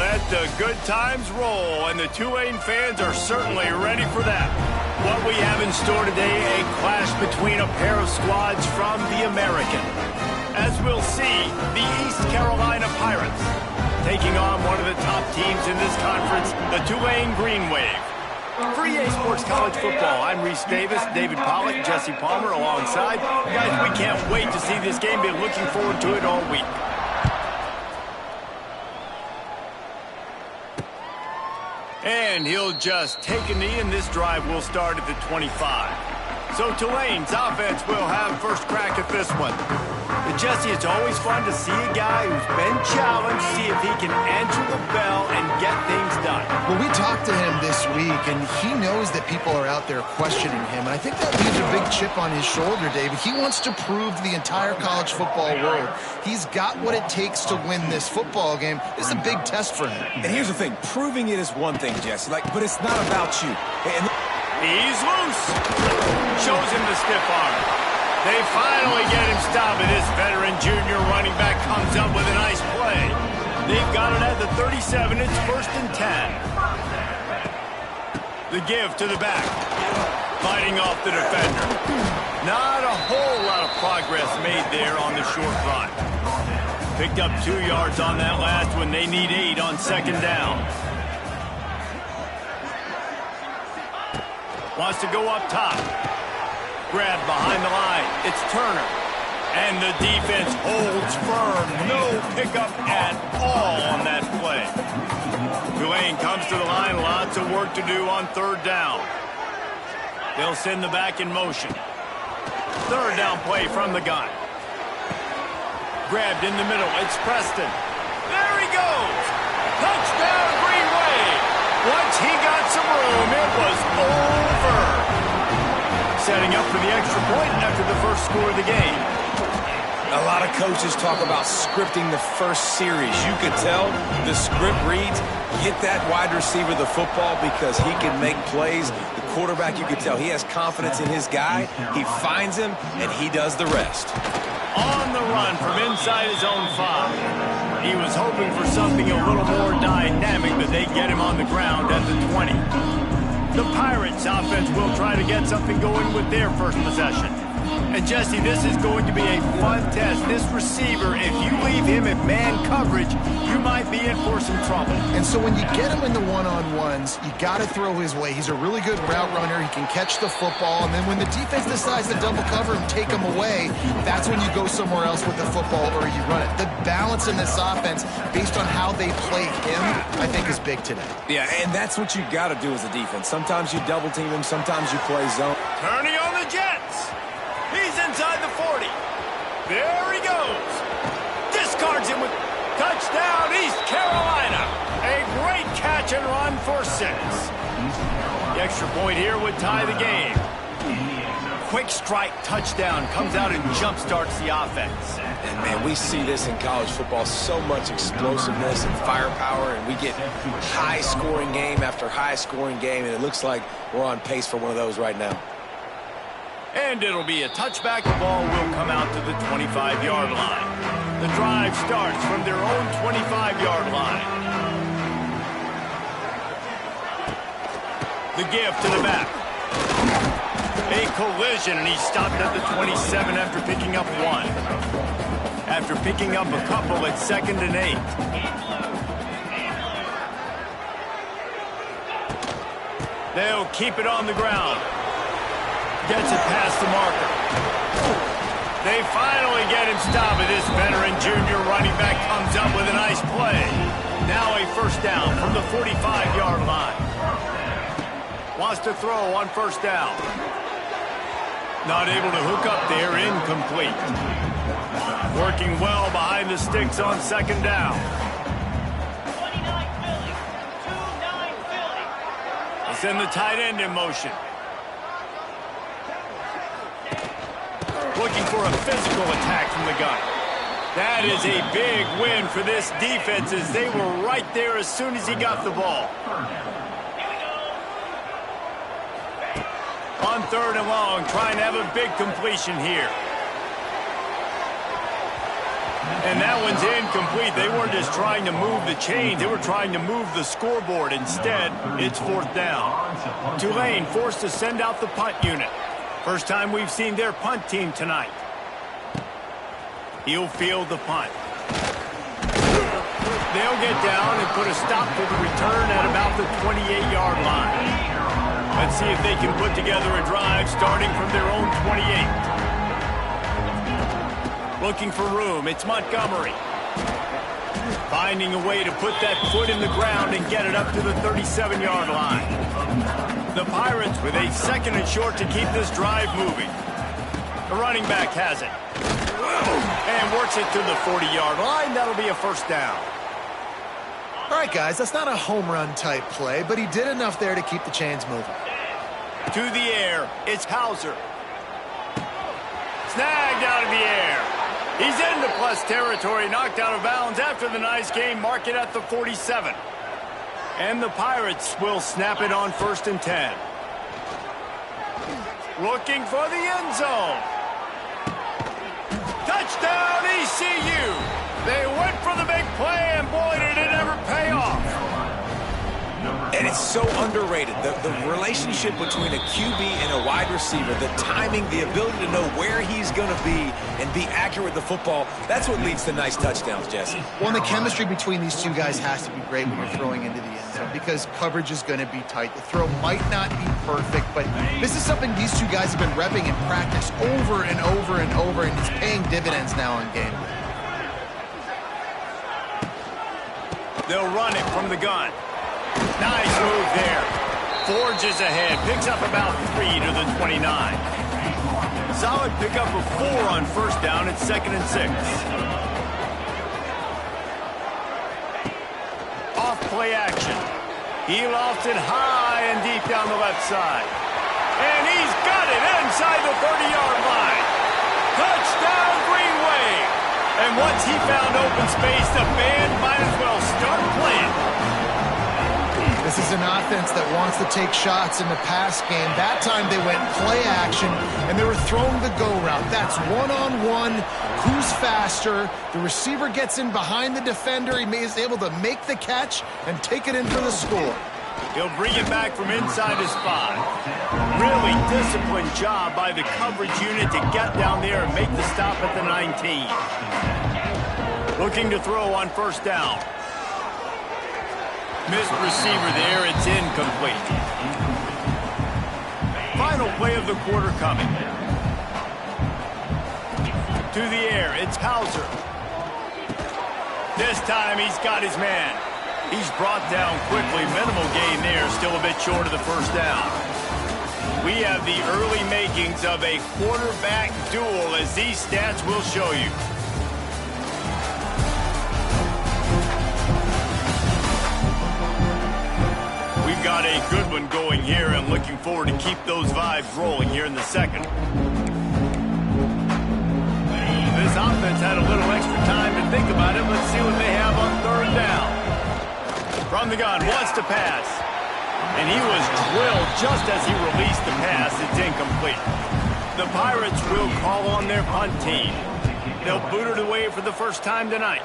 S1: let the good times roll, and the Tulane fans are certainly ready for that. What we have in store today, a clash between a pair of squads from the American. As we'll see, the East Carolina Pirates taking on one of the top teams in this conference, the Tulane Green Wave. For EA Sports College Football, I'm Reese Davis, David Pollack, Jesse Palmer alongside. Guys, we can't wait to see this game. Been looking forward to it all week. And he'll just take a knee, and this drive will start at the 25. So Tulane's offense will have first crack at this one. But Jesse, it's always fun to see a guy who's been challenged, see if he can answer the bell and get things done.
S2: Well, we talked to him this week, and he knows that people are out there questioning him. And I think that leaves a big chip on his shoulder, David. He wants to prove to the entire college football world he's got what it takes to win this football game. This is a big test for him.
S3: And here's the thing. Proving it is one thing, Jesse, but it's not about you.
S1: He's loose. Shows him the stiff arm. They finally get him stopped, and this veteran junior running back comes up with a nice play. They've got it at the 37. It's 1st and 10. The give to the back. Fighting off the defender. Not a whole lot of progress made there on the short run. Picked up 2 yards on that last one. They need 8 on 2nd down. Wants to go up top. Grab behind the line. It's Turner. And the defense holds firm. No pickup at all on that play. Tulane comes to the line. Lots of work to do on 3rd down. They'll send the back in motion. 3rd down play from the gun. Grabbed in the middle. It's Preston. There he goes. Touchdown, Green Wave. Once he got some room, it was over. Setting up for the extra point after the first score of the game.
S3: A lot of coaches talk about scripting the first series. You could tell the script reads, get that wide receiver the football because he can make plays. The quarterback, you could tell he has confidence in his guy. He finds him, and he does the rest.
S1: On the run from inside his own 5. He was hoping for something a little more dynamic, but they get him on the ground at the 20. The Pirates offense will try to get something going with their first possession. And Jesse, this is going to be a fun test. This receiver, if you leave him at man coverage, you might be in for some trouble.
S2: And so when you get him in the one-on-ones, you got to throw his way. He's a really good route runner. He can catch the football. And then when the defense decides to double cover and take him away, that's when you go somewhere else with the football or you run it. The balance in this offense, based on how they play him, I think is big today.
S3: Yeah, and that's what you got to do as a defense. Sometimes you double team him, sometimes you play zone.
S1: Turning on the Jets. He's inside the 40. There he goes. Discards him with touchdown, East Carolina. A great catch and run for 6. The extra point here would tie the game. Quick strike touchdown comes out and jumpstarts the offense.
S3: And, man, we see this in college football, so much explosiveness and firepower, and we get high-scoring game after high-scoring game, and it looks like we're on pace for one of those right now.
S1: And it'll be a touchback. The ball will come out to the 25-yard line. The drive starts from their own 25-yard line. The give to the back. A collision, and he stopped at the 27 after picking up 1. After picking up a couple at 2nd and 8. They'll keep it on the ground. Gets it past the marker. They finally get him stopped, and this veteran junior running back comes up with a nice play. Now a 1st down from the 45-yard line. Wants to throw on 1st down. Not able to hook up there, incomplete. Working well behind the sticks on 2nd down. They send the tight end in motion. Looking for a physical attack from the gun. That is a big win for this defense as they were right there as soon as he got the ball. On on 3rd and long, trying to have a big completion here. And that one's incomplete. They weren't just trying to move the chains. They were trying to move the scoreboard. Instead, it's 4th down. Tulane forced to send out the punt unit. First time we've seen their punt team tonight. He'll field the punt. They'll get down and put a stop to the return at about the 28-yard line. Let's see if they can put together a drive starting from their own 28. Looking for room, it's Montgomery. Finding a way to put that foot in the ground and get it up to the 37-yard line. The Pirates with a 2nd and short to keep this drive moving. The running back has it. And works it to the 40-yard line. That'll be a 1st down.
S2: All right, guys, that's not a home run type play, but he did enough there to keep the chains moving.
S1: To the air, it's Hauser. Snagged out of the air. He's into plus territory, knocked out of bounds after the nice game. Mark it at the 47. And the Pirates will snap it on 1st and 10. Looking for the end zone. Touchdown, ECU. They went for the big play, and boy, did it ever pay off.
S3: And it's so underrated. The relationship between a QB and a wide receiver, the timing, the ability to know where he's going to be and be accurate with the football, that's what leads to nice touchdowns, Jesse.
S2: Well, and the chemistry between these two guys has to be great when you're throwing into the end zone because coverage is going to be tight. The throw might not be perfect, but this is something these two guys have been repping in practice over and over and over, and it's paying dividends now in game.
S1: They'll run it from the gun. Nice move there. Forges ahead. Picks up about 3 to the 29. Solid pickup of 4 on 1st down at 2nd and 6. Off play action. He lofts it high and deep down the left side. And he's got it inside the 30-yard line. Touchdown, Green Wave. And once he found open space, the band might as well start playing.
S2: This is an offense that wants to take shots in the pass game. That time they went play action, and they were throwing the go route. That's one-on-one. Who's faster? The receiver gets in behind the defender. He is able to make the catch and take it in for the score.
S1: He'll bring it back from inside his 5. Really disciplined job by the coverage unit to get down there and make the stop at the 19. Looking to throw on 1st down. Missed receiver there. It's incomplete. Final play of the quarter coming. To the air. It's Hauser. This time he's got his man. He's brought down quickly. Minimal gain there. Still a bit short of the 1st down. We have the early makings of a quarterback duel, as these stats will show you. We've got a good one going here, and looking forward to keep those vibes rolling here in the 2nd. This offense had a little extra time to think about it. Let's see what they have on 3rd down. From the gun, wants to pass. And he was drilled just as he released the pass. It's incomplete. The Pirates will call on their punt team. They'll boot it away for the first time tonight.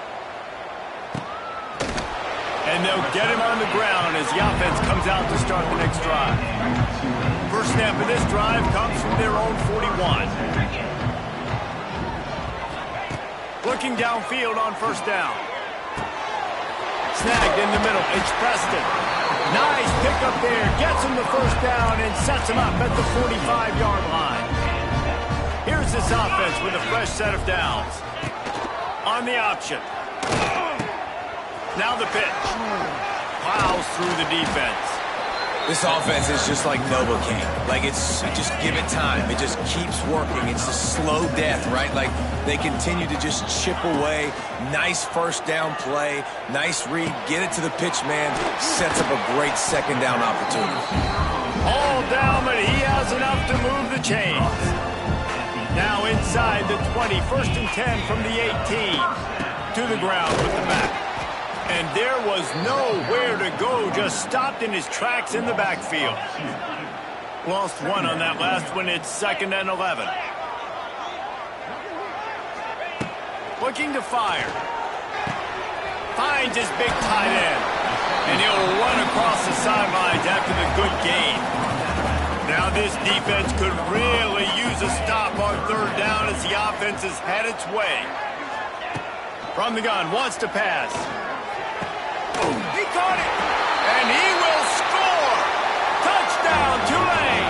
S1: And they'll get him on the ground as the offense comes out to start the next drive. First snap of this drive comes from their own 41. Looking downfield on 1st down. Snagged in the middle. It's Preston. Nice pickup there. Gets him the 1st down and sets him up at the 45-yard line. Here's this offense with a fresh set of downs. On the option. Now the pitch. Plows through the defense.
S3: This offense is just like Novocaine. Like, it's just give it time. It just keeps working. It's a slow death, right? Like, they continue to just chip away. Nice 1st down play. Nice read. Get it to the pitch man. Sets up a great 2nd down opportunity.
S1: All down, but he has enough to move the chains. Now inside the 20. 1st and 10 from the 18. To the ground with the back. And there was nowhere to go, just stopped in his tracks in the backfield. Lost one on that last one. It's 2nd and 11. Looking to fire. Finds his big tight end. And he'll run across the sidelines after the good gain. Now this defense could really use a stop on 3rd down as the offense has had its way. From the gun, wants to pass. He caught it. And he will score. Touchdown, Tulane.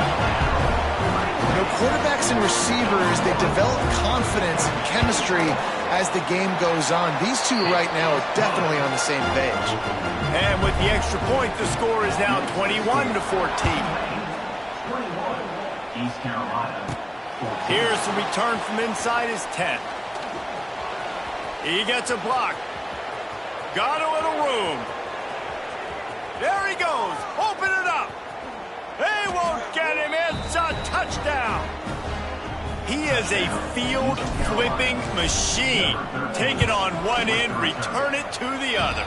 S2: You know, quarterbacks and receivers, they develop confidence and chemistry as the game goes on. These two right now are definitely on the same page.
S1: And with the extra point, the score is now 21-14.
S4: East Carolina.
S1: Here's the return from inside his 10. He gets a block. Got a little room. There he goes. Open it up. They won't get him. It's a touchdown. He is a field-flipping machine. Take it on one end, return it to the other.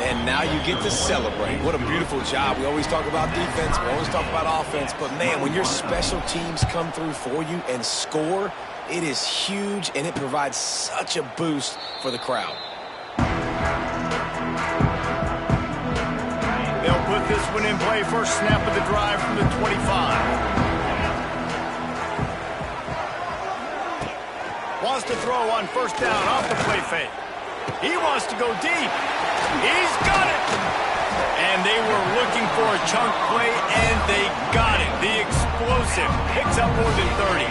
S3: And now you get to celebrate. What a beautiful job. We always talk about defense. We always talk about offense. But, man, when your special teams come through for you and score, it is huge, and it provides such a boost for the crowd.
S1: They'll put this one in play. First snap of the drive from the 25. Wants to throw on 1st down off the play fake. He wants to go deep. He's got it. And they were looking for a chunk play, and they got it. The explosive picks up more than 30.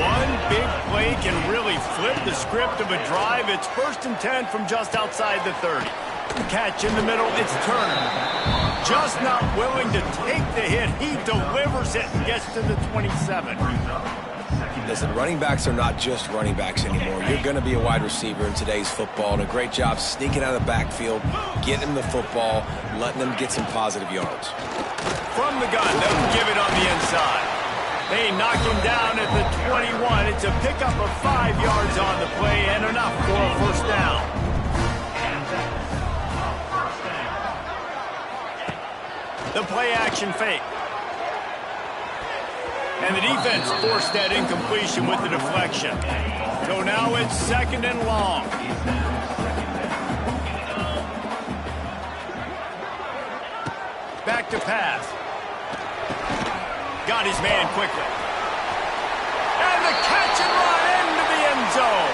S1: One big play can really flip the script of a drive. It's 1st and 10 from just outside the 30. Catch in the middle, it's Turner. Just not willing to take the hit. He delivers it and gets to the 27.
S3: Listen, running backs are not just running backs anymore. You're going to be a wide receiver in today's football, and a great job sneaking out of the backfield, getting them the football, letting them get some positive yards.
S1: From the gun, they'll give it on the inside. They knock him down at the 21. It's a pickup of 5 yards on the play and enough for a 1st down. The play action fake. And the defense forced that incompletion with the deflection. So now it's 2nd and long. Back to pass. Got his man quickly. And the catch and run into the end zone.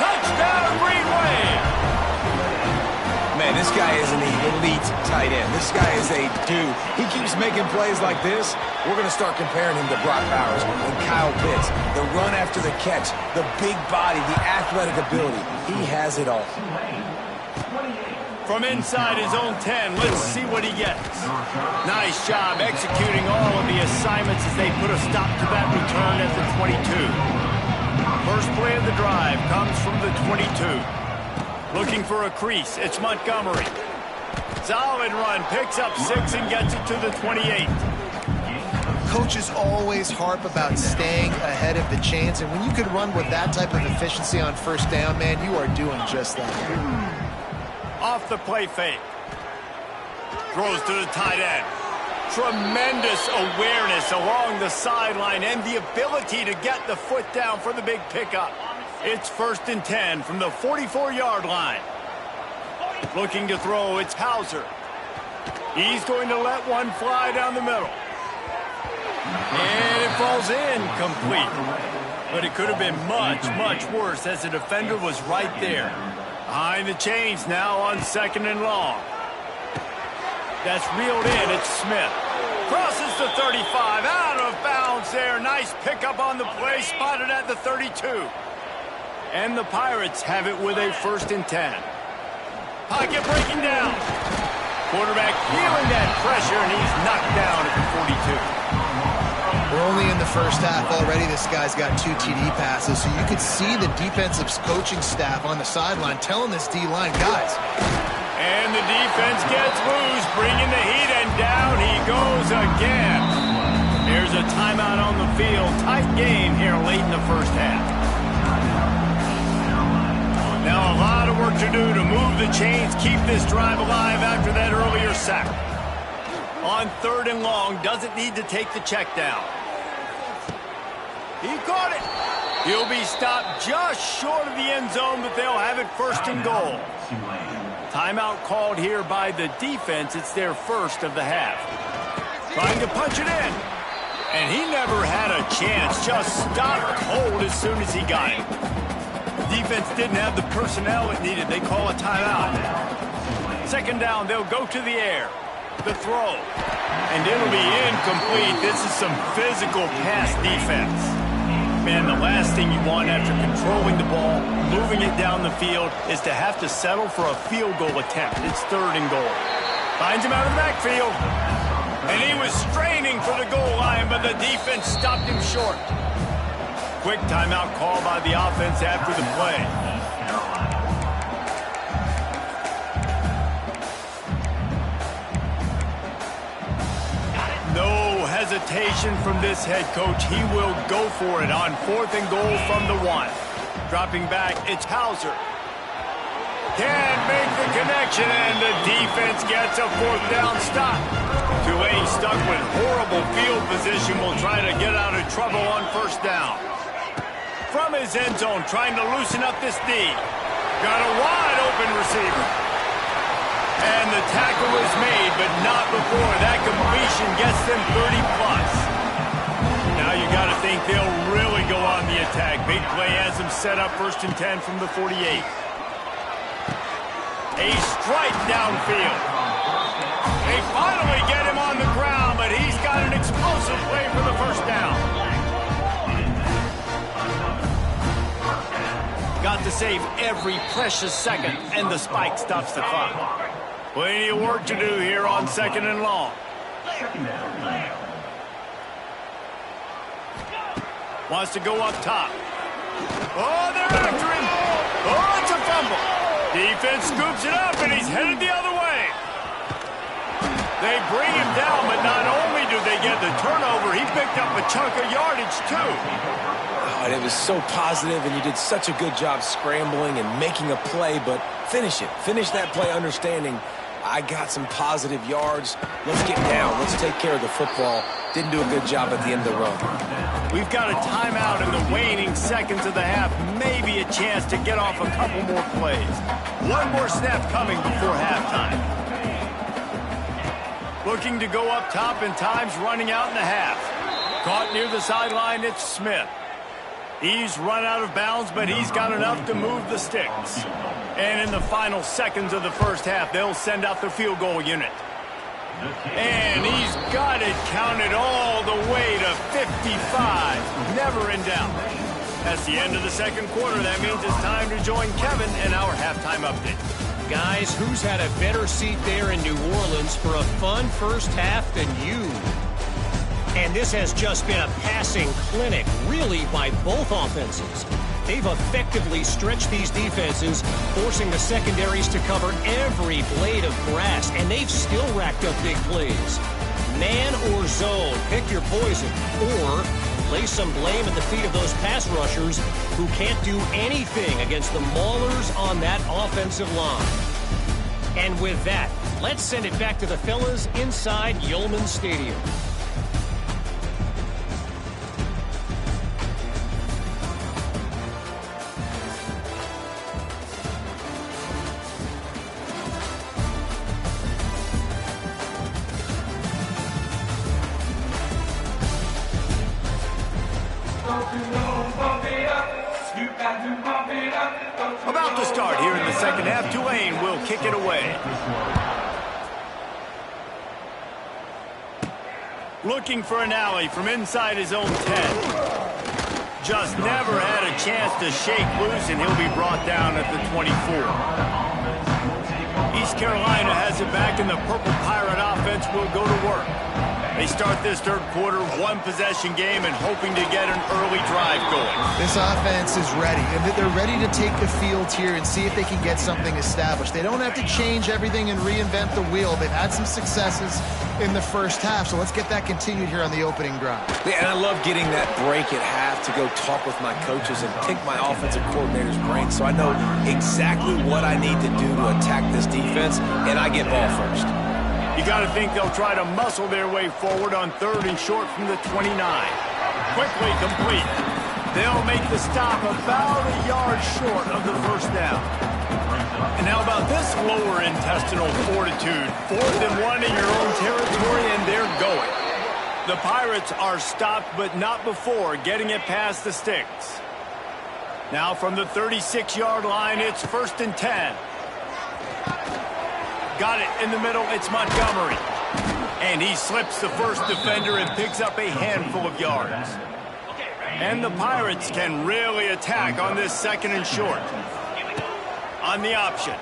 S1: Touchdown, Green Wave.
S3: Man, this guy is an elite tight end. This guy is a dude. He keeps making plays like this. We're going to start comparing him to Brock Bowers and Kyle Pitts. The run after the catch, the big body, the athletic ability. He has it all.
S1: From inside his own 10, let's see what he gets. Nice job executing all of the assignments as they put a stop to that return at the 22. First play of the drive comes from the 22. Looking for a crease, it's Montgomery. Solid run, picks up 6 and gets it to the 28.
S2: Coaches always harp about staying ahead of the chains, and when you can run with that type of efficiency on 1st down, man, you are doing just that.
S1: Off the play fake. Throws to the tight end. Tremendous awareness along the sideline and the ability to get the foot down for the big pickup. It's 1st and 10 from the 44-yard line. Looking to throw, it's Hauser. He's going to let one fly down the middle. And it falls in complete. But it could have been much, much worse as the defender was right there. Behind the chains now on 2nd and long. That's reeled in. It's Smith. Crosses the 35. Out of bounds there. Nice pickup on the play. Spotted at the 32. And the Pirates have it with a 1st and 10. Pocket breaking down. Quarterback feeling that pressure, and he's knocked down at the 42.
S2: We're only in the 1st half already. This guy's got 2 TD passes, so you could see the defensive coaching staff on the sideline telling this D-line, guys.
S1: And the defense gets loose, bringing the heat, and down he goes again. There's a timeout on the field. Tight game here late in the 1st half. Now a lot of work to do to move the chains, keep this drive alive after that earlier sack. On 3rd and long, doesn't need to take the check down. He caught it. He'll be stopped just short of the end zone, but they'll have it 1st and goal. Timeout called here by the defense. It's their first of the half. Trying to punch it in. And he never had a chance. Just stopped cold as soon as he got it. Defense didn't have the personnel it needed. They call a timeout. 2nd down, they'll go to the air. The throw. And it'll be incomplete. This is some physical pass defense. Man, the last thing you want after controlling the ball, moving it down the field, is to have to settle for a field goal attempt. It's 3rd and goal. Finds him out of the backfield. And he was straining for the goal line, but the defense stopped him short. Quick timeout call by the offense after the play. No hesitation from this head coach. He will go for it on 4th and goal from the 1. Dropping back, it's Hauser. Can't make the connection, and the defense gets a 4th down stop. Tulane stuck with horrible field position will try to get out of trouble on 1st down. From his end zone, trying to loosen up this D. Got a wide open receiver. And the tackle is made, but not before that completion gets them 30+. Now you got to think they'll really go on the attack. Big play has them set up 1st and 10 from the 48. A strike downfield. They finally get him on the ground, but he's got an explosive play for the 1st down. Got to save every precious second, and the spike stops the clock. Plenty of work to do here on 2nd and long. Wants to go up top. Oh, they're after him. Oh, it's a fumble. Defense scoops it up, and he's headed the other way. They bring him down, but not only do they get the turnover, he picked up a chunk of yardage, too.
S3: And it was so positive, and you did such a good job scrambling and making a play, but finish it. Finish that play understanding, I got some positive yards. Let's get down. Let's take care of the football. Didn't do a good job at the end of the run.
S1: We've got a timeout in the waning seconds of the half. Maybe a chance to get off a couple more plays. One more snap coming before halftime. Looking to go up top, and time's running out in the half. Caught near the sideline, it's Smith. He's run out of bounds, but he's got enough to move the sticks. And in the final seconds of the 1st half, they'll send out the field goal unit. And he's got it counted all the way to 55. Never in doubt. That's the end of the 2nd quarter. That means it's time to join Kevin in our halftime update.
S5: Guys, who's had a better seat there in New Orleans for a fun 1st half than you? And this has just been a passing clinic, really, by both offenses. They've effectively stretched these defenses, forcing the secondaries to cover every blade of grass, and they've still racked up big plays. Man or zone, pick your poison, or lay some blame at the feet of those pass rushers who can't do anything against the maulers on that offensive line. And with that, let's send it back to the fellas inside Yulman Stadium.
S1: About to start here in the 2nd half. Tulane will kick it away. Looking for an alley from inside his own 10. Just never had a chance to shake loose, and he'll be brought down at the 24. East Carolina has it back, and the Purple Pirate offense will go to work. They start this 3rd quarter, 1-possession game, and hoping to get an early drive going.
S2: This offense is ready, and they're ready to take the field here and see if they can get something established. They don't have to change everything and reinvent the wheel. They've had some successes in the 1st half, so let's get that continued here on the opening drive.
S3: Yeah, and I love getting that break at half to go talk with my coaches and pick my offensive coordinator's brain so I know exactly what I need to do to attack this defense, and I get ball first.
S1: You got to think they'll try to muscle their way forward on 3rd and short from the 29. Quickly complete. They'll make the stop about a yard short of the first down. And how about this lower intestinal fortitude? 4th and 1 in your own territory, and they're going. The Pirates are stopped, but not before getting it past the sticks. Now from the 36-yard line, it's 1st and 10. Got it in the middle, it's Montgomery. And he slips the first defender and picks up a handful of yards. And the Pirates can really attack on this 2nd and short. On the option.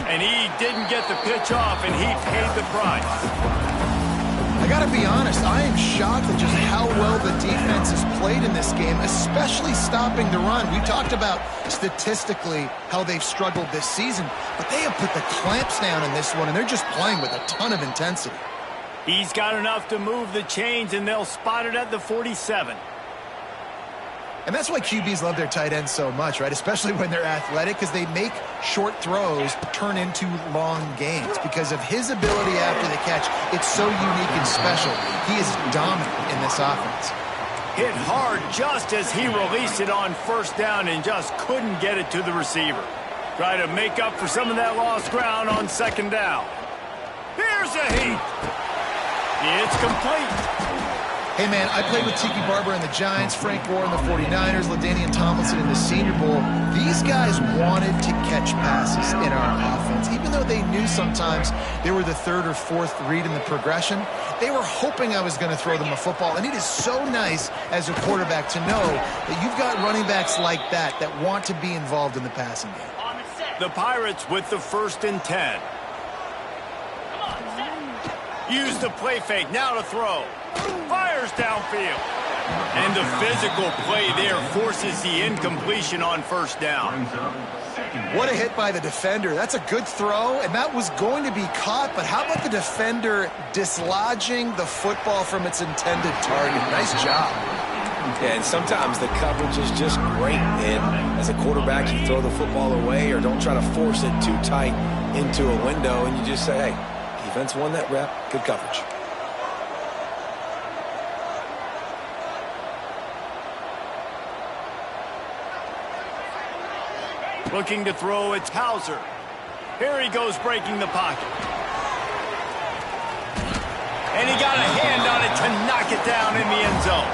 S1: And he didn't get the pitch off, and he paid the price.
S2: I got to be honest, I am shocked at just how well the defense has played in this game, especially stopping the run. We talked about statistically how they've struggled this season, but they have put the clamps down in this one, and they're just playing with a ton of intensity.
S1: He's got enough to move the chains, and they'll spot it at the 47.
S2: And that's why QBs love their tight ends so much, right? Especially when they're athletic, because they make short throws turn into long gains. Because of his ability after the catch, it's so unique and special. He is dominant in this offense.
S1: Hit hard just as he released it on 1st down and just couldn't get it to the receiver. Try to make up for some of that lost ground on 2nd down. Here's a heat. It's complete.
S2: Hey, man, I played with Tiki Barber and the Giants, Frank Gore and the 49ers, LaDainian Tomlinson in the Senior Bowl. These guys wanted to catch passes in our offense. Even though they knew sometimes they were the 3rd or 4th read in the progression, they were hoping I was going to throw them a football. And it is so nice as a quarterback to know that you've got running backs like that want to be involved in the passing game.
S1: The Pirates with the 1st and 10. Use the play fake, now to throw. Fires downfield. And the physical play there forces the incompletion on 1st down.
S2: What a hit by the defender. That's a good throw, and that was going to be caught, but how about the defender dislodging the football from its intended target? Nice job.
S3: Yeah, and sometimes the coverage is just great. And as a quarterback, you throw the football away or don't try to force it too tight into a window, and you just say, hey, defense won that rep, good coverage.
S1: Looking to throw, it's Hauser. Here he goes breaking the pocket. And he got a hand on it to knock it down in the end zone.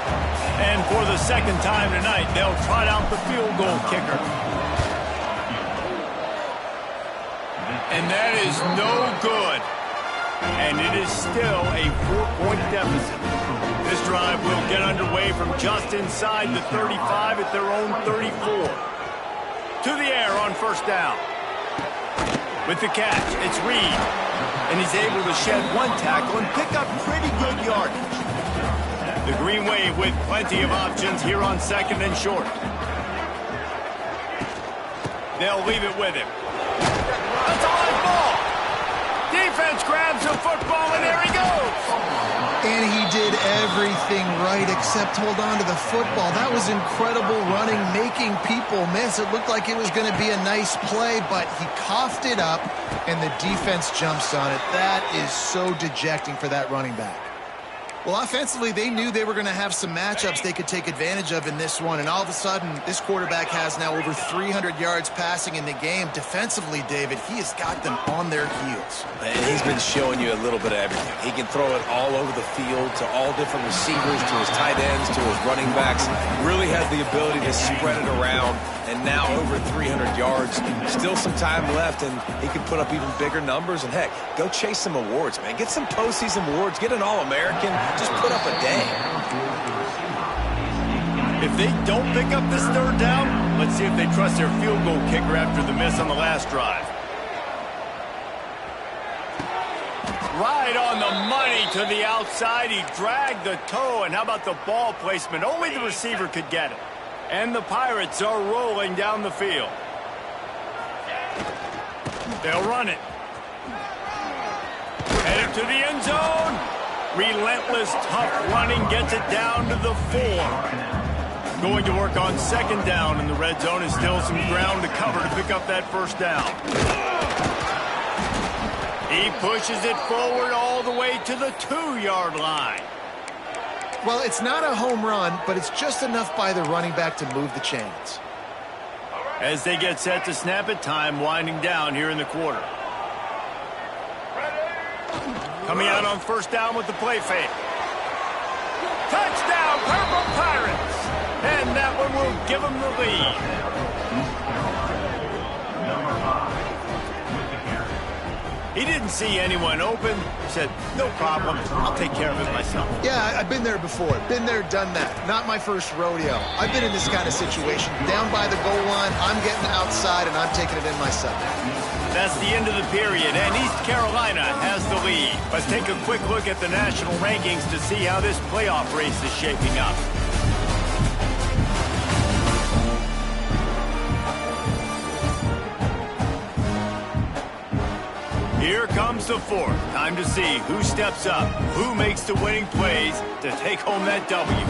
S1: And for the 2nd time tonight, they'll trot out the field goal kicker. And that is no good. And it is still a 4-point deficit. This drive will get underway from just inside the 35 at their own 34. To the air on 1st down. With the catch, it's Reed. And he's able to shed 1 tackle and pick up pretty good yardage. The Green Wave with plenty of options here on 2nd and short. They'll leave it with him. That's a live ball. Defense grabs the football, and there he goes.
S2: And he did everything right except hold on to the football. That was incredible running, making people miss. It looked like it was going to be a nice play, but he coughed it up, and the defense jumps on it. That is so dejecting for that running back. Well, offensively, they knew they were going to have some matchups they could take advantage of in this one, and all of a sudden, this quarterback has now over 300 yards passing in the game. Defensively, David, he has got them on their heels.
S3: And he's been showing you a little bit of everything. He can throw it all over the field to all different receivers, to his tight ends, to his running backs. Really has the ability to spread it around, and now over 300 yards. Still some time left, and he can put up even bigger numbers. And, heck, go chase some awards, man. Get some postseason awards. Get an All-American. Just put up a day.
S1: If they don't pick up this 3rd down, let's see if they trust their field goal kicker after the miss on the last drive. Right on the money to the outside. He dragged the toe, and how about the ball placement? Only the receiver could get it. And the Pirates are rolling down the field. They'll run it. Headed to the end zone. Relentless, tough running gets it down to the 4. Going to work on 2nd down in the red zone, and still some ground to cover to pick up that 1st down. He pushes it forward all the way to the 2-yard line.
S2: Well, it's not a home run, but it's just enough by the running back to move the chains.
S1: As they get set to snap it, time winding down here in the quarter. Coming out on first down with the play fake. Touchdown, Purple Pirates! And that one will give them the lead.
S4: Number 5 with the carry.
S1: He didn't see anyone open. Said, no problem, I'll take care of it myself.
S2: Yeah, I've been there before. Been there, done that. Not my first rodeo. I've been in this kind of situation. Down by the goal line, I'm getting outside, and I'm taking it in myself.
S1: That's the end of the period, and East Carolina has the lead. Let's take a quick look at the national rankings to see how this playoff race is shaping up. Here comes the fourth. Time to see who steps up, who makes the winning plays to take home that W.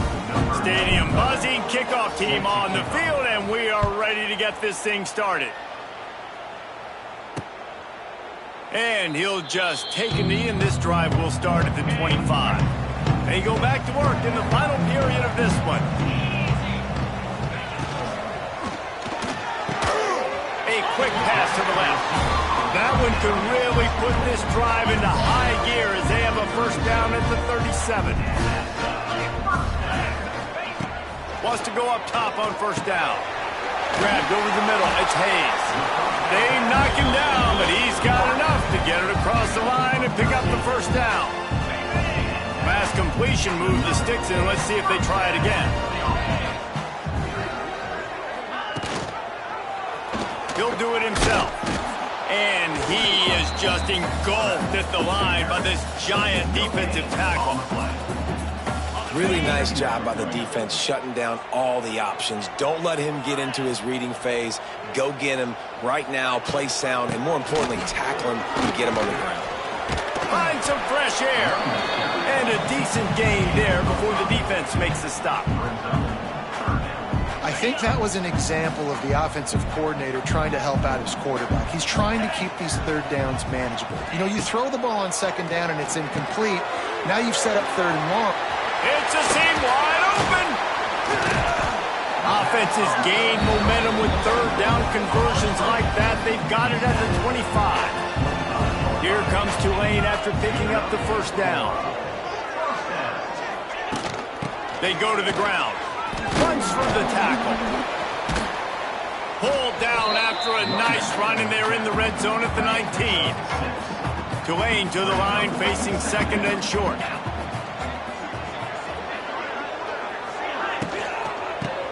S1: Stadium buzzing, kickoff team on the field, and we are ready to get this thing started. And he'll just take a knee, and this drive will start at the 25. They go back to work in the final period of this one. A quick pass to the left. That one could really put this drive into high gear as they have a first down at the 37. Wants to go up top on first down. Grabbed over the middle. It's Hayes. They knock him down, but he's got enough to get it across the line and pick up the first down. Pass completion moves the sticks in. Let's see if they try it again. He'll do it himself. And he is just engulfed at the line by this giant defensive tackle.
S3: Really nice job by the defense shutting down all the options. Don't let him get into his reading phase. Go get him right now, play sound, and more importantly, tackle him and get him on the ground.
S1: Find some fresh air. And a decent gain there before the defense makes the stop.
S2: I think that was an example of the offensive coordinator trying to help out his quarterback. He's trying to keep these third downs manageable. You know, you throw the ball on second down and it's incomplete. Now you've set up third and long.
S1: It's a seam wide open. Offenses gain momentum with third down conversions like that. They've got it at the 25. Here comes Tulane after picking up the first down. They go to the ground. Runs from the tackle. Pulled down after a nice run, and they're in the red zone at the 19. Tulane to the line, facing second and short.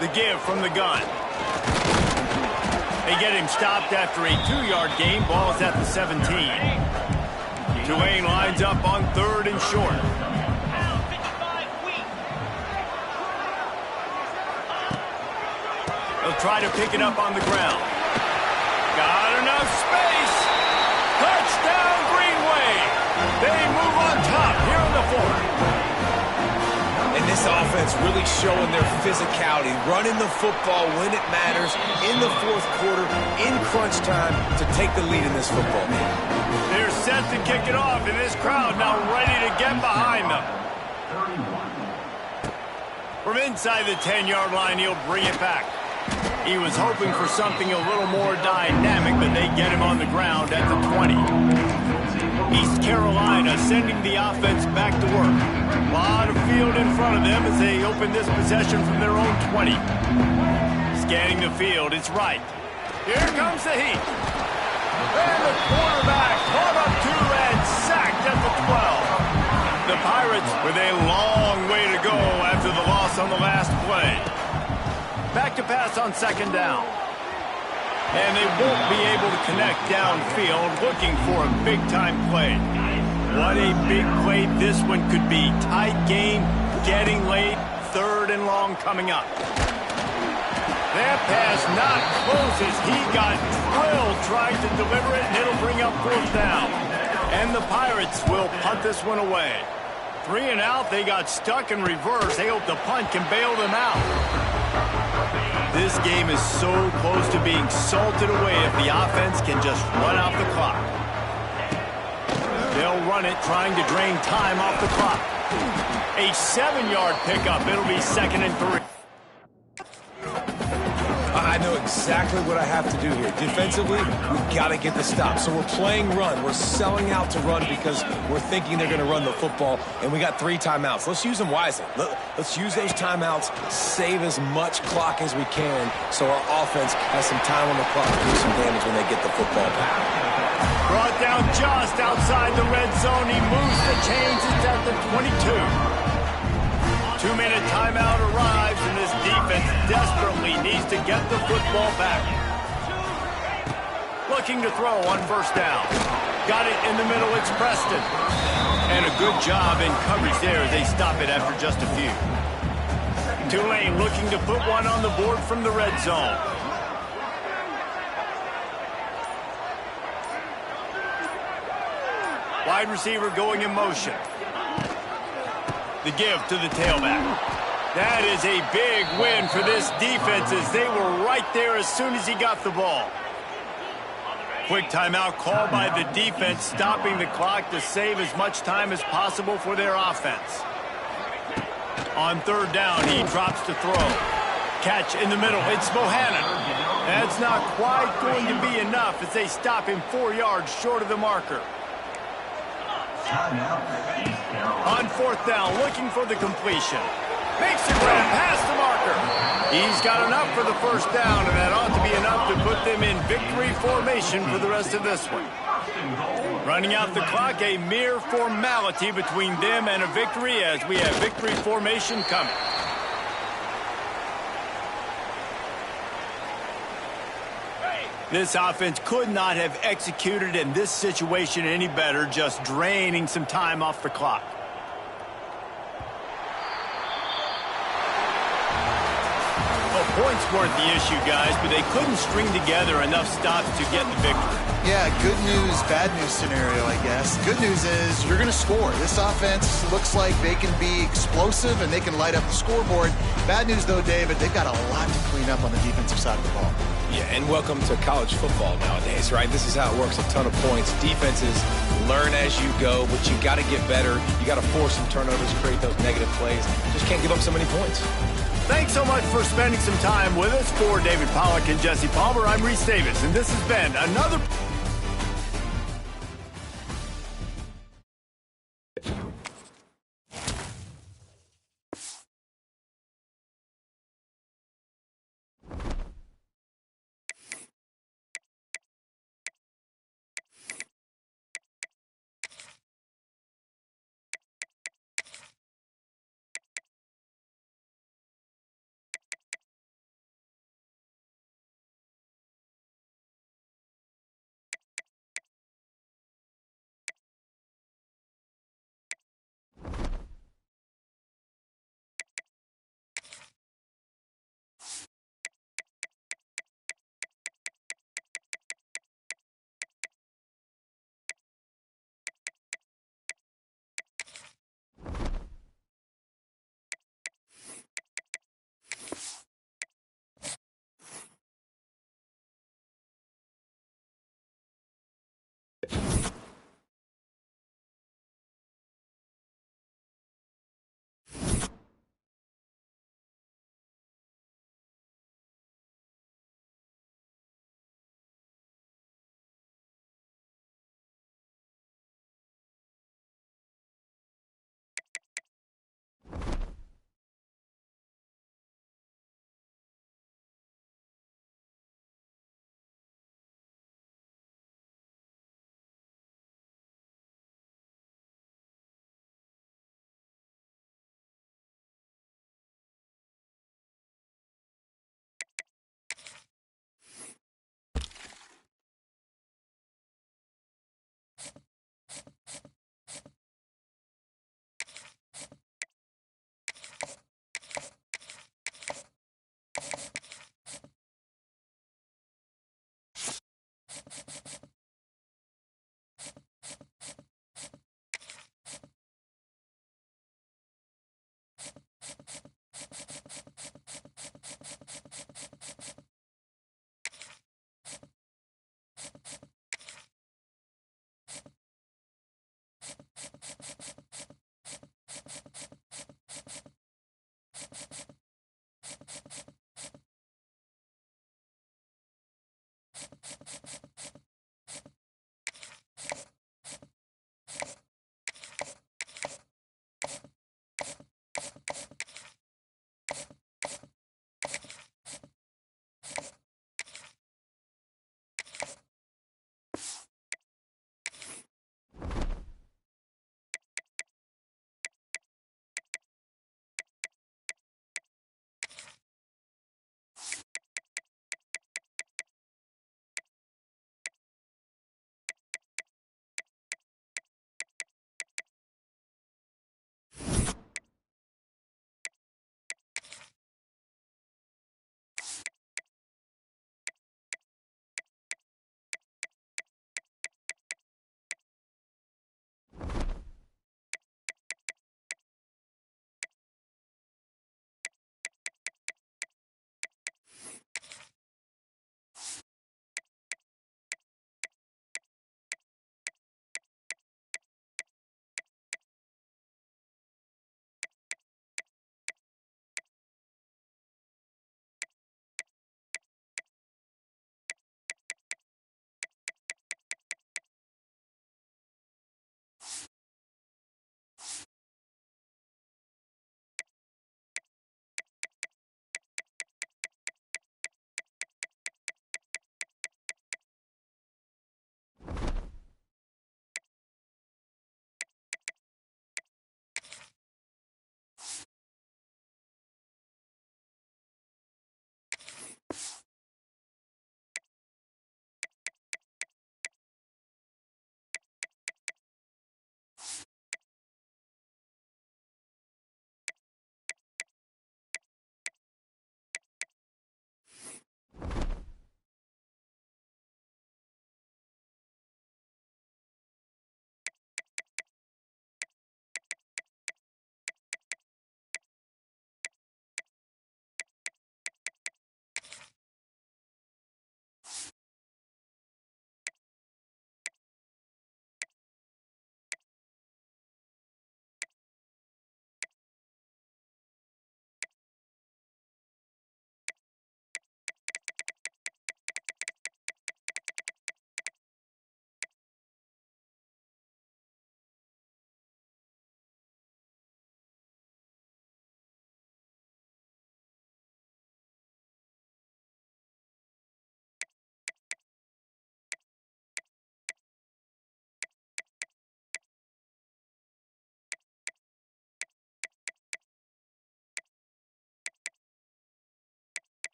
S1: The give from the gun. They get him stopped after a 2-yard gain. Ball's at the 17. Tulane lines up on third and short. They'll try to pick it up on the ground. Got enough space. Touchdown, Green Wave. They move on top here in the fourth.
S3: And this offense really showing their physicality, running the football when it matters, in the fourth quarter, in crunch time, to take the lead in this football game.
S1: They're set to kick it off, and this crowd now ready to get behind them. From inside the 10-yard line, he'll bring it back. He was hoping for something a little more dynamic, but they get him on the ground at the 20. East Carolina sending the offense back to work. A lot of field in front of them as they open this possession from their own 20. Scanning the field, it's right. Here comes the heat. And the quarterback caught up to and sacked at the 12. The Pirates with a long way to go after the loss on the last play. Back to pass on second down. And they won't be able to connect downfield, looking for a big-time play. What a big play this one could be. Tight game, getting late, third and long coming up. That pass not close as he got drilled trying to deliver it, and it'll bring up fourth down. And the Pirates will punt this one away. 3 and out, they got stuck in reverse. They hope the punt can bail them out. This game is so close to being salted away if the offense can just run out the clock. They'll run it, trying to drain time off the clock. A 7-yard pickup. It'll be 2nd and 3.
S3: I know exactly what I have to do here. Defensively, we've got to get the stop. So we're playing run. We're selling out to run because we're thinking they're going to run the football, and we got 3 timeouts. Let's use them wisely. Let's use those timeouts, save as much clock as we can so our offense has some time on the clock to do some damage when they get the football back.
S1: Brought down just outside the red zone. He moves the chains. It's at the 22. 2-minute timeout arrives, and this defense desperately needs to get the football back. Looking to throw on 1st down. Got it in the middle. It's Preston. And a good job in coverage there as they stop it after just a few. Tulane looking to put one on the board from the red zone. Wide receiver going in motion. The give to the tailback. That is a big win for this defense as they were right there as soon as he got the ball. Quick timeout called by the defense, stopping the clock to save as much time as possible for their offense. On 3rd down, he drops to throw. Catch in the middle. It's Bohannon. That's not quite going to be enough as they stop him 4 yards short of the marker. On 4th down, looking for the completion. Makes the grab past the marker. He's got enough for the 1st down, and that ought to be enough to put them in victory formation for the rest of this one. Running out the clock, a mere formality between them and a victory as we have victory formation coming. This offense could not have executed in this situation any better, just draining some time off the clock. Well, points weren't the issue, guys, but they couldn't string together enough stops to get the victory.
S2: Yeah, good news, bad news scenario, I guess. Good news is you're going to score. This offense looks like they can be explosive and they can light up the scoreboard. Bad news, though, David, they've got a lot to clean up on the defensive side of the ball.
S3: Yeah, and welcome to college football nowadays, right? This is how it works, a ton of points. Defenses learn as you go, but you got to get better. You got to force some turnovers, create those negative plays. Just can't give up so many points.
S1: Thanks so much for spending some time with us. For David Pollack and Jesse Palmer, I'm Reese Davis, and this has been another...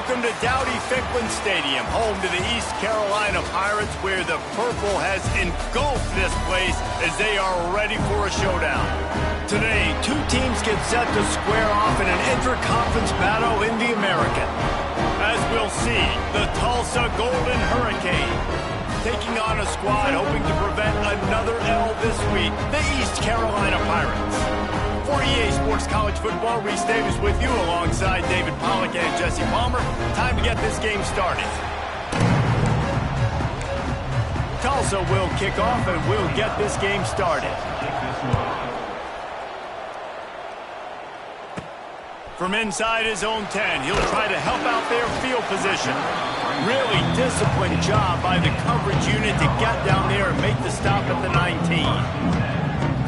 S1: Welcome to Dowdy-Ficklen Stadium, home to the East Carolina Pirates, where the purple has engulfed this place as they are ready for a showdown. Today, two teams get set to square off in an intra-conference battle in the American. As we'll see, the Tulsa Golden Hurricane taking on a squad hoping to prevent another L this week, the East Carolina Pirates. For EA Sports College Football, Reese Davis with you alongside David Pollack and Jesse Palmer. Time to get this game started. Tulsa will kick off and we'll get this game started. From inside his own 10, he'll try to help out their field position. Really disciplined job by the coverage unit to get down there and make the stop at the 19.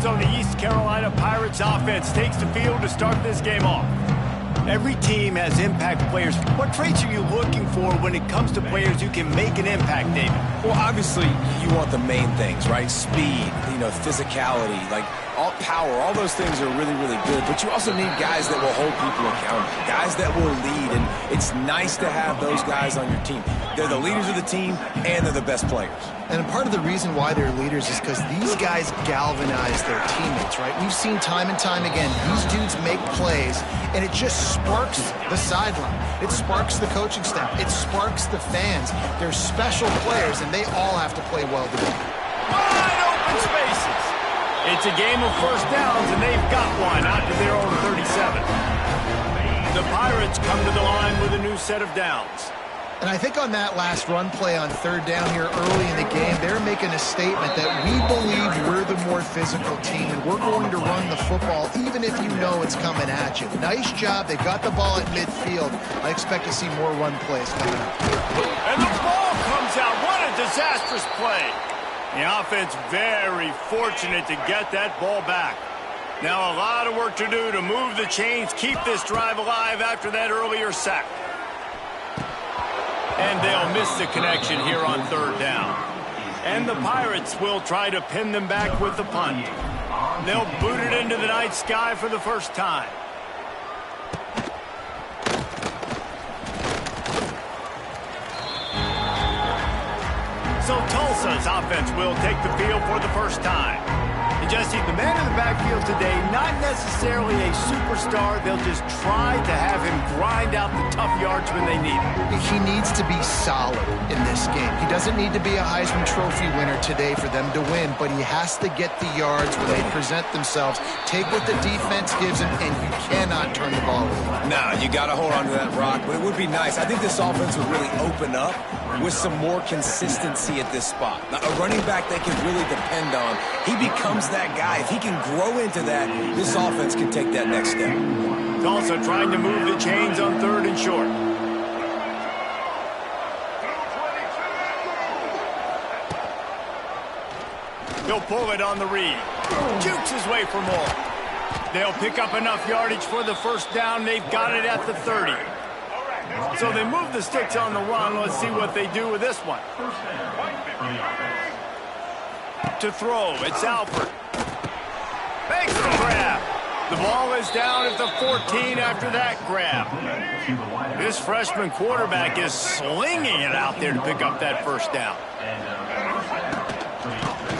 S1: So the East Carolina Pirates offense takes the field to start this game off. Every team has impact players. What traits are you looking for when it comes to players who can make an impact, David?
S3: Well, obviously, you want the main things, right? Speed, physicality, all power, all those things are really, really good. But you also need guys that will hold people accountable, guys that will lead. And it's nice to have those guys on your team. They're the leaders of the team, and they're the best players.
S2: And part of the reason why they're leaders is because these guys galvanize their teammates, right? We've seen time and time again, these dudes make plays, and it just sparks the sideline. It sparks the coaching staff. It sparks the fans. They're special players, and they all have to play well together.
S1: Wide open spaces. It's a game of first downs, and they've got one out to their own 37. The Pirates come to the line with a new set of downs.
S2: And I think on that last run play on third down here early in the game, they're making a statement that we believe we're the more physical team, and we're going to run the football even if you know it's coming at you. Nice job. They got the ball at midfield. I expect to see more run plays coming up.
S1: And the ball comes out. What a disastrous play. The offense very fortunate to get that ball back. Now a lot of work to do to move the chains, keep this drive alive after that earlier sack. And they'll miss the connection here on third down. And the Pirates will try to pin them back with the punt. They'll boot it into the night sky for the first time. So Tulsa's offense will take the field for the first time. And Jesse, the man in the backfield today, not necessarily a superstar. They'll just try to have him grind out the tough yards when they need it.
S2: He needs to be solid in this game. He doesn't need to be a Heisman Trophy winner today for them to win, but he has to get the yards when they present themselves. Take what the defense gives him, and you cannot turn the ball over.
S3: No, you got to hold on to that rock, but it would be nice. I think this offense would really open up with some more consistency at this spot. Now, a running back they can really depend on. He becomes that guy. If he can grow into that, this offense can take that next step.
S1: Tulsa trying to move the chains on third and short. He'll pull it on the read. Jukes his way for more. They'll pick up enough yardage for the first down. They've got it at the 30. So they move the sticks on the run. Let's see what they do with this one. To throw, it's Alford. Makes the grab. The ball is down at the 14 after that grab. This freshman quarterback is slinging it out there to pick up that first down.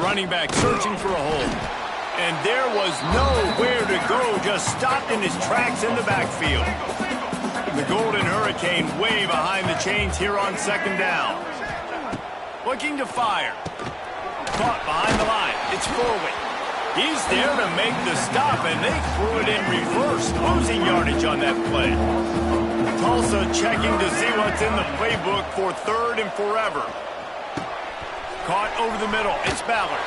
S1: Running back searching for a hole. And there was nowhere to go, just stopped in his tracks in the backfield. The Golden Hurricane way behind the chains here on second down. Looking to fire. Caught behind the line. It's Foley. He's there to make the stop, and they threw it in reverse, losing yardage on that play. Tulsa checking to see what's in the playbook for third and forever. Caught over the middle. It's Ballard.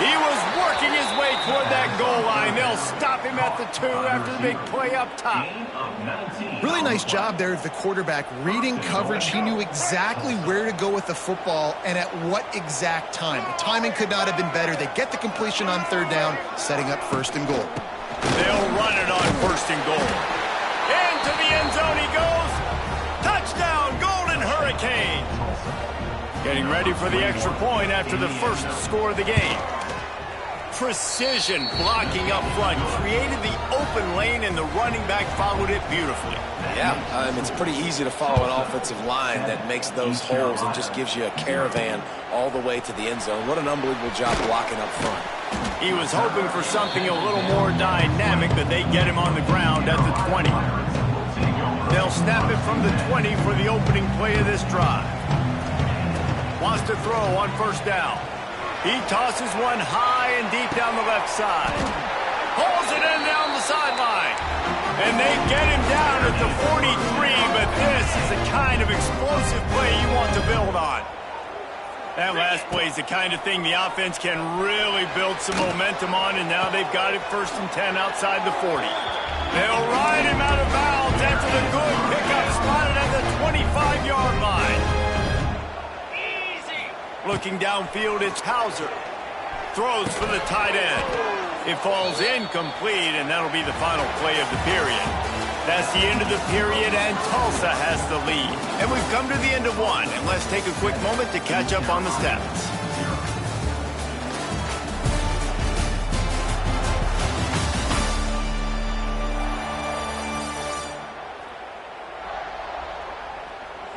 S1: He was working his way toward that goal line. They'll stop him at the 2 after the big play up top.
S2: Really nice job there of the quarterback reading coverage. He knew exactly where to go with the football and at what exact time. The timing could not have been better. They get the completion on third down, setting up first and goal.
S1: They'll run it on first and goal. Into the end zone he goes. Touchdown, Golden Hurricane. Getting ready for the extra point after the first score of the game. Precision blocking up front created the open lane, and the running back followed it beautifully.
S3: Yeah, it's pretty easy to follow an offensive line that makes those holes and just gives you a caravan all the way to the end zone. What an unbelievable job blocking up front.
S1: He was hoping for something a little more dynamic, but they get him on the ground at the 20. They'll snap it from the 20 for the opening play of this drive. Wants to throw on first down. He tosses one high and deep down the left side. Pulls it in down the sideline. And they get him down at the 43, but this is the kind of explosive play you want to build on. That last play is the kind of thing the offense can really build some momentum on, and now they've got it 1st and 10 outside the 40. They'll ride him out of bounds after the good pickup spotted at the 25-yard line. Looking downfield, it's Hauser. Throws for the tight end. It falls incomplete, and that'll be the final play of the period. That's the end of the period, and Tulsa has the lead. And we've come to the end of one, and let's take a quick moment to catch up on the stats.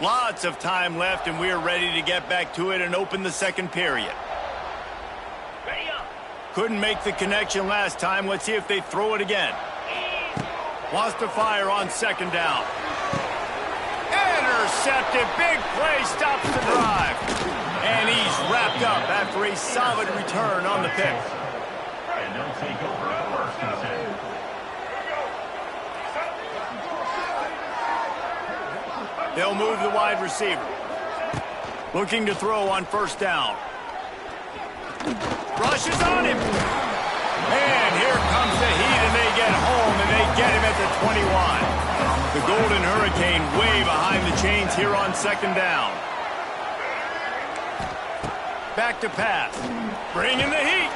S1: Lots of time left, and we're ready to get back to it and open the second period. Couldn't make the connection last time. Let's see if they throw it again. Wants to fire on second down. Intercepted. Big play stops the drive. And he's wrapped up after a solid return on the pick.
S4: And they'll take over 1st and 10.
S1: They'll move the wide receiver. Looking to throw on first down. Rushes on him. And here comes the heat, and they get home, and they get him at the 21. The Golden Hurricane way behind the chains here on second down. Back to pass. Bringing the heat.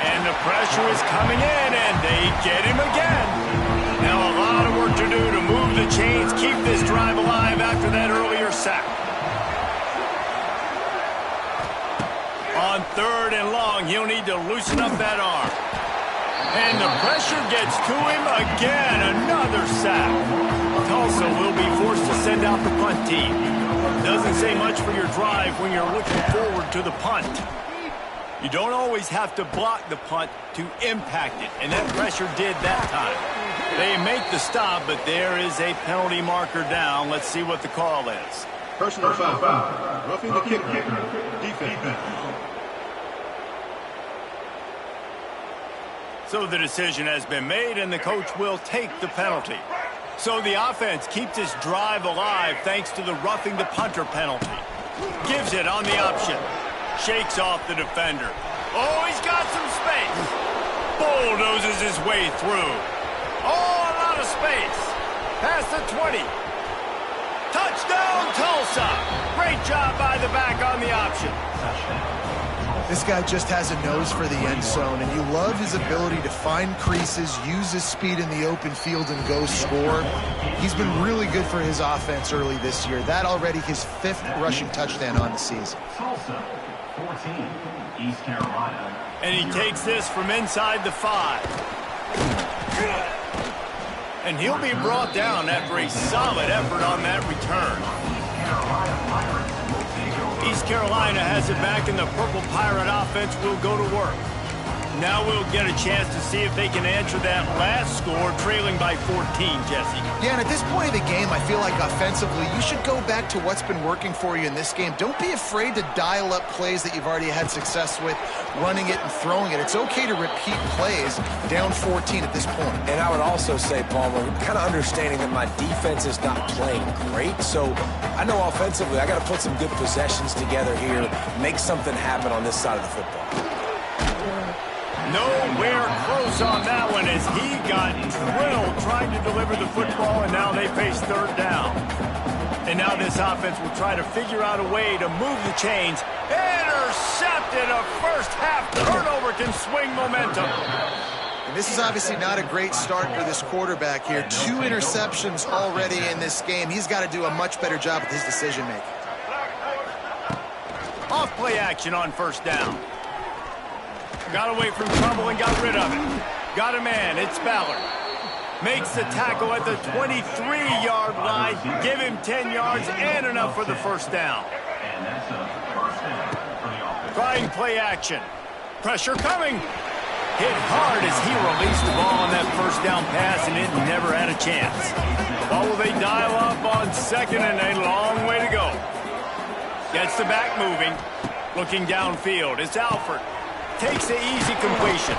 S1: And the pressure is coming in, and they get him again. Now a lot of work to do to move the chains, keep this drive alive after that earlier sack. On 3rd and long, he'll need to loosen up that arm. And the pressure gets to him again. Another sack. Tulsa will be forced to send out the punt team. Doesn't say much for your drive when you're looking forward to the punt. You don't always have to block the punt to impact it, and that pressure did that time. They make the stop, but there is a penalty marker down. Let's see what the call is.
S6: Personal foul. Roughing the kicker. Defense.
S1: So the decision has been made, and the coach will take the penalty. So the offense keeps this drive alive thanks to the roughing the punter penalty. Gives it on the option. Shakes off the defender. Oh, he's got some space. Bulldozes his way through. Oh, a lot of space. Past the 20. Touchdown, Tulsa. Great job by the back on the option.
S2: This guy just has a nose for the end zone, and you love his ability to find creases, use his speed in the open field, and go score. He's been really good for his offense early this year. That already his 5th rushing touchdown on the season.
S4: Tulsa, 14, East Carolina.
S1: And he takes this from inside the 5. And he'll be brought down after a solid effort on that return. East Carolina has it back, and the Purple Pirate offense will go to work. Now we'll get a chance to see if they can answer that last score, trailing by 14, Jesse.
S2: Yeah, and at this point of the game, I feel like offensively, you should go back to what's been working for you in this game. Don't be afraid to dial up plays that you've already had success with, running it and throwing it. It's okay to repeat plays down 14 at this point.
S3: And I would also say, Palmer, kind of understanding that my defense is not playing great, so I know offensively I got to put some good possessions together here, make something happen on this side of the football.
S1: Nowhere close on that one as he got drilled trying to deliver the football, and now they face 3rd down. And now this offense will try to figure out a way to move the chains. Intercepted. A first half turnover can swing momentum.
S2: And this is obviously not a great start for this quarterback here. 2 interceptions already in this game. He's got to do a much better job with his decision-making.
S1: Off play action on first down. Got away from trouble and got rid of it. Got a man. It's Ballard. Makes the tackle at the 23-yard line. Give him 10 yards and enough for the first down.
S4: And that's a first down for the offense.
S1: Trying play action. Pressure coming. Hit hard as he released the ball on that first down pass, and it never had a chance. Ball will they dial up on second, and a long way to go. Gets the back moving. Looking downfield. It's Alford. Takes the easy completion.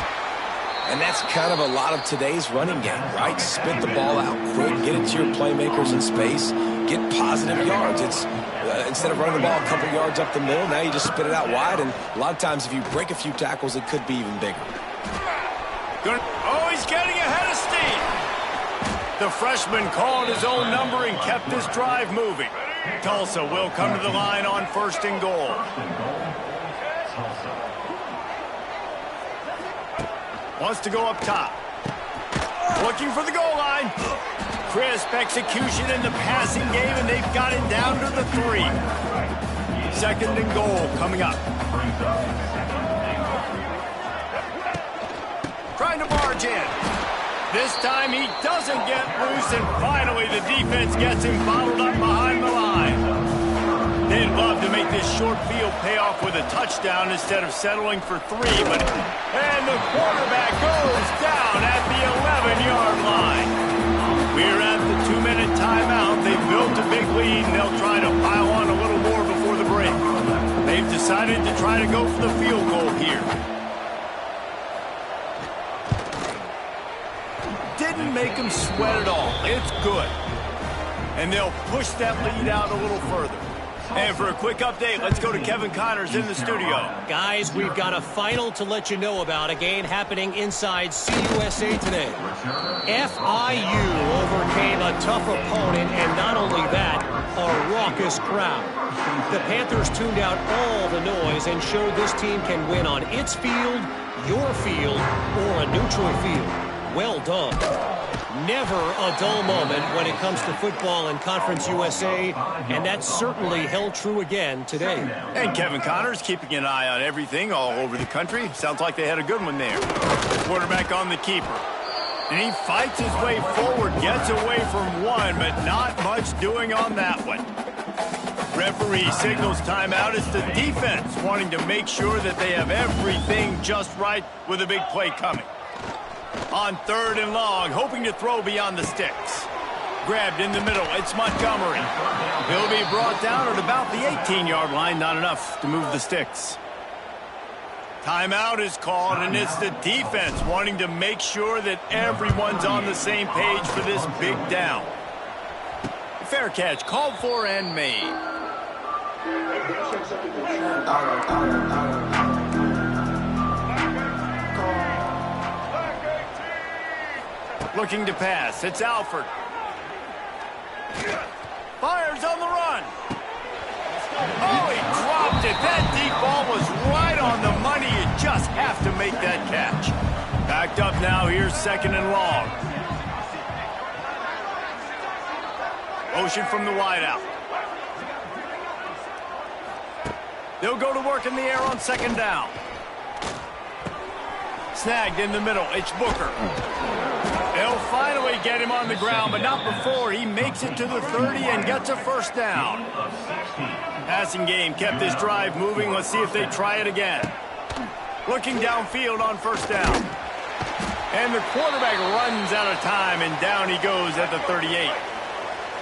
S3: And that's kind of a lot of today's running game, right? Spit the ball out quick, get it to your playmakers in space, get positive yards. It's instead of running the ball a couple yards up the middle, now you just spit it out wide, and a lot of times if you break a few tackles, it could be even bigger.
S1: Good. Oh, he's getting ahead of steam. The freshman called his own number and kept this drive moving. Tulsa will come to the line on first and goal. Wants to go up top. Looking for the goal line. Crisp execution in the passing game, and they've got it down to the 3. Second and goal coming up. Trying to barge in. This time he doesn't get loose, and finally the defense gets him bottled up behind the line. They'd love to make this short field pay off with a touchdown instead of settling for 3, and the quarterback goes down at the 11-yard line. We're at the 2-minute timeout. They've built a big lead, and they'll try to pile on a little more before the break. They've decided to try to go for the field goal here. Didn't make him sweat at all. It's good. And they'll push that lead out a little further. And for a quick update, let's go to Kevin Connors in the studio.
S5: Guys, we've got a final to let you know about, a game happening inside CUSA today. FIU overcame a tough opponent, and not only that, a raucous crowd. The Panthers tuned out all the noise and showed this team can win on its field, your field, or a neutral field. Well done. Never a dull moment when it comes to football in Conference USA, and that certainly held true again today.
S1: And Kevin Connors keeping an eye on everything all over the country. Sounds like they had a good one there. Quarterback on the keeper. And he fights his way forward, gets away from one, but not much doing on that one. Referee signals timeout. It's the defense wanting to make sure that they have everything just right with a big play coming. On third and long, hoping to throw beyond the sticks. Grabbed in the middle, it's Montgomery. He'll be brought down at about the 18-yard line, not enough to move the sticks. Timeout is called, and it's the defense wanting to make sure that everyone's on the same page for this big down. Fair catch, called for and made. Looking to pass. It's Alford. Fires on the run. Oh, he dropped it. That deep ball was right on the money. You just have to make that catch. Backed up now. Here's second and long. Motion from the wideout. They'll go to work in the air on second down. Snagged in the middle. It's Booker. They'll finally get him on the ground, but not before he makes it to the 30 and gets a first down. Passing game kept this drive moving. Let's see if they try it again. Looking downfield on first down. And the quarterback runs out of time, and down he goes at the 38.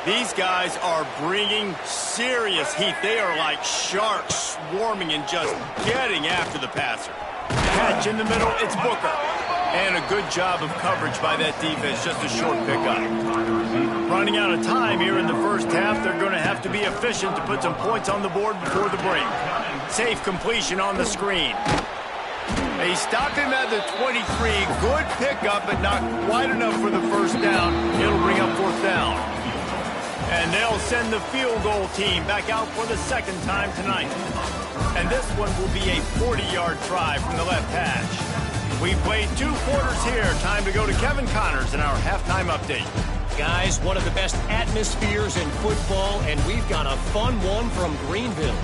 S1: These guys are bringing serious heat. They are like sharks swarming and just getting after the passer. Catch in the middle, it's Booker. And a good job of coverage by that defense, just a short pickup. Running out of time here in the first half, they're going to have to be efficient to put some points on the board before the break. Safe completion on the screen. They stopped him at the 23. Good pickup, but not quite enough for the first down. It'll bring up fourth down. And they'll send the field goal team back out for the second time tonight. And this one will be a 40-yard try from the left hash. We've played 2 quarters here. Time to go to Kevin Connors in our halftime update.
S5: Guys, one of the best atmospheres in football, and we've got a fun one from Greenville.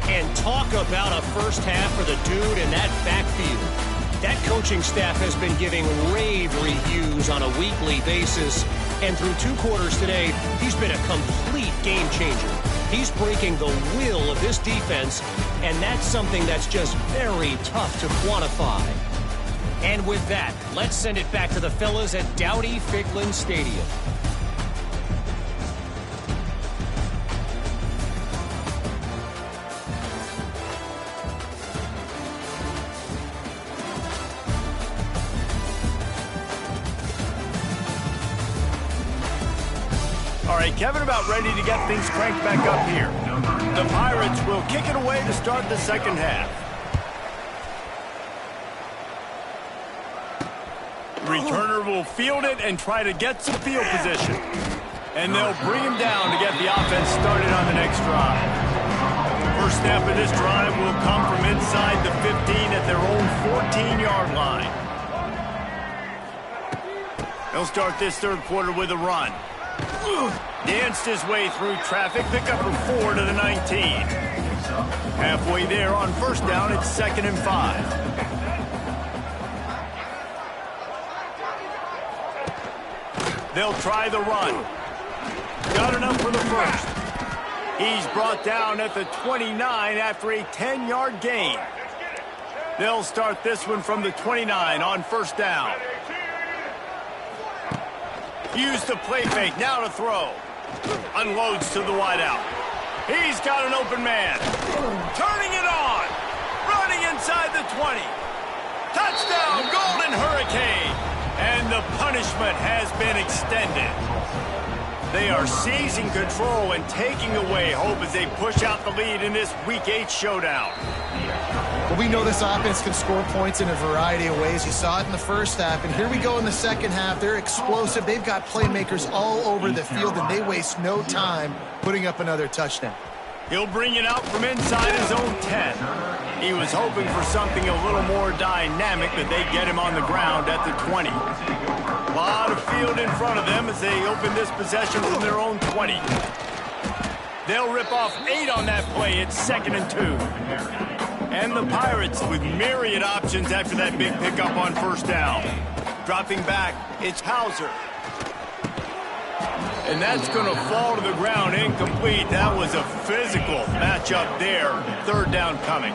S5: And talk about a first half for the dude in that backfield. That coaching staff has been giving rave reviews on a weekly basis. And through 2 quarters today, he's been a complete game changer. He's breaking the will of this defense, and that's something that's just very tough to quantify. And with that, let's send it back to the fellas at Dowdy-Ficklin Stadium.
S1: All right, Kevin about ready to get things cranked back up here. The Pirates will kick it away to start the second half. Returner will field it and try to get some field position. And they'll bring him down to get the offense started on the next drive. First snap of this drive will come from inside the 15 at their own 14-yard line. They'll start this third quarter with a run. Danced his way through traffic, pick up a 4 to the 19. Halfway there on first down, it's 2nd and 5. They'll try the run. Got enough for the first. He's brought down at the 29 after a 10-yard gain. They'll start this one from the 29 on first down. Use the play fake, now to throw. Unloads to the wideout. He's got an open man. Turning it on. Running inside the 20. Touchdown, Golden Hurricane. And the punishment has been extended. They are seizing control and taking away hope as they push out the lead in this Week 8 showdown.
S2: Well, we know this offense can score points in a variety of ways. You saw it in the first half, and here we go in the second half. They're explosive. They've got playmakers all over the field, and they waste no time putting up another touchdown.
S1: He'll bring it out from inside his own 10. He was hoping for something a little more dynamic, but they get him on the ground at the 20. A lot of field in front of them as they open this possession from their own 20. They'll rip off 8 on that play. It's 2nd and 2. And the Pirates with myriad options after that big pickup on first down. Dropping back, it's Hauser. And that's going to fall to the ground incomplete. That was a physical matchup there. Third down coming.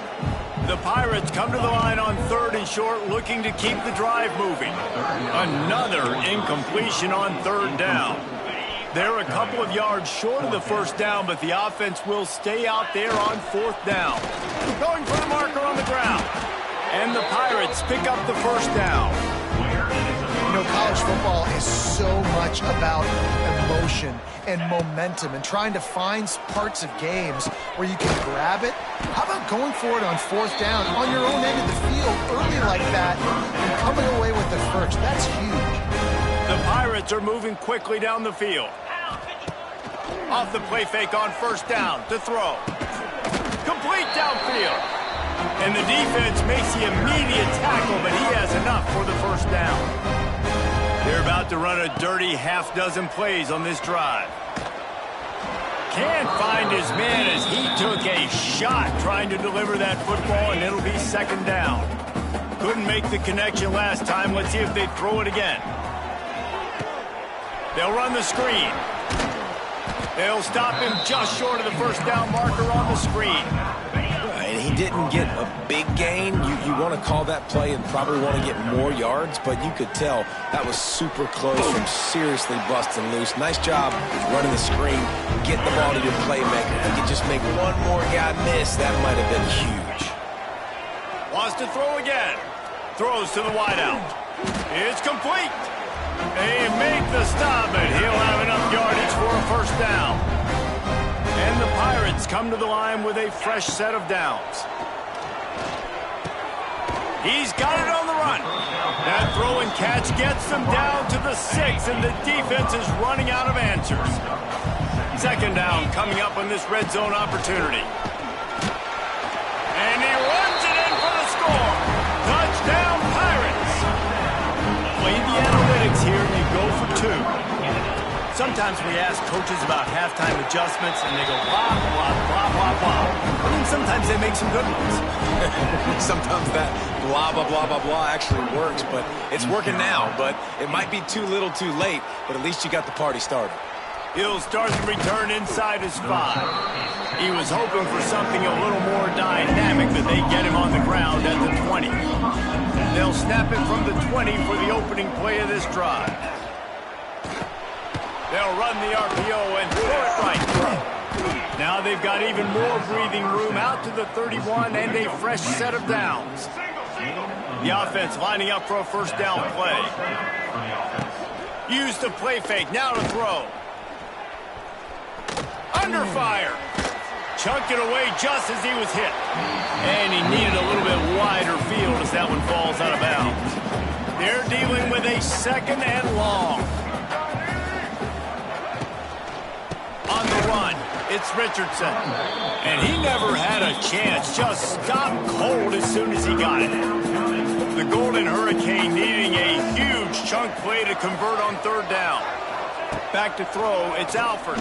S1: The Pirates come to the line on 3rd and short, looking to keep the drive moving. Another incompletion on 3rd down. They're a couple of yards short of the first down, but the offense will stay out there on 4th down. Going for the marker on the ground. And the Pirates pick up the first down.
S2: You know, college football is so much about emotion and momentum and trying to find parts of games where you can grab it. How about going for it on 4th down on your own end of the field early like that and coming away with the first? That's huge.
S1: The Pirates are moving quickly down the field. Off the play fake on first down to throw. Complete downfield. And the defense makes the immediate tackle, but he has enough for the first down. They're about to run a dirty half-dozen plays on this drive. Can't find his man as he took a shot trying to deliver that football, and it'll be 2nd down. Couldn't make the connection last time. Let's see if they throw it again. They'll run the screen. They'll stop him just short of the first down marker on the screen.
S3: And he didn't get a big gain. You want to call that play and probably want to get more yards, but you could tell that was super close from seriously busting loose. Nice job running the screen, getting the ball to your playmaker. If he could just make one more guy miss, that might have been huge.
S1: Wants to throw again. Throws to the wideout. It's complete. They make the stop, and he'll have enough yardage for a first down. And the Pirates come to the line with a fresh set of downs. He's got it on the run. That throw and catch gets them down to the 6, and the defense is running out of answers. 2nd down coming up on this red zone opportunity. And he runs it in for the score. Touchdown, Pirates. Play the analytics here, and you go for 2. Sometimes we ask coaches about halftime adjustments, and they go blah, blah, blah, blah, blah. I mean, sometimes they
S3: make some good ones. Sometimes that blah, blah, blah, blah, blah actually works, but it's working now. But it might be too little too late, but at least you got the party started.
S1: He'll start the return inside his 5. He was hoping for something a little more dynamic, but they get him on the ground at the 20. They'll snap it from the 20 for the opening play of this drive. They'll run the RPO and throw it right through. Now they've got even more breathing room out to the 31 and a fresh set of downs. The offense lining up for a first down play. Use the play fake, now to throw. Under fire. Chunked it away just as he was hit. And he needed a little bit wider field as that one falls out of bounds. They're dealing with a second and long. On the run, it's Richardson. And he never had a chance. Just stopped cold as soon as he got it. The Golden Hurricane needing a huge chunk play to convert on third down. Back to throw, it's Alford.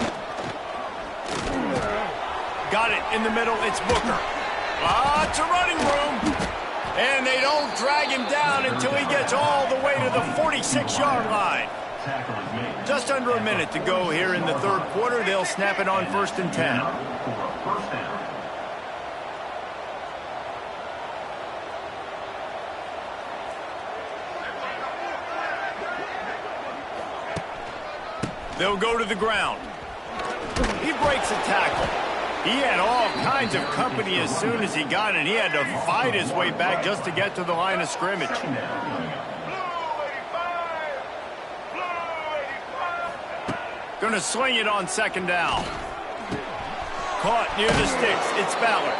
S1: Got it in the middle, it's Booker. Lots of running room. And they don't drag him down until he gets all the way to the 46-yard line. Just under a minute to go here in the third quarter. They'll snap it on 1st and 10. They'll go to the ground. He breaks a tackle. He had all kinds of company as soon as he got it. He had to fight his way back just to get to the line of scrimmage. Gonna swing it on second down. Caught near the sticks. It's Ballard.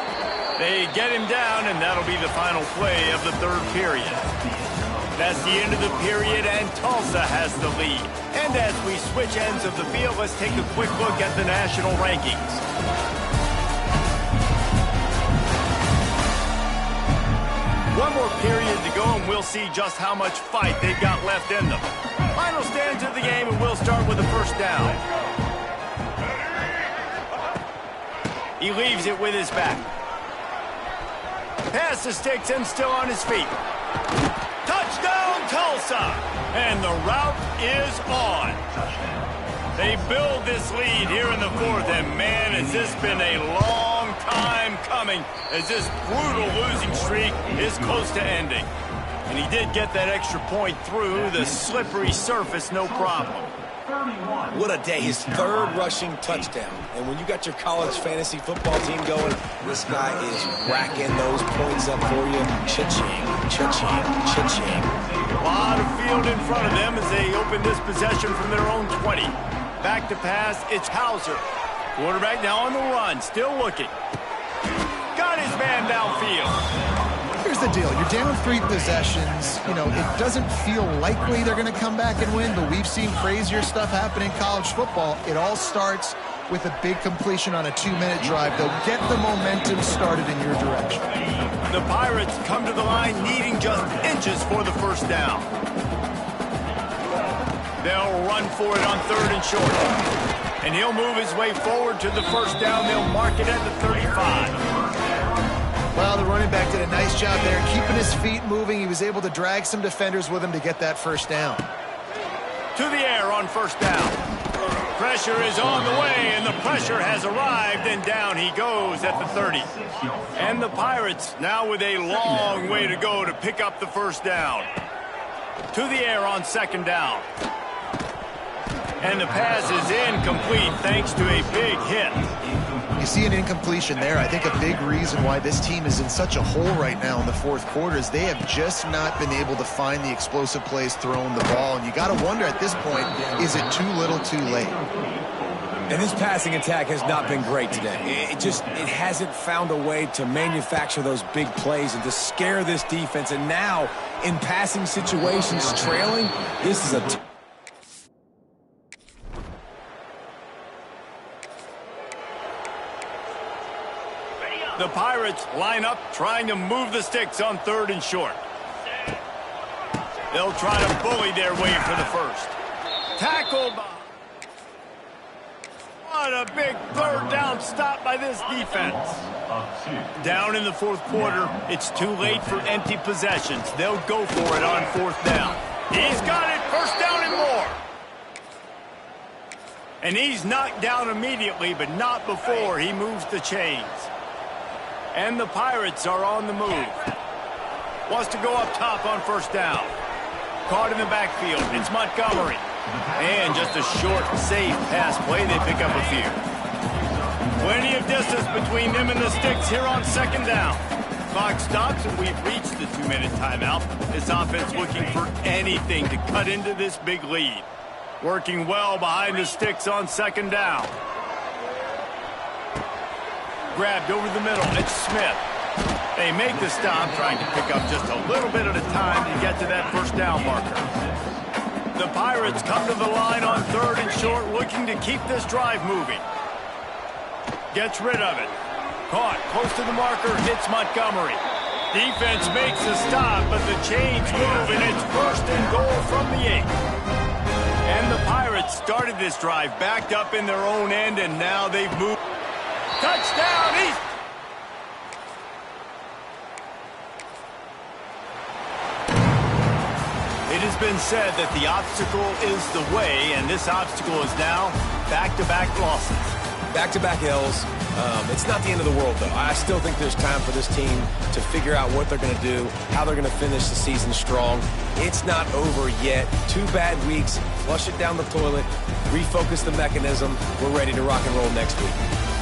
S1: They get him down, and that'll be the final play of the third period. That's the end of the period, and Tulsa has the lead. And as we switch ends of the field, let's take a quick look at the national rankings. One more period to go, and we'll see just how much fight they've got left in them. Final stands of the game, and we'll start with the first down. He leaves it with his back. Past the sticks and still on his feet. Touchdown, Tulsa! And the route is on. They build this lead here in the fourth, and man, has this been a long time coming as this brutal losing streak is close to ending. And he did get that extra point through the slippery surface, no problem.
S3: What a day. His third rushing touchdown. And when you got your college fantasy football team going, this guy is racking those points up for you. Cha-ching, cha-ching, cha-ching.
S1: A lot of field in front of them as they open this possession from their own 20. Back to pass, it's Hauser. Quarterback now on the run, still looking. Got his man downfield.
S2: Here's the deal. You're down 3 possessions. You know, it doesn't feel likely they're going to come back and win, but we've seen crazier stuff happen in college football. It all starts with a big completion on a 2-minute drive. They'll get the momentum started in your direction.
S1: The Pirates come to the line needing just inches for the first down. They'll run for it on 3rd and short. And he'll move his way forward to the first down. They'll mark it at the 35.
S2: Well, the running back did a nice job there, keeping his feet moving. He was able to drag some defenders with him to get that first down.
S1: To the air on first down. Pressure is on the way, and the pressure has arrived, and down he goes at the 30. And the Pirates now with a long way to go to pick up the first down. To the air on second down. And the pass is incomplete thanks to a big hit.
S2: You see an incompletion there. I think a big reason why this team is in such a hole right now in the fourth quarter is they have just not been able to find the explosive plays throwing the ball. And you got to wonder at this point, is it too little too late?
S3: And this passing attack has not been great today. It hasn't found a way to manufacture those big plays and to scare this defense. And now, in passing situations, trailing, this is a
S1: The Pirates line up trying to move the sticks on 3rd and short. They'll try to bully their way for the first. Tackle by What a big third down stop by this defense. Down in the fourth quarter, it's too late for empty possessions. They'll go for it on fourth down. He's got it, first down and more. And he's knocked down immediately, but not before he moves the chains. And the Pirates are on the move. Wants to go up top on first down. Caught in the backfield. It's Montgomery. And just a short, safe pass play. They pick up a few. Plenty of distance between them and the sticks here on second down. Clock stops, and we've reached the 2-minute timeout. This offense looking for anything to cut into this big lead. Working well behind the sticks on second down. Grabbed over the middle. It's Smith. They make the stop, trying to pick up just a little bit at a time to get to that first down marker. The Pirates come to the line on third and short, looking to keep this drive moving. Gets rid of it. Caught close to the marker, hits Montgomery. Defense makes the stop, but the chains move, and it's first and goal from the 8. And the Pirates started this drive backed up in their own end, and now they've moved. Touchdown! It has been said that the obstacle is the way, and this obstacle is now back-to-back losses.
S3: Back-to-back L's. It's not the end of the world, though. I still think there's time for this team to figure out what they're going to do, how they're going to finish the season strong. It's not over yet. 2 bad weeks. Flush it down the toilet. Refocus the mechanism. We're ready to rock and roll next week.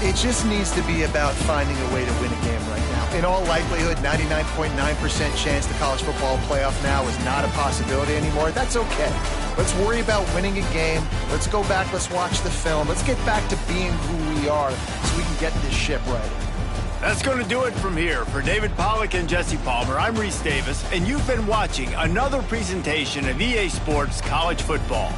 S2: It just needs to be about finding a way to win a game right now. In all likelihood, 99.9% chance the college football playoff now is not a possibility anymore. That's okay. Let's worry about winning a game. Let's go back. Let's watch the film. Let's get back to being who we are so we can get this ship right.
S1: That's going to do it from here. For David Pollack and Jesse Palmer, I'm Reese Davis, and you've been watching another presentation of EA Sports College Football.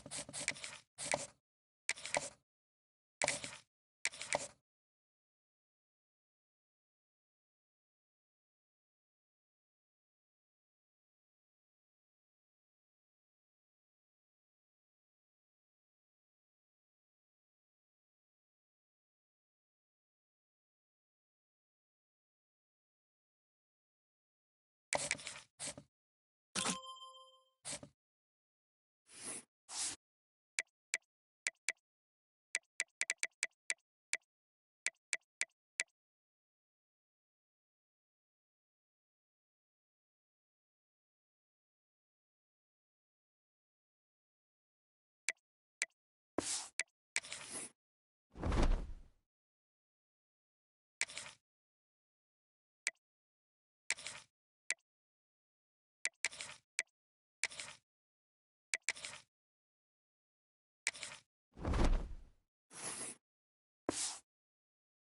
S2: you